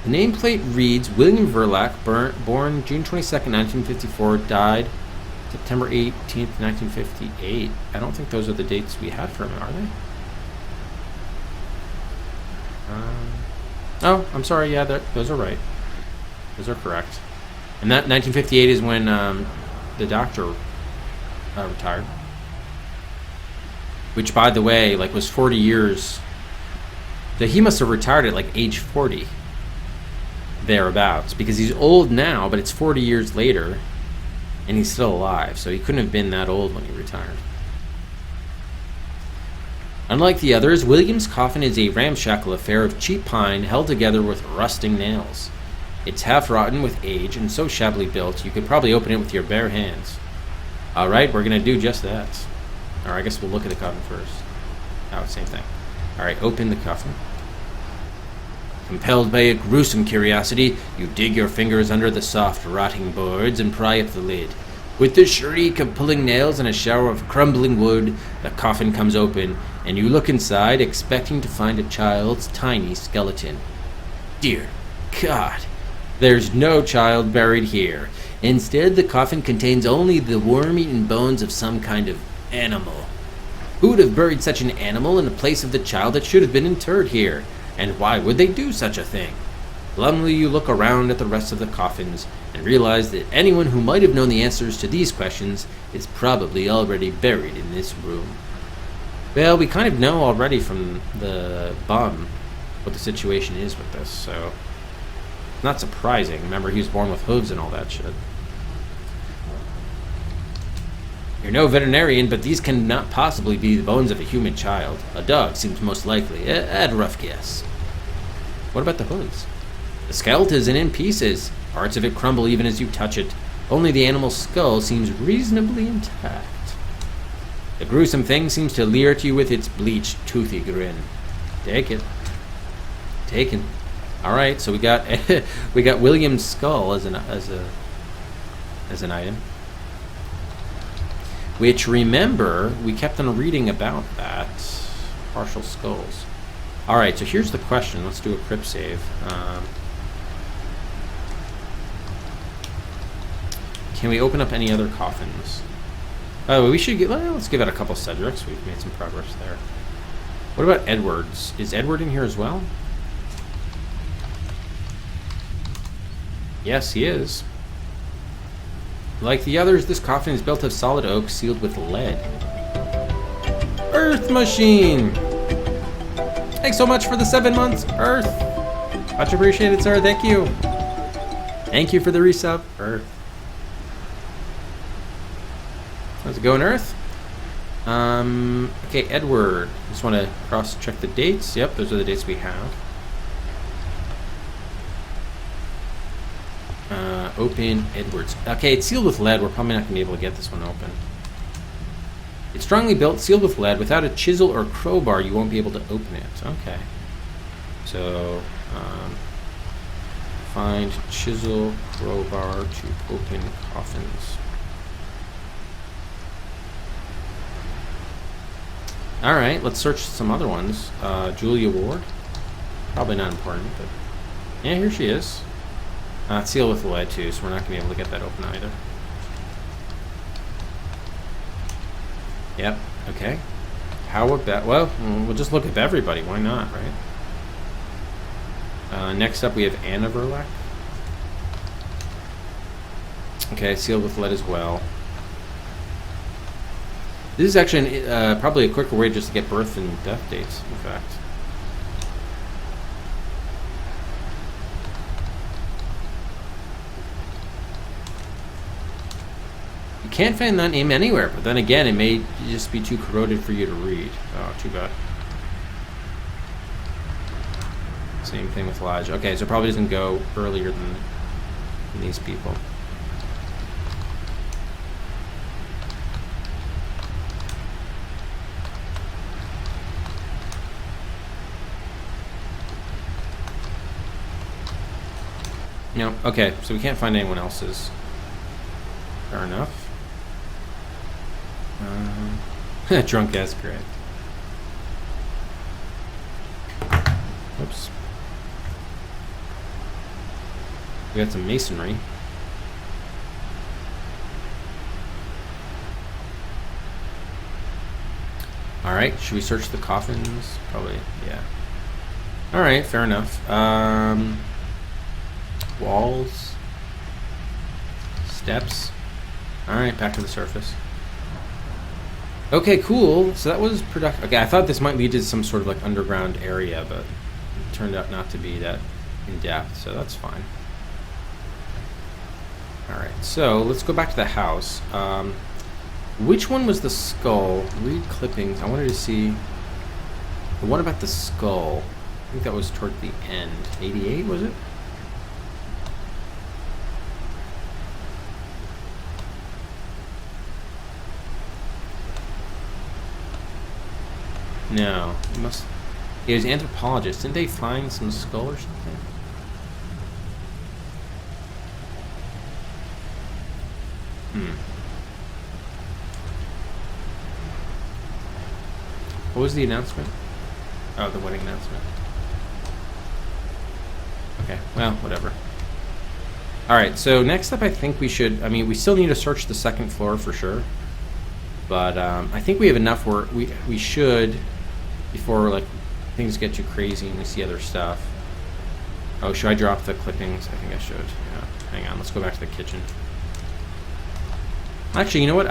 The nameplate reads William Verlac, born June 22nd, 1954, died September 18th, 1958. I don't think those are the dates we had for him, are they? Oh, I'm sorry. Yeah, those are right. Those are correct. And that 1958 is when the doctor retired. Which, by the way, like was 40 years. That he must have retired at like age 40. Thereabouts. Because he's old now, but it's 40 years later. And he's still alive. So he couldn't have been that old when he retired. Unlike the others, William's coffin is a ramshackle affair of cheap pine held together with rusting nails. It's half rotten with age and so shabbily built you could probably open it with your bare hands. Alright, we're gonna do just that. Or I guess we'll look at the coffin first. Oh, same thing. Alright, open the coffin. Compelled by a gruesome curiosity, you dig your fingers under the soft, rotting boards and pry up the lid. With the shriek of pulling nails and a shower of crumbling wood, the coffin comes open, and you look inside, expecting to find a child's tiny skeleton. Dear God, there's no child buried here. Instead, the coffin contains only the worm-eaten bones of some kind of animal. Who would have buried such an animal in the place of the child that should have been interred here? And why would they do such a thing? Glumly, you look around at the rest of the coffins and realize that anyone who might have known the answers to these questions is probably already buried in this room. Well, we kind of know already from the bum what the situation is with this, so not surprising. Remember, he was born with hooves and all that shit. You're no veterinarian, but these cannot possibly be the bones of a human child. A dog seems most likely. A rough guess. What about the hooves? The skeleton is in pieces. Parts of it crumble even as you touch it. Only the animal's skull seems reasonably intact. The gruesome thing seems to leer at you with its bleached, toothy grin. Take it. Taken. All right, so we got we got William's skull as an item. Which, remember, we kept on reading about that. Partial skulls. All right, so here's the question. Let's do a crypt save. Can we open up any other coffins? Oh, we should let's give it a couple Cedrics. We've made some progress there. What about Edward's? Is Edward in here as well? Yes, he is. Like the others, this coffin is built of solid oak sealed with lead. Earth Machine! Thanks so much for the 7 months, Earth! Much appreciated, sir. Thank you. Thank you for the resub, Earth. How's it going, Earth? Okay, Edward. Just want to cross-check the dates. Yep, those are the dates we have. Open Edwards. Okay, it's sealed with lead. We're probably not going to be able to get this one open. It's strongly built, sealed with lead. Without a chisel or crowbar, you won't be able to open it. Okay. So, find chisel, crowbar to open coffins. Alright, let's search some other ones. Julia Ward. Probably not important, but... yeah, here she is. It's sealed with lead too, so we're not going to be able to get that open either. Yep, okay. How about... well, we'll just look at everybody. Why not, right? Next up we have Anna Verlack. Okay, sealed with lead as well. This is actually probably a quicker way just to get birth and death dates, in fact. You can't find that name anywhere, but then again, it may just be too corroded for you to read. Oh, too bad. Same thing with Lodge. Okay, so it probably doesn't go earlier than these people. No, okay, so we can't find anyone else's. Fair enough. Drunk ass correct. Oops. We got some masonry. Alright, should we search the coffins? Probably, yeah. Alright, fair enough. Walls. Steps. Alright, back to the surface. Okay, cool. So that was productive. Okay, I thought this might lead to some sort of like underground area, but it turned out not to be that in depth, so that's fine. Alright, so let's go back to the house. Which one was the skull? Read clippings. I wanted to see the one about the skull. I think that was toward the end. 88, was it? No. He must... He was an anthropologist. Didn't they find some skull or something? What was the announcement? Oh, the wedding announcement. Okay, well, whatever. Alright, so next up I think we should... I mean, we still need to search the second floor for sure. But I think we have enough where we should, before like things get too crazy and we see other stuff. Oh, should I drop the clippings? I think I should. Yeah. Hang on, let's go back to the kitchen. Actually, you know what?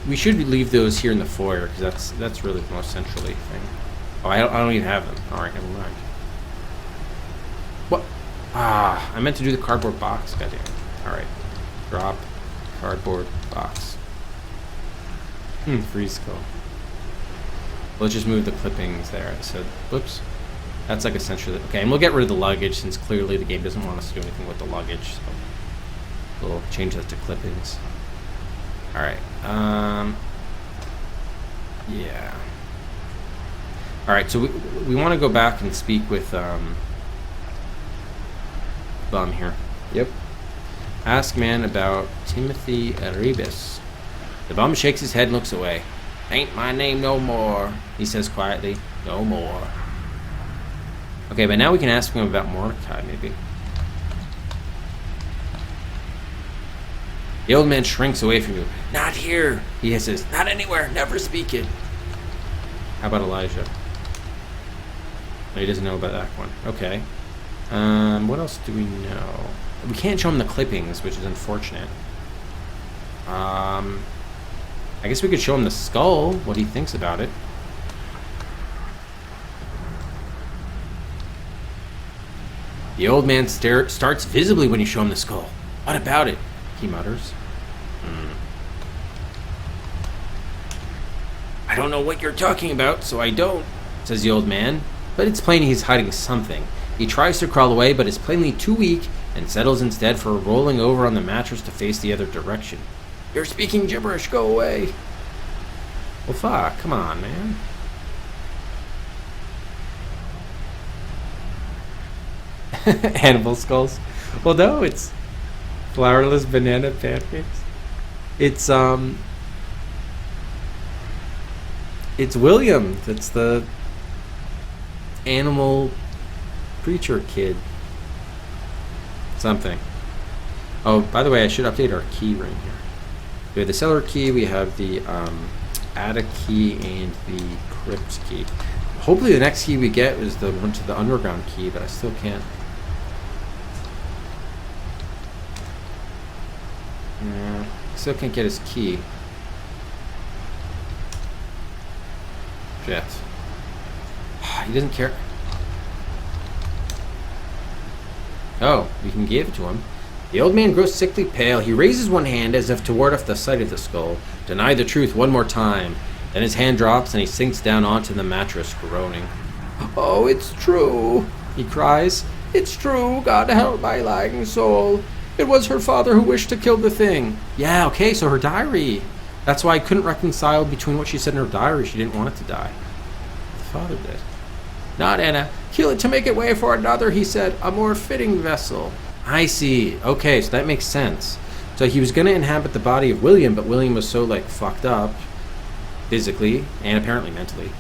We should leave those here in the foyer because that's really the most centrally thing. Oh, I don't even have them. All right, never mind. What? Ah, I meant to do the cardboard box. Goddamn. All right, drop cardboard box. Freeze skull. Let's just move the clippings there. I said, whoops. That's like essentially okay, and we'll get rid of the luggage since clearly the game doesn't want us to do anything with the luggage. So we'll change that to clippings. All right. Yeah. All right. So we want to go back and speak with Bum here. Yep. Ask man about Timothy Arribas. The bum shakes his head and looks away. Ain't my name no more, he says quietly. No more. Okay, but now we can ask him about Mordecai, maybe. The old man shrinks away from you. Not here, he hisses. Not anywhere. Never speak it. How about Elijah? Oh, he doesn't know about that one. Okay. What else do we know? We can't show him the clippings, which is unfortunate. I guess we could show him the skull, what he thinks about it. The old man starts visibly when you show him the skull. What about it? He mutters. I don't know what you're talking about, so I don't, says the old man. But it's plain he's hiding something. He tries to crawl away, but is plainly too weak and settles instead for rolling over on the mattress to face the other direction. You're speaking gibberish, go away. Well, fuck, come on, man. Animal skulls. Well, no, it's flourless banana pancakes. It's William. That's the animal preacher kid. Something. Oh, by the way, I should update our key ring here. We have the cellar key, we have the attic key, and the crypt key. Hopefully the next key we get is the one to the underground key, but I still can't. Yeah, still can't get his key. Shit. He doesn't care. Oh, we can give it to him. The old man grows sickly pale. He raises one hand as if to ward off the sight of the skull. Deny the truth one more time. Then his hand drops and he sinks down onto the mattress, groaning. Oh, it's true, he cries. It's true. God help my lying soul. It was her father who wished to kill the thing. Yeah, okay, so her diary. That's why I couldn't reconcile between what she said in her diary. She didn't want it to die. The father did. Not Anna. Kill it to make it way for another, he said. A more fitting vessel. I see. Okay, so that makes sense. So he was going to inhabit the body of William, but William was so, like, fucked up, physically, and apparently mentally,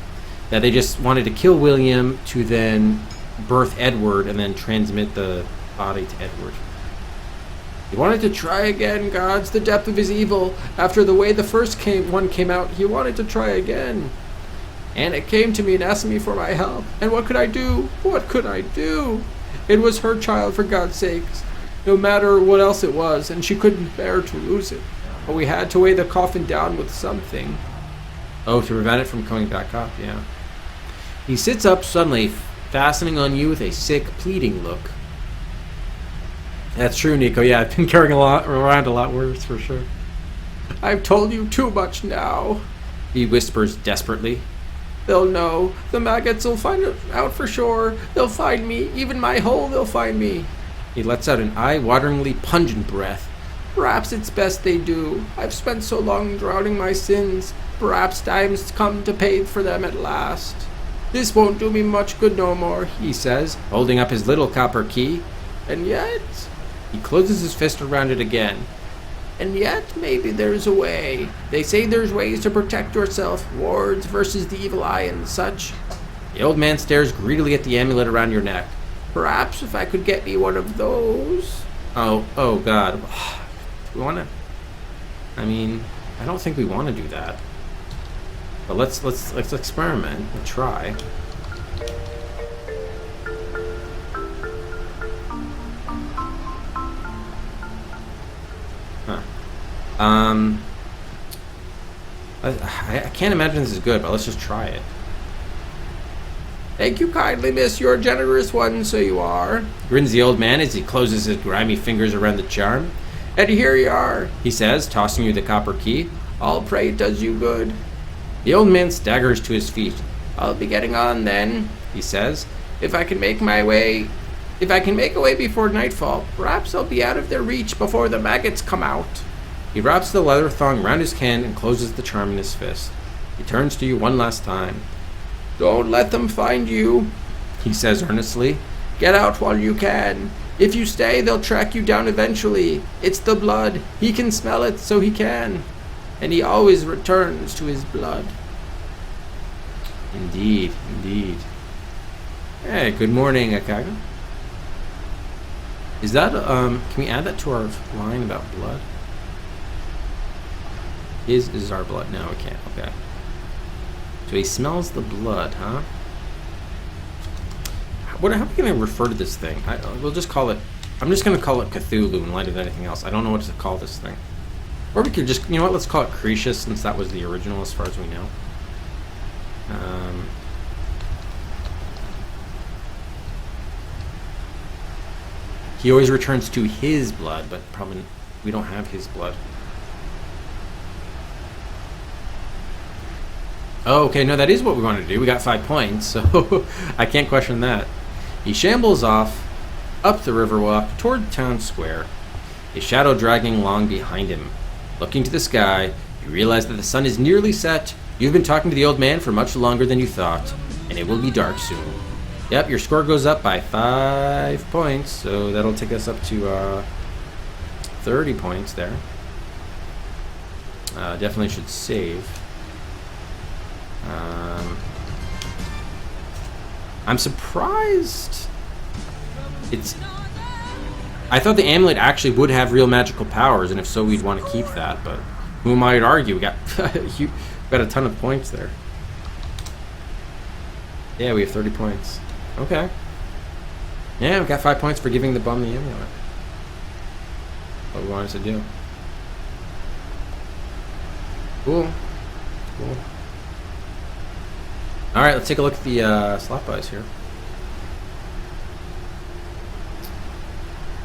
that they just wanted to kill William to then birth Edward and then transmit the body to Edward. He wanted to try again, gods, the depth of his evil. After the way the first one came out, he wanted to try again. And it came to me and asked me for my help. And what could I do? What could I do? It was her child, for God's sakes, no matter what else it was, and she couldn't bear to lose it. But we had to weigh the coffin down with something. Oh, to prevent it from coming back up, yeah. He sits up suddenly, fastening on you with a sick, pleading look. That's true, Nico. Yeah, I've been carrying around a lot worse, for sure. I've told you too much now, he whispers desperately. They'll know. The maggots will find it out for sure. They'll find me. Even my hole, they'll find me. He lets out an eye-wateringly pungent breath. Perhaps it's best they do. I've spent so long drowning my sins. Perhaps time's come to pay for them at last. This won't do me much good no more, he says, holding up his little copper key. And yet... He closes his fist around it again. And yet, maybe there's a way. They say there's ways to protect yourself, wards versus the evil eye and such. The old man stares greedily at the amulet around your neck. Perhaps if I could get me one of those... Oh God. We want to... I mean, I don't think we want to do that. But let's experiment and try. Huh. I can't imagine this is good, but let's just try it. Thank you kindly, miss. You're a generous one, so you are. Grins the old man as he closes his grimy fingers around the charm. And here you are, he says, tossing you the copper key. I'll pray it does you good. The old man staggers to his feet. I'll be getting on then, he says. If I can make a way before nightfall, perhaps I'll be out of their reach before the maggots come out. He wraps the leather thong round his hand and closes the charm in his fist. He turns to you one last time. Don't let them find you, he says earnestly. Get out while you can. If you stay, they'll track you down eventually. It's the blood. He can smell it, so he can. And he always returns to his blood. Indeed, indeed. Hey, good morning, Akaga. Is that, can we add that to our line about blood? Is our blood? No, we can't. Okay. So he smells the blood, huh? How are we going to refer to this thing? We'll just call it... I'm just going to call it Cthulhu in light of anything else. I don't know what to call this thing. Or we could just... You know what? Let's call it Cretius, since that was the original as far as we know. He always returns to his blood, but probably we don't have his blood. Oh, okay, no, that is what we want to do. We got 5 points, so I can't question that. He shambles off, up the riverwalk, toward town square, a shadow dragging along behind him. Looking to the sky, you realize that the sun is nearly set. You've been talking to the old man for much longer than you thought, and it will be dark soon. Yep, your score goes up by 5 points, so that'll take us up to 30 points there. Definitely should save. I'm surprised. I thought the amulet actually would have real magical powers, and if so, we'd want to keep that. But who might argue? We got got a ton of points there. Yeah, we have 30 points. Okay. Yeah, we got 5 points for giving the bum the amulet. What we wanted to do. Cool. Cool. Alright, let's take a look at the slot buys here.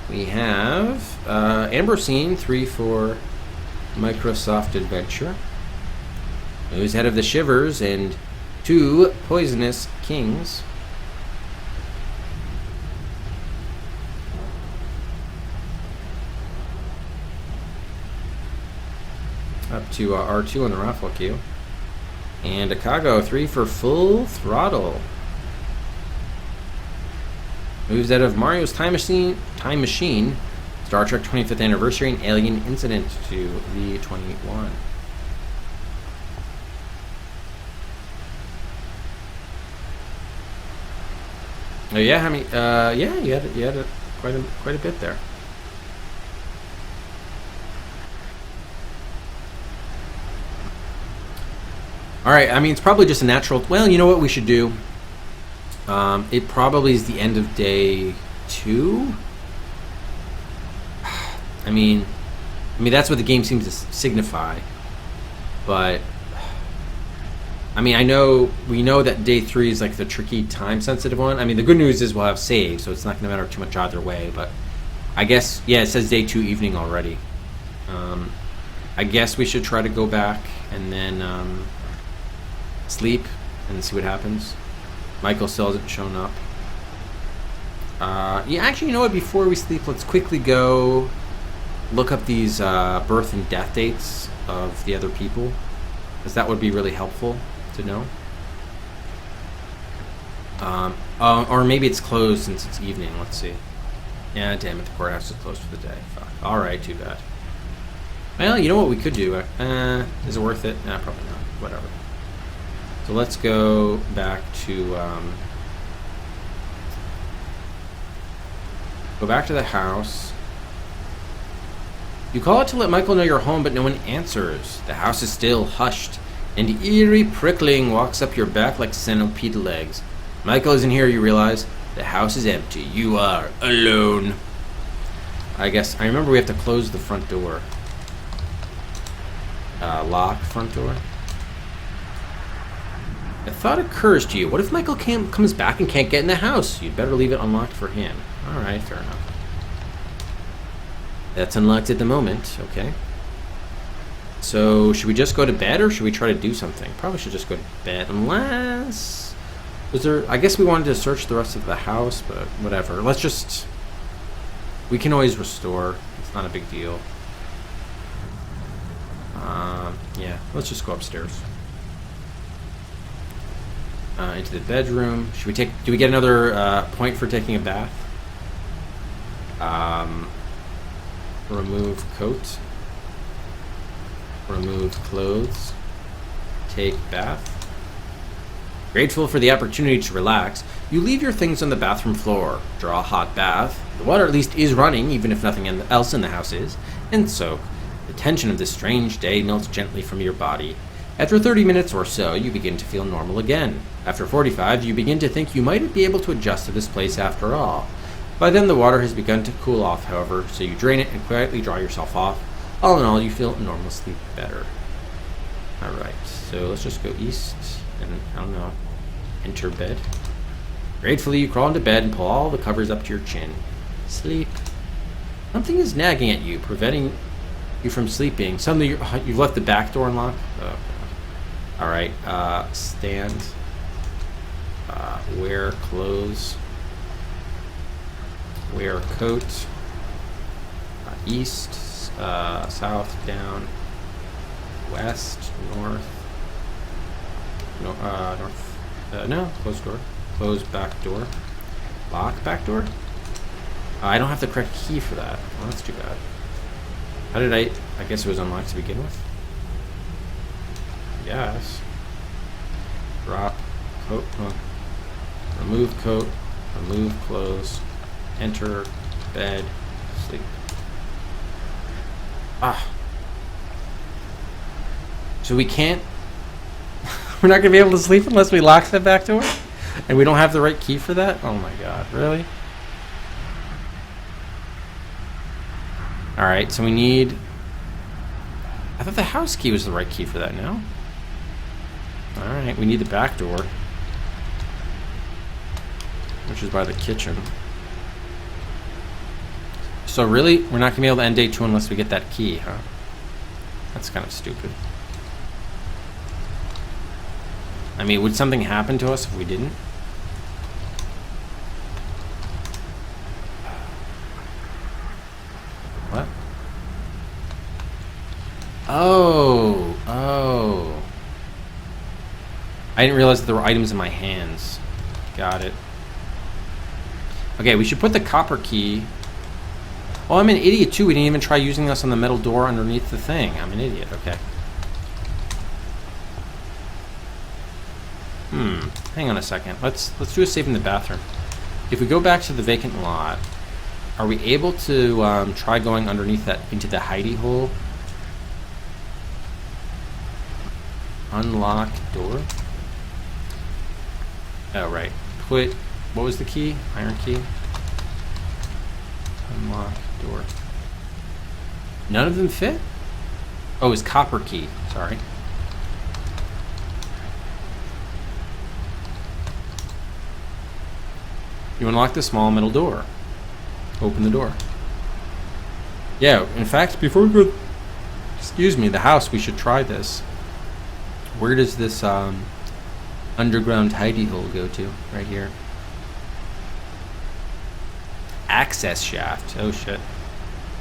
We have Ambrosine, 3 for Microsoft Adventure. Who's Head of the Shivers, and 2 Poisonous Kings. Up to R2 on the raffle queue. And Akago, 3 for Full Throttle. Moves out of Mario's Time Machine, Star Trek 25th Anniversary, and Alien Incident to the 21. Oh yeah, how many? Yeah, you had quite a bit there. All right, I mean, it's probably just a natural... Well, you know what we should do? It probably is the end of day 2. I mean, that's what the game seems to signify. But, I mean, we know that day 3 is like the tricky, time-sensitive one. I mean, the good news is we'll have saves, so it's not going to matter too much either way. But I guess, yeah, it says day 2 evening already. I guess we should try to go back and then... sleep and see what happens. Michael still hasn't shown up. Yeah, actually, you know what? Before we sleep, let's quickly go look up these birth and death dates of the other people. because that would be really helpful to know. Or maybe it's closed since it's evening. Let's see. Yeah, damn it, the courthouse is closed for the day. Fuck. All right, too bad. Well, you know what we could do? Is it worth it? Nah, probably not. Whatever. So let's go back to the house. You call out to let Michael know you're home, but no one answers. The house is still hushed, and eerie prickling walks up your back like centipede legs. Michael isn't here, you realize. The house is empty. You are alone. I guess I remember we have to close the front door. Lock front door. A thought occurs to you. What if Michael comes back and can't get in the house? You'd better leave it unlocked for him. Alright, fair enough. That's unlocked at the moment. Okay. So, should we just go to bed or should we try to do something? Probably should just go to bed. Unless... I guess we wanted to search the rest of the house, but whatever. Let's just... We can always restore. It's not a big deal. Yeah, let's just go upstairs. Into the bedroom. Do we get another point for taking a bath? Remove coat. Remove clothes. Take bath. Grateful for the opportunity to relax, you leave your things on the bathroom floor, draw a hot bath. The water at least is running, even if nothing else in the house is, and soak. The tension of this strange day melts gently from your body. After 30 minutes or so, you begin to feel normal again. After 45, you begin to think you might be able to adjust to this place after all. By then, the water has begun to cool off, however, so you drain it and quietly dry yourself off. All in all, you feel enormously better. Alright, so let's just go east and, I don't know, enter bed. Gratefully, you crawl into bed and pull all the covers up to your chin. Sleep. Something is nagging at you, preventing you from sleeping. Suddenly, you've left the back door unlocked. Oh, alright, stand. Wear clothes. Wear coat. East, south, down, west, north. No, north. No, close door. Close back door. Lock back door? I don't have the correct key for that. Well, that's too bad. How did I guess it was unlocked to begin with? Yes. Drop coat. Remove coat. Remove clothes. Enter bed. Sleep. So we can't... We're not going to be able to sleep unless we lock the back door? And we don't have the right key for that? Oh my god, really? Alright, so we need... I thought the house key was the right key for that, no? Alright, we need the back door. Which is by the kitchen. So really, we're not going to be able to end day 2 unless we get that key, huh? That's kind of stupid. I mean, would something happen to us if we didn't? What? Oh. I didn't realize that there were items in my hands. Got it. Okay, we should put the copper key... Oh, I'm an idiot too. We didn't even try using this on the metal door underneath the thing. I'm an idiot. Okay. Hang on a second. Let's do a save in the bathroom. If we go back to the vacant lot, are we able to try going underneath that into the hidey hole? Unlock door. Oh right. Put what was the key? Iron key. Unlock door. None of them fit? Oh, it's copper key. Sorry. You unlock the small metal door. Open the door. Yeah, in fact, before we go... Excuse me, the house, we should try this. Where does this underground hidey hole go to? Right here. Access shaft. Oh, shit.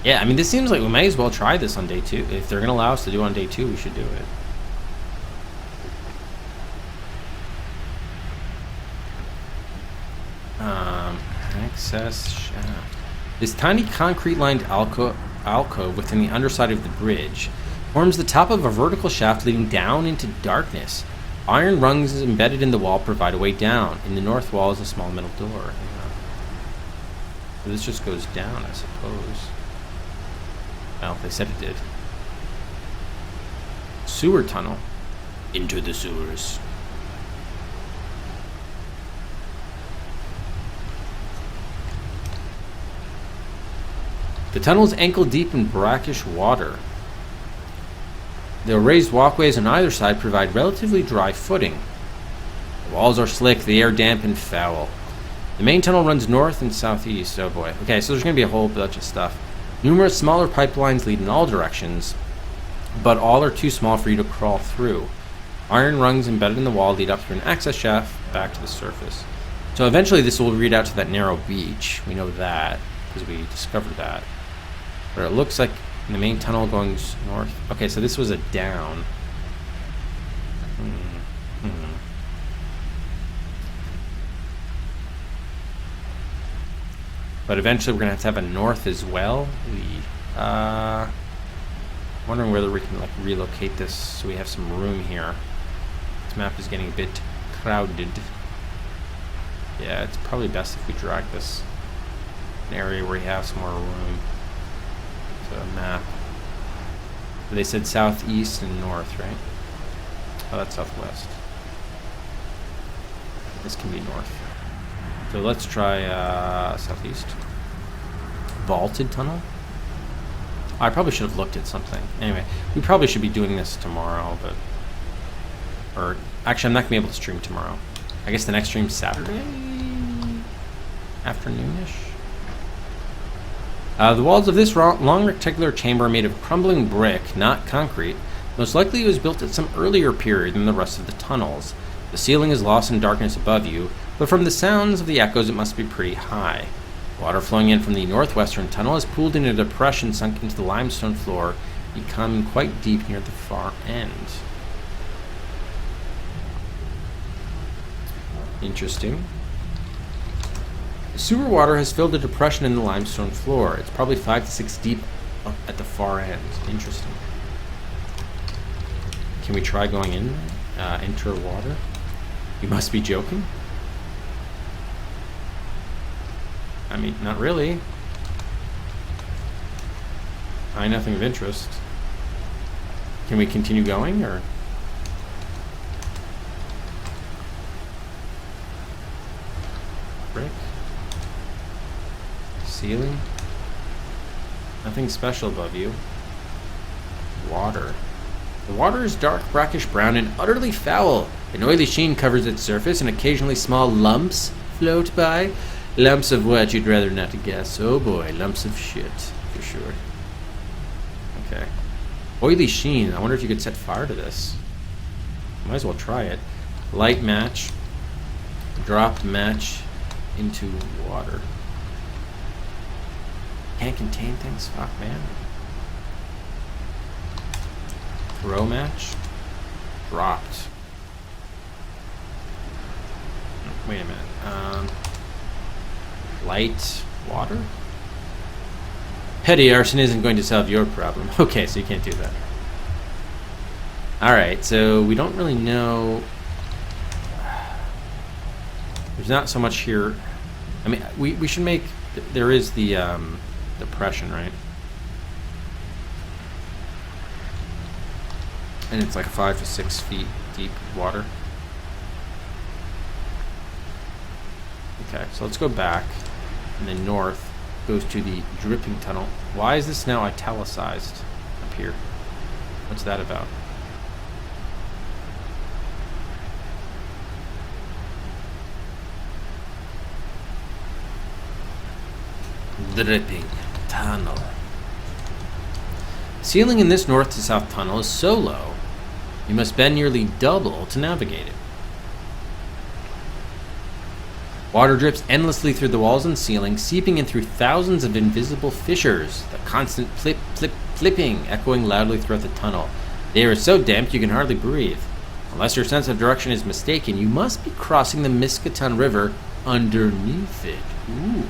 Yeah, I mean, this seems like we might as well try this on day 2. If they're going to allow us to do it on day 2, we should do it. access shaft. This tiny concrete-lined alcove within the underside of the bridge forms the top of a vertical shaft leading down into darkness. Iron rungs embedded in the wall provide a way down. In the north wall is a small metal door. So this just goes down, I suppose. Well, they said it did. Sewer tunnel. Into the sewers. The tunnel is ankle deep in brackish water. The raised walkways on either side provide relatively dry footing. The walls are slick, the air damp and foul. The main tunnel runs north and southeast. Oh boy. Okay, so there's going to be a whole bunch of stuff. Numerous smaller pipelines lead in all directions, but all are too small for you to crawl through. Iron rungs embedded in the wall lead up through an access shaft back to the surface. So eventually this will lead out to that narrow beach. We know that, because we discovered that. But it looks like the main tunnel going north. Okay, so this was a down. But eventually we're going to have a north as well. Wondering whether we can like relocate this so we have some room here. This map is getting a bit crowded. Yeah, it's probably best if we drag this an area where we have some more room. To a map. They said southeast and north, right? Oh, that's southwest. This can be north. So let's try southeast. Vaulted tunnel? I probably should have looked at something. Anyway, we probably should be doing this tomorrow, but... Or, actually, I'm not going to be able to stream tomorrow. I guess the next stream's Saturday? Afternoonish? The walls of this long rectangular chamber are made of crumbling brick, not concrete. Most likely it was built at some earlier period than the rest of the tunnels. The ceiling is lost in darkness above you, but from the sounds of the echoes it must be pretty high. Water flowing in from the northwestern tunnel is pooled in a depression sunk into the limestone floor, becoming quite deep near the far end. Interesting. The sewer water has filled a depression in the limestone floor. It's probably 5 to 6 deep up at the far end. Interesting. Can we try going in? Enter water? You must be joking? I mean, not really. Find nothing of interest. Can we continue going, or? Brick? Ceiling? Nothing special above you. Water. The water is dark, brackish brown, and utterly foul. An oily sheen covers its surface, and occasionally small lumps float by. Lumps of what you'd rather not guess. Oh boy, lumps of shit, for sure. Okay. Oily sheen. I wonder if you could set fire to this. Might as well try it. Light match. Drop match into water. Can't contain things? Fuck, man. Throw match. Dropped. Wait a minute. Light water? Petty arson isn't going to solve your problem. Okay, so you can't do that. Alright, so we don't really know. There's not so much here. I mean, we should make. There is the depression, right? And it's like 5 to 6 feet deep water. Okay, so let's go back. And then north goes to the dripping tunnel. Why is this now italicized up here? What's that about? Dripping tunnel. Ceiling in this north to south tunnel is so low, you must bend nearly double to navigate it. Water drips endlessly through the walls and ceiling, seeping in through thousands of invisible fissures, the constant flip, flip, flipping echoing loudly throughout the tunnel. The air is so damp you can hardly breathe. Unless your sense of direction is mistaken, you must be crossing the Miskatun River underneath it. Ooh.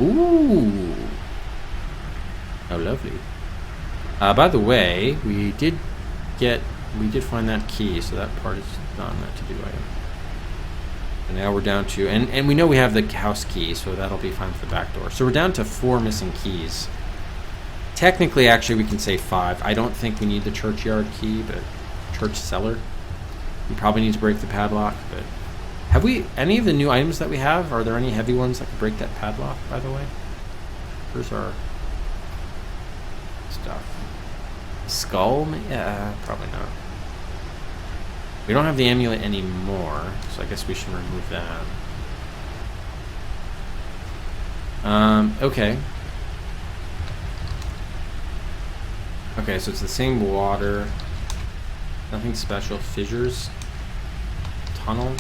Ooh. Oh, lovely. By the way, we did find that key, so that part is done. That to-do item. And now we're down to, and we know we have the house key, so that'll be fine for the back door. So we're down to 4 missing keys. Technically, actually, we can say 5. I don't think we need the churchyard key, but church cellar. We probably need to break the padlock, but have we any of the new items that we have? Are there any heavy ones that can break that padlock, by the way? Where's our stuff? Skull? Yeah, probably not. We don't have the amulet anymore, so I guess we should remove that. Okay. Okay, so it's the same water. Nothing special. Fissures. Tunnel.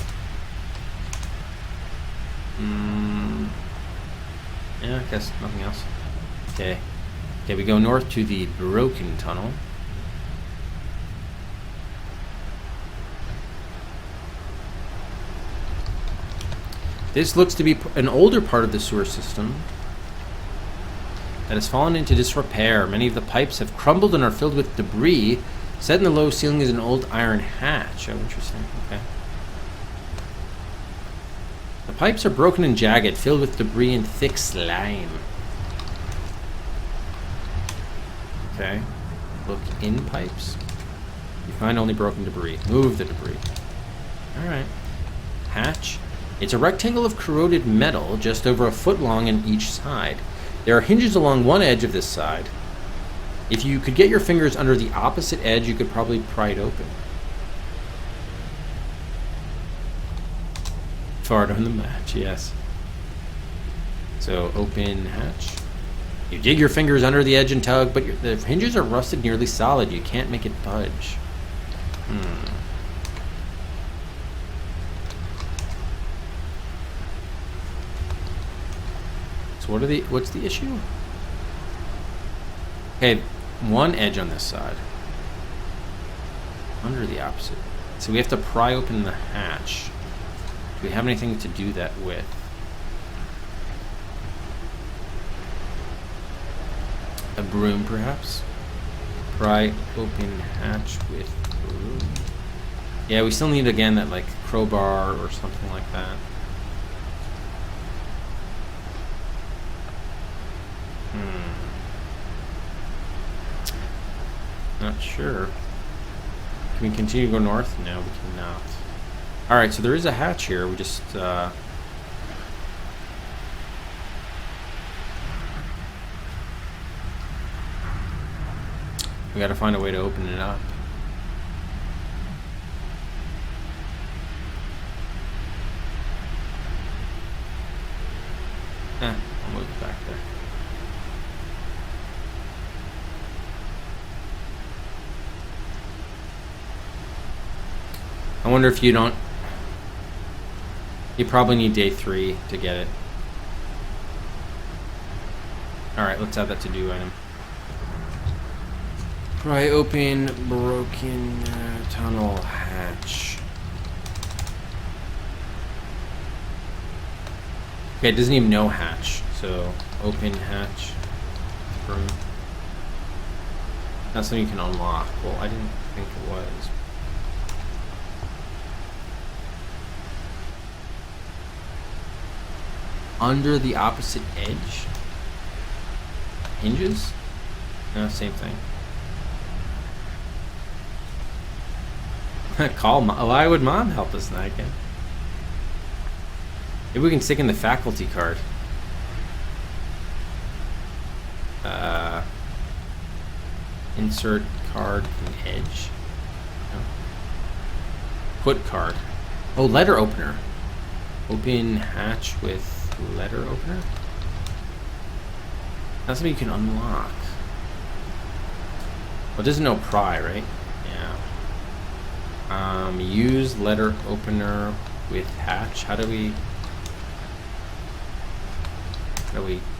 Yeah, I guess nothing else. Okay. Okay, we go north to the broken tunnel. This looks to be an older part of the sewer system that has fallen into disrepair. Many of the pipes have crumbled and are filled with debris. Set in the low ceiling is an old iron hatch. Oh, interesting. Okay. The pipes are broken and jagged, filled with debris and thick slime. Okay. Look in pipes. You find only broken debris. Move the debris. Alright. Hatch. It's a rectangle of corroded metal, just over a foot long on each side. There are hinges along one edge of this side. If you could get your fingers under the opposite edge, you could probably pry it open. Fart on the match, yes. So, open hatch. You dig your fingers under the edge and tug, but the hinges are rusted nearly solid. You can't make it budge. So what's the issue? Okay, one edge on this side. Under the opposite. So we have to pry open the hatch. Do we have anything to do that with? A broom, perhaps? Pry open hatch with broom. Yeah, we still need, again, that, like, crowbar or something like that. Not sure. Can we continue to go north? No, we cannot. Alright, so there is a hatch here. We just, we gotta find a way to open it up. I'll move it back there. I wonder if you don't... You probably need day 3 to get it. Alright, let's add that to-do item. Pry open broken tunnel hatch. Okay, it doesn't even know hatch. So, open hatch. Broom. That's something you can unlock. Well, I didn't think it was. Under the opposite edge? Hinges? No, same thing. Call Mom. Why would Mom help us now again? Maybe we can stick in the faculty card. Insert card in edge. No. Put card. Oh, letter opener. Open hatch with letter opener? That's something you can unlock. Well, it doesn't know pry, right? Yeah. Use letter opener with hatch. How do we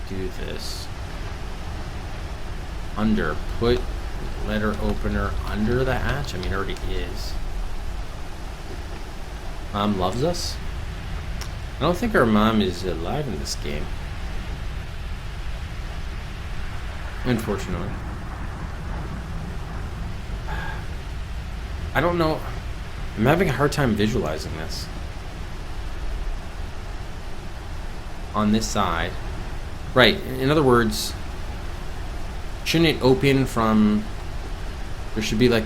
do this? Under. Put letter opener under the hatch? I mean, it already is. Mom loves us? I don't think our mom is alive in this game. Unfortunately. I don't know. I'm having a hard time visualizing this. On this side. Right. In other words, shouldn't it open from... There should be like...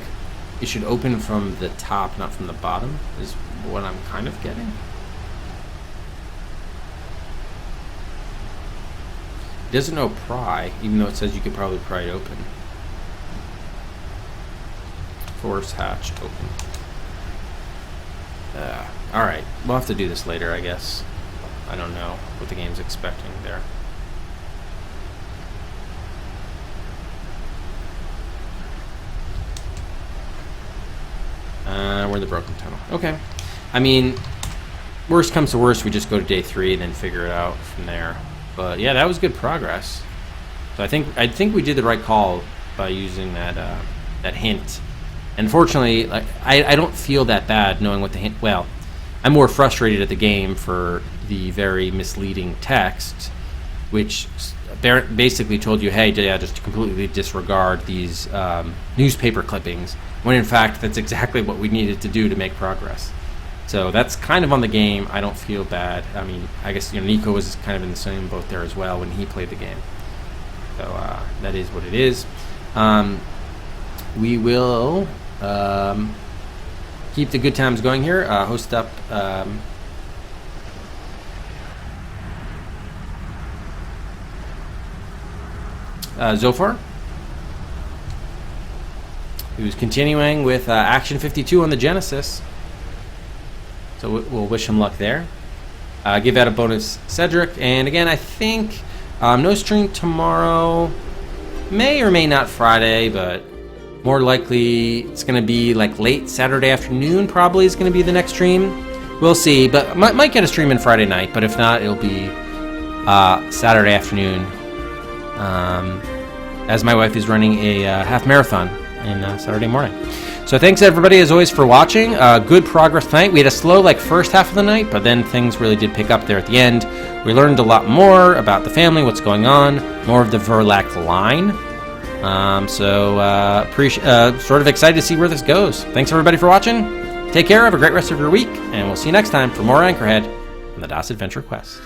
It should open from the top, not from the bottom, is what I'm kind of getting. It doesn't know pry, even though it says you could probably pry it open. Force hatch open. Alright, we'll have to do this later, I guess. I don't know what the game's expecting there. We're in the broken tunnel. Okay. I mean, worst comes to worst, we just go to day 3 and then figure it out from there. But yeah, that was good progress. So I think we did the right call by using that that hint. Unfortunately, like I don't feel that bad knowing what the hint. Well, I'm more frustrated at the game for the very misleading text, which basically told you, hey, yeah, just completely disregard these newspaper clippings, when in fact that's exactly what we needed to do to make progress. So that's kind of on the game. I don't feel bad. I mean, I guess Nico was kind of in the same boat there as well when he played the game. So that is what it is. We will keep the good times going here. Host up Zofar, who's continuing with Action 52 on the Genesis. So we'll wish him luck there. Give out a bonus Cedric. And again, I think no stream tomorrow. May or may not Friday, but more likely it's going to be like late Saturday afternoon probably is going to be the next stream. We'll see, but might get a stream in Friday night, but if not, it'll be Saturday afternoon. As my wife is running a half marathon in Saturday morning. So thanks everybody as always for watching. Good progress tonight. We had a slow first half of the night, but then things really did pick up there at the end. We learned a lot more about the family, what's going on, more of the Verlac line. Sort of excited to see where this goes. Thanks everybody for watching. Take care, have a great rest of your week, and we'll see you next time for more Anchorhead on the DOS Adventure Quest.